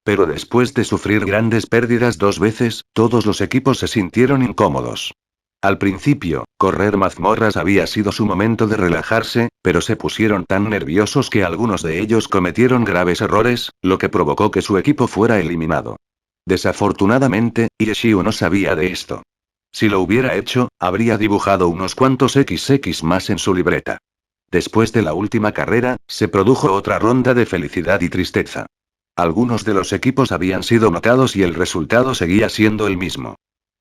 Pero después de sufrir grandes pérdidas 2 veces, todos los equipos se sintieron incómodos. Al principio, correr mazmorras había sido su momento de relajarse, pero se pusieron tan nerviosos que algunos de ellos cometieron graves errores, lo que provocó que su equipo fuera eliminado. Desafortunadamente, Yeshiu no sabía de esto. Si lo hubiera hecho, habría dibujado unos cuantos XX más en su libreta. Después de la última carrera, se produjo otra ronda de felicidad y tristeza. Algunos de los equipos habían sido nocados y el resultado seguía siendo el mismo.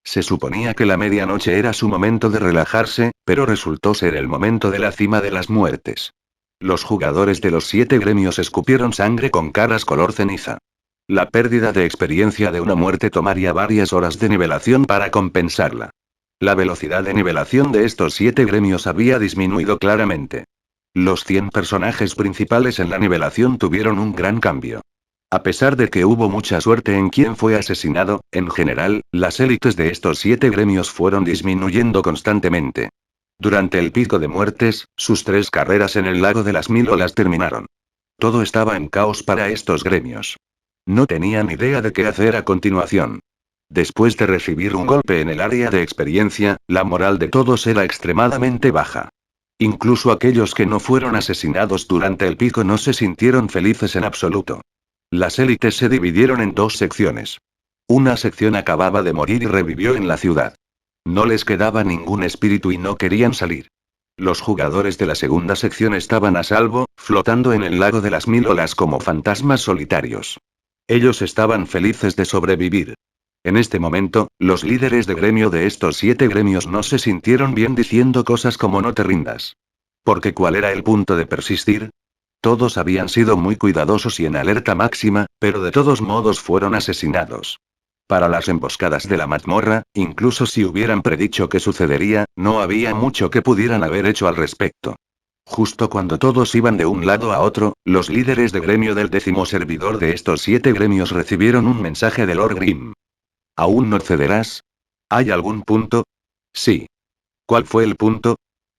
Se suponía que la medianoche era su momento de relajarse, pero resultó ser el momento de la cima de las muertes. Los jugadores de los 7 gremios escupieron sangre con caras color ceniza. La pérdida de experiencia de una muerte tomaría varias horas de nivelación para compensarla. La velocidad de nivelación de estos 7 gremios había disminuido claramente. Los 100 personajes principales en la nivelación tuvieron un gran cambio. A pesar de que hubo mucha suerte en quien fue asesinado, en general, las élites de estos 7 gremios fueron disminuyendo constantemente. Durante el pico de muertes, sus 3 carreras en el lago de las 1000 olas terminaron. Todo estaba en caos para estos gremios. No tenían idea de qué hacer a continuación. Después de recibir un golpe en el área de experiencia, la moral de todos era extremadamente baja. Incluso aquellos que no fueron asesinados durante el pico no se sintieron felices en absoluto. Las élites se dividieron en 2 secciones. Una sección acababa de morir y revivió en la ciudad. No les quedaba ningún espíritu y no querían salir. Los jugadores de la segunda sección estaban a salvo, flotando en el lago de las 1000 olas como fantasmas solitarios. Ellos estaban felices de sobrevivir. En este momento, los líderes de gremio de estos 7 gremios no se sintieron bien diciendo cosas como no te rindas. Porque ¿cuál era el punto de persistir? Todos habían sido muy cuidadosos y en alerta máxima, pero de todos modos fueron asesinados. Para las emboscadas de la mazmorra, incluso si hubieran predicho que sucedería, no había mucho que pudieran haber hecho al respecto. Justo cuando todos iban de un lado a otro, los líderes de gremio del 10º servidor de estos 7 gremios recibieron un mensaje de Lord Grimm. ¿Aún no cederás? ¿Hay algún punto? Sí. ¿Cuál fue el punto?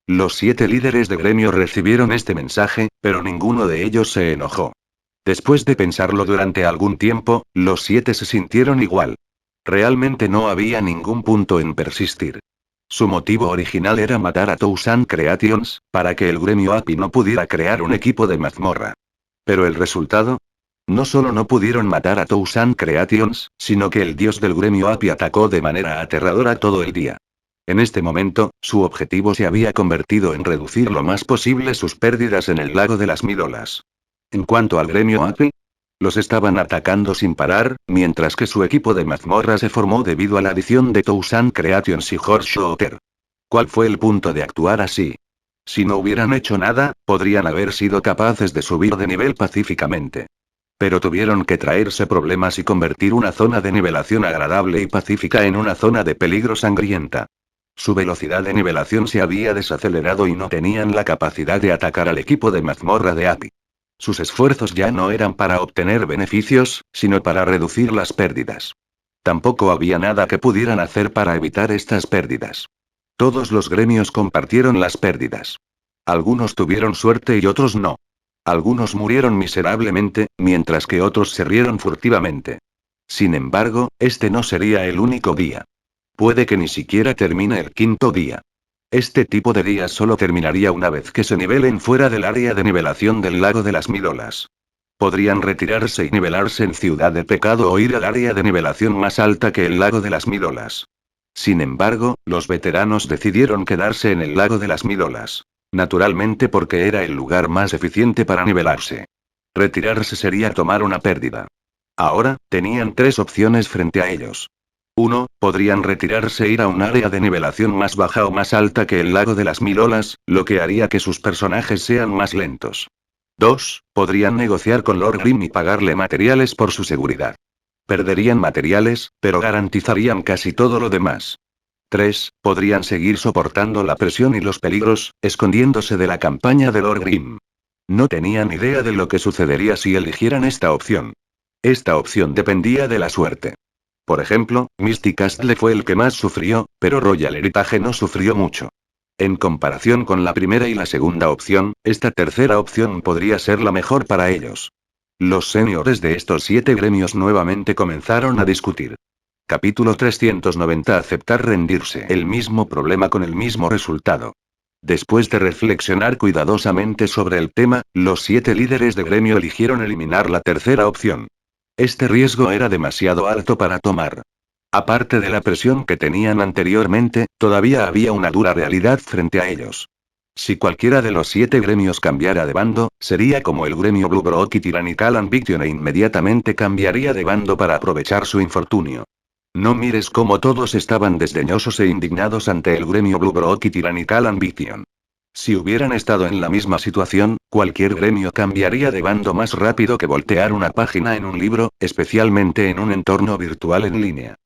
Los 7 líderes de gremio recibieron este mensaje, pero ninguno de ellos se enojó. Después de pensarlo durante algún tiempo, los 7 se sintieron igual. Realmente no había ningún punto en persistir. Su motivo original era matar a Toussaint Creations, para que el gremio API no pudiera crear un equipo de mazmorra. Pero el resultado, no solo no pudieron matar a Toussaint Creations, sino que el dios del gremio API atacó de manera aterradora todo el día. En este momento, su objetivo se había convertido en reducir lo más posible sus pérdidas en el lago de las 1000 olas. En cuanto al gremio API, los estaban atacando sin parar, mientras que su equipo de mazmorra se formó debido a la adición de Toussaint Creations y George Otter. ¿Cuál fue el punto de actuar así? Si no hubieran hecho nada, podrían haber sido capaces de subir de nivel pacíficamente. Pero tuvieron que traerse problemas y convertir una zona de nivelación agradable y pacífica en una zona de peligro sangrienta. Su velocidad de nivelación se había desacelerado y no tenían la capacidad de atacar al equipo de mazmorra de API. Sus esfuerzos ya no eran para obtener beneficios, sino para reducir las pérdidas. Tampoco había nada que pudieran hacer para evitar estas pérdidas. Todos los gremios compartieron las pérdidas. Algunos tuvieron suerte y otros no. Algunos murieron miserablemente, mientras que otros se rieron furtivamente. Sin embargo, este no sería el único día. Puede que ni siquiera termine el 5.º día. Este tipo de días solo terminaría una vez que se nivelen fuera del área de nivelación del lago de las 1000 olas. Podrían retirarse y nivelarse en Ciudad de Pecado o ir al área de nivelación más alta que el lago de las 1000 olas. Sin embargo, los veteranos decidieron quedarse en el lago de las 1000 olas. Naturalmente porque era el lugar más eficiente para nivelarse. Retirarse sería tomar una pérdida. Ahora, tenían 3 opciones frente a ellos. 1. Podrían retirarse e ir a un área de nivelación más baja o más alta que el lago de las 1000 olas, lo que haría que sus personajes sean más lentos. 2. Podrían negociar con Lord Grimm y pagarle materiales por su seguridad. Perderían materiales, pero garantizarían casi todo lo demás. 3. Podrían seguir soportando la presión y los peligros, escondiéndose de la campaña de Lord Grimm. No tenían idea de lo que sucedería si eligieran esta opción. Esta opción dependía de la suerte. Por ejemplo, Misty Castle fue el que más sufrió, pero Royal Heritage no sufrió mucho. En comparación con la primera y la segunda opción, esta tercera opción podría ser la mejor para ellos. Los seniores de estos 7 gremios nuevamente comenzaron a discutir. Capítulo 390. Aceptar rendirse. El mismo problema con el mismo resultado. Después de reflexionar cuidadosamente sobre el tema, los 7 líderes de gremio eligieron eliminar la tercera opción. Este riesgo era demasiado alto para tomar. Aparte de la presión que tenían anteriormente, todavía había una dura realidad frente a ellos. Si cualquiera de los 7 gremios cambiara de bando, sería como el gremio Blue Brook y Tyrannical Ambition e inmediatamente cambiaría de bando para aprovechar su infortunio. No mires cómo todos estaban desdeñosos e indignados ante el gremio Blue Brook y Tyrannical Ambition. Si hubieran estado en la misma situación, cualquier gremio cambiaría de bando más rápido que voltear una página en un libro, especialmente en un entorno virtual en línea.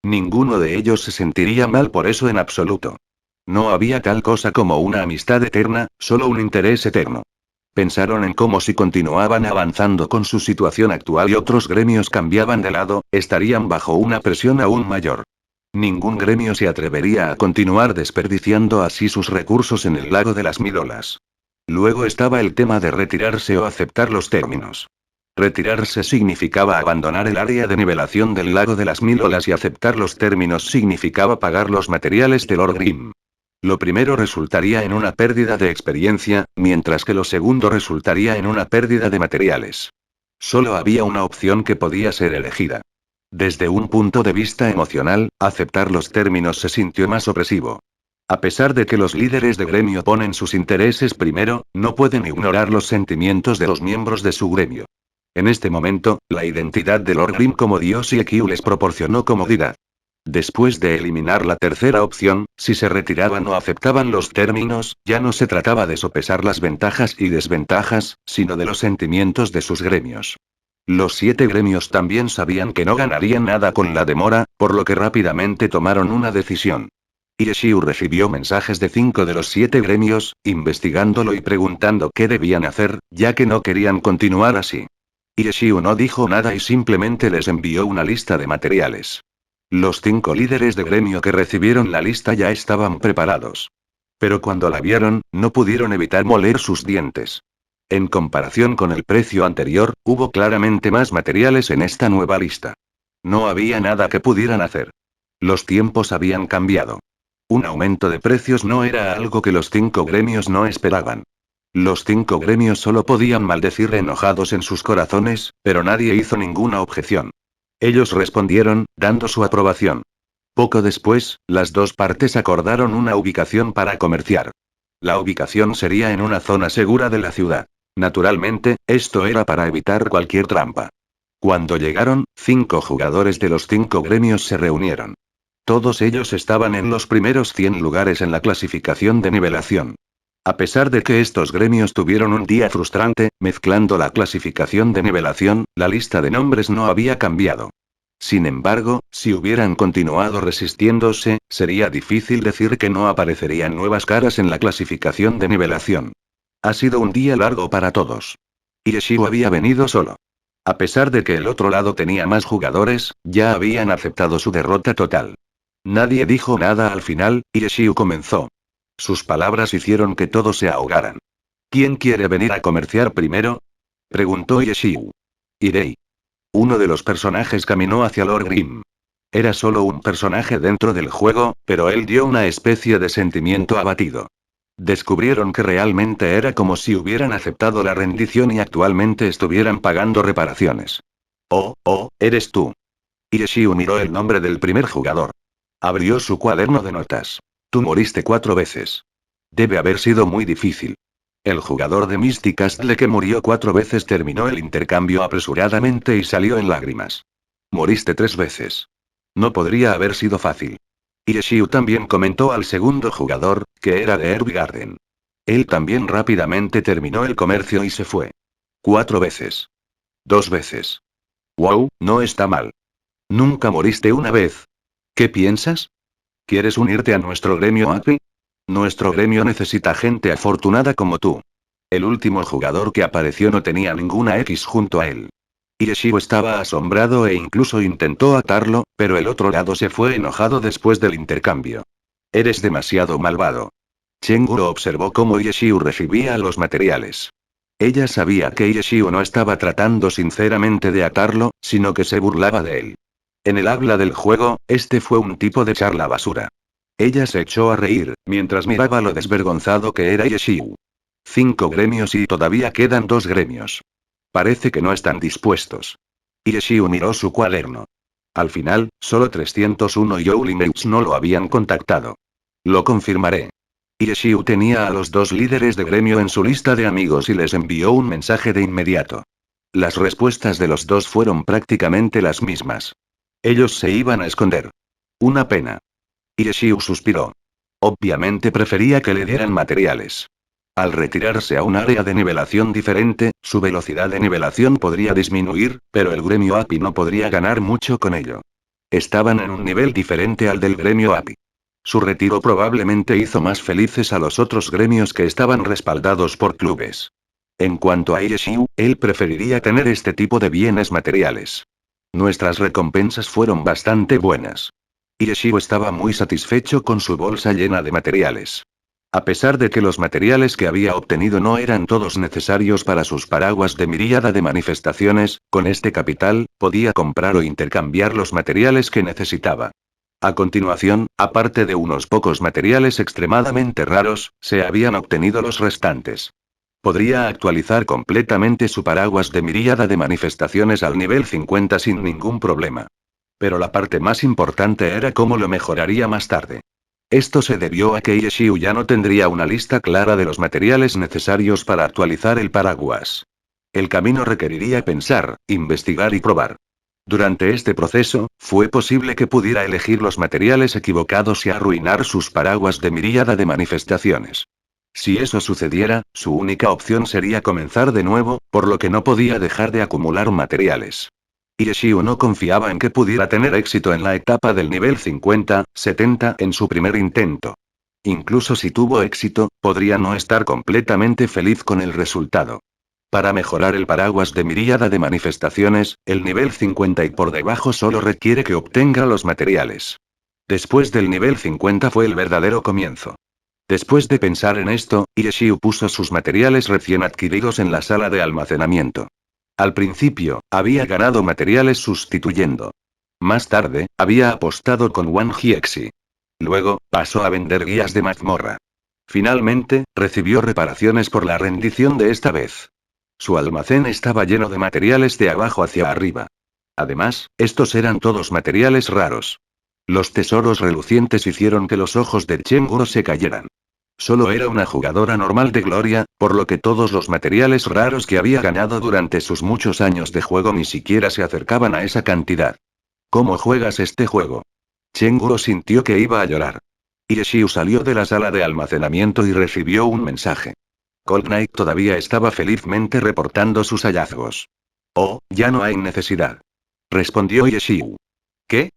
Ninguno de ellos se sentiría mal por eso en absoluto. No había tal cosa como una amistad eterna, solo un interés eterno. Pensaron en cómo si continuaban avanzando con su situación actual y otros gremios cambiaban de lado, estarían bajo una presión aún mayor. Ningún gremio se atrevería a continuar desperdiciando así sus recursos en el lago de las Mil Olas. Luego estaba el tema de retirarse o aceptar los términos. Retirarse significaba abandonar el área de nivelación del lago de las Mil Olas y aceptar los términos significaba pagar los materiales de Lord Grimm. Lo primero resultaría en una pérdida de experiencia, mientras que lo segundo resultaría en una pérdida de materiales. Solo había una opción que podía ser elegida. Desde un punto de vista emocional, aceptar los términos se sintió más opresivo. A pesar de que los líderes de gremio ponen sus intereses primero, no pueden ignorar los sentimientos de los miembros de su gremio. En este momento, la identidad de Lord Grimm como dios y Ekiu les proporcionó comodidad. Después de eliminar la tercera opción, si se retiraban o aceptaban los términos, ya no se trataba de sopesar las ventajas y desventajas, sino de los sentimientos de sus gremios. Los 7 gremios también sabían que no ganarían nada con la demora, por lo que rápidamente tomaron una decisión. Ieshiu recibió mensajes de 5 de los 7 gremios, investigándolo y preguntando qué debían hacer, ya que no querían continuar así. Ieshiu no dijo nada y simplemente les envió una lista de materiales. Los 5 líderes de gremio que recibieron la lista ya estaban preparados. Pero cuando la vieron, no pudieron evitar moler sus dientes. En comparación con el precio anterior, hubo claramente más materiales en esta nueva lista. No había nada que pudieran hacer. Los tiempos habían cambiado. Un aumento de precios no era algo que los 5 gremios no esperaban. Los 5 gremios solo podían maldecir enojados en sus corazones, pero nadie hizo ninguna objeción. Ellos respondieron, dando su aprobación. Poco después, las dos partes acordaron una ubicación para comerciar. La ubicación sería en una zona segura de la ciudad. Naturalmente, esto era para evitar cualquier trampa. Cuando llegaron, 5 jugadores de los 5 gremios se reunieron. Todos ellos estaban en los primeros 100 lugares en la clasificación de nivelación. A pesar de que estos gremios tuvieron un día frustrante, mezclando la clasificación de nivelación, la lista de nombres no había cambiado. Sin embargo, si hubieran continuado resistiéndose, sería difícil decir que no aparecerían nuevas caras en la clasificación de nivelación. Ha sido un día largo para todos. Ieshiu había venido solo. A pesar de que el otro lado tenía más jugadores, ya habían aceptado su derrota total. Nadie dijo nada al final, Ieshiu comenzó. Sus palabras hicieron que todos se ahogaran. ¿Quién quiere venir a comerciar primero? Preguntó Ieshiu. Irei. Uno de los personajes caminó hacia Lord Grimm. Era solo un personaje dentro del juego, pero él dio una especie de sentimiento abatido. Descubrieron que realmente era como si hubieran aceptado la rendición y actualmente estuvieran pagando reparaciones. Oh, eres tú. Ieshiu miró el nombre del primer jugador. Abrió su cuaderno de notas. Tú moriste 4 veces. Debe haber sido muy difícil. El jugador de Mystic Castle que murió 4 veces terminó el intercambio apresuradamente y salió en lágrimas. Moriste 3 veces. No podría haber sido fácil. Ieshiu también comentó al segundo jugador, que era de Herb Garden. Él también rápidamente terminó el comercio y se fue. 4 veces. 2 veces. Wow, no está mal. Nunca moriste una vez. ¿Qué piensas? ¿Quieres unirte a nuestro gremio API? Nuestro gremio necesita gente afortunada como tú. El último jugador que apareció no tenía ninguna X junto a él. Ieshiu estaba asombrado e incluso intentó atarlo, pero el otro lado se fue enojado después del intercambio. Eres demasiado malvado. Chenguru observó cómo Ieshiu recibía los materiales. Ella sabía que Ieshiu no estaba tratando sinceramente de atarlo, sino que se burlaba de él. En el habla del juego, este fue un tipo de charla basura. Ella se echó a reír, mientras miraba lo desvergonzado que era Ieshiu. 5 gremios y todavía quedan 2 gremios. Parece que no están dispuestos. Ieshiu miró su cuaderno. Al final, solo 301 Yowlingmates no lo habían contactado. Lo confirmaré. Ieshiu tenía a los 2 líderes de gremio en su lista de amigos y les envió un mensaje de inmediato. Las respuestas de los 2 fueron prácticamente las mismas. Ellos se iban a esconder. Una pena. Ieshiu suspiró. Obviamente prefería que le dieran materiales. Al retirarse a un área de nivelación diferente, su velocidad de nivelación podría disminuir, pero el gremio API no podría ganar mucho con ello. Estaban en un nivel diferente al del gremio API. Su retiro probablemente hizo más felices a los otros gremios que estaban respaldados por clubes. En cuanto a Yeshiu, él preferiría tener este tipo de bienes materiales. Nuestras recompensas fueron bastante buenas. Yeshiu estaba muy satisfecho con su bolsa llena de materiales. A pesar de que los materiales que había obtenido no eran todos necesarios para sus paraguas de miríada de manifestaciones, con este capital, podía comprar o intercambiar los materiales que necesitaba. A continuación, aparte de unos pocos materiales extremadamente raros, se habían obtenido los restantes. Podría actualizar completamente su paraguas de miríada de manifestaciones al nivel 50 sin ningún problema. Pero la parte más importante era cómo lo mejoraría más tarde. Esto se debió a que Yeshiu ya no tendría una lista clara de los materiales necesarios para actualizar el paraguas. El camino requeriría pensar, investigar y probar. Durante este proceso, fue posible que pudiera elegir los materiales equivocados y arruinar sus paraguas de miríada de manifestaciones. Si eso sucediera, su única opción sería comenzar de nuevo, por lo que no podía dejar de acumular materiales. Yeshiu no confiaba en que pudiera tener éxito en la etapa del nivel 50, 70 en su primer intento. Incluso si tuvo éxito, podría no estar completamente feliz con el resultado. Para mejorar el paraguas de miríada de manifestaciones, el nivel 50 y por debajo solo requiere que obtenga los materiales. Después del nivel 50 fue el verdadero comienzo. Después de pensar en esto, Yeshiu puso sus materiales recién adquiridos en la sala de almacenamiento. Al principio, había ganado materiales sustituyendo. Más tarde, había apostado con Wang Jiexi. Luego, pasó a vender guías de mazmorra. Finalmente, recibió reparaciones por la rendición de esta vez. Su almacén estaba lleno de materiales de abajo hacia arriba. Además, estos eran todos materiales raros. Los tesoros relucientes hicieron que los ojos de Chenguro se cayeran. Solo era una jugadora normal de gloria, por lo que todos los materiales raros que había ganado durante sus muchos años de juego ni siquiera se acercaban a esa cantidad. ¿Cómo juegas este juego? Chenguro sintió que iba a llorar. Yeshiu salió de la sala de almacenamiento y recibió un mensaje. Colt Knight todavía estaba felizmente reportando sus hallazgos. Oh, ya no hay necesidad. Respondió Yeshiu. ¿Qué?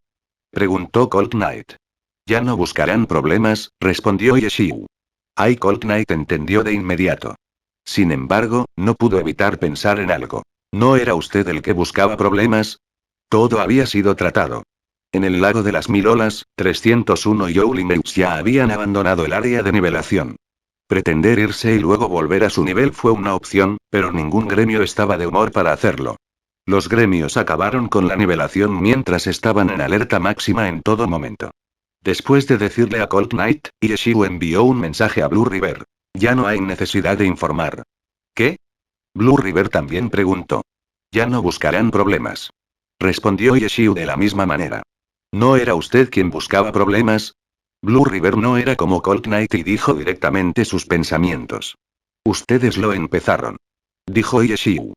Preguntó Colt Knight. Ya no buscarán problemas, respondió Yeshiu. Colt Knight entendió de inmediato. Sin embargo, no pudo evitar pensar en algo. ¿No era usted el que buscaba problemas? Todo había sido tratado. En el lago de las Mil Olas, 301 y Oulimeux ya habían abandonado el área de nivelación. Pretender irse y luego volver a su nivel fue una opción, pero ningún gremio estaba de humor para hacerlo. Los gremios acabaron con la nivelación mientras estaban en alerta máxima en todo momento. Después de decirle a Colt Knight, Yeshiu envió un mensaje a Blue River. Ya no hay necesidad de informar. ¿Qué? Blue River también preguntó. Ya no buscarán problemas. Respondió Yeshiu de la misma manera. ¿No era usted quien buscaba problemas? Blue River no era como Colt Knight y dijo directamente sus pensamientos. Ustedes lo empezaron. Dijo Yeshiu.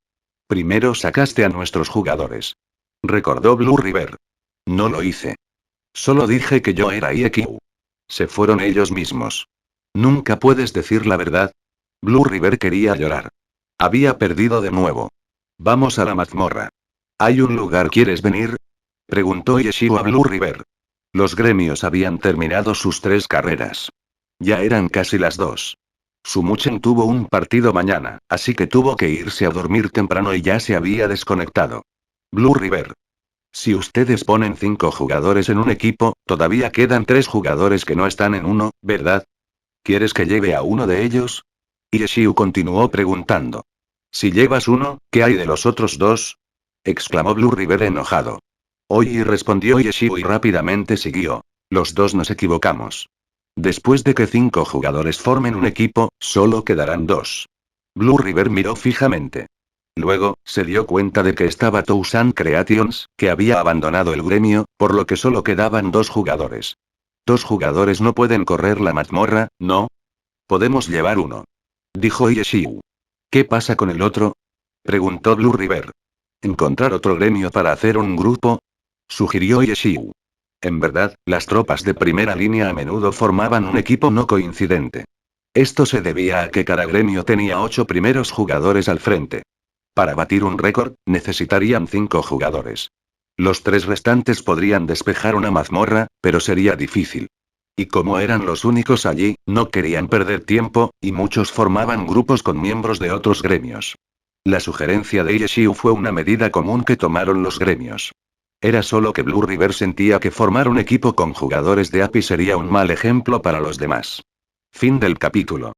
Primero sacaste a nuestros jugadores. Recordó Blue River. No lo hice. Solo dije que yo era IQ. Se fueron ellos mismos. ¿Nunca puedes decir la verdad? Blue River quería llorar. Había perdido de nuevo. Vamos a la mazmorra. ¿Hay un lugar quieres venir? Preguntó Yeshiu a Blue River. Los gremios habían terminado sus 3 carreras. Ya eran casi las 2. Sumuchen tuvo un partido mañana, así que tuvo que irse a dormir temprano y ya se había desconectado. Blue River. Si ustedes ponen 5 jugadores en un equipo, todavía quedan 3 jugadores que no están en uno, ¿verdad? ¿Quieres que lleve a uno de ellos? Yeshiu continuó preguntando. Si llevas uno, ¿qué hay de los otros 2? Exclamó Blue River enojado. Oye, respondió Yeshiu y rápidamente siguió. Los 2 nos equivocamos. Después de que 5 jugadores formen un equipo, solo quedarán 2. Blue River miró fijamente. Luego, se dio cuenta de que estaba Tousan Creations, que había abandonado el gremio, por lo que solo quedaban 2 jugadores. 2 jugadores no pueden correr la mazmorra, ¿no? Podemos llevar uno. Dijo Yeshiu. ¿Qué pasa con el otro? Preguntó Blue River. ¿Encontrar otro gremio para hacer un grupo? Sugirió Yeshiu. En verdad, las tropas de primera línea a menudo formaban un equipo no coincidente. Esto se debía a que cada gremio tenía 8 primeros jugadores al frente. Para batir un récord, necesitarían 5 jugadores. Los 3 restantes podrían despejar una mazmorra, pero sería difícil. Y como eran los únicos allí, no querían perder tiempo, y muchos formaban grupos con miembros de otros gremios. La sugerencia de Yeshiu fue una medida común que tomaron los gremios. Era solo que Blue River sentía que formar un equipo con jugadores de API sería un mal ejemplo para los demás. Fin del capítulo.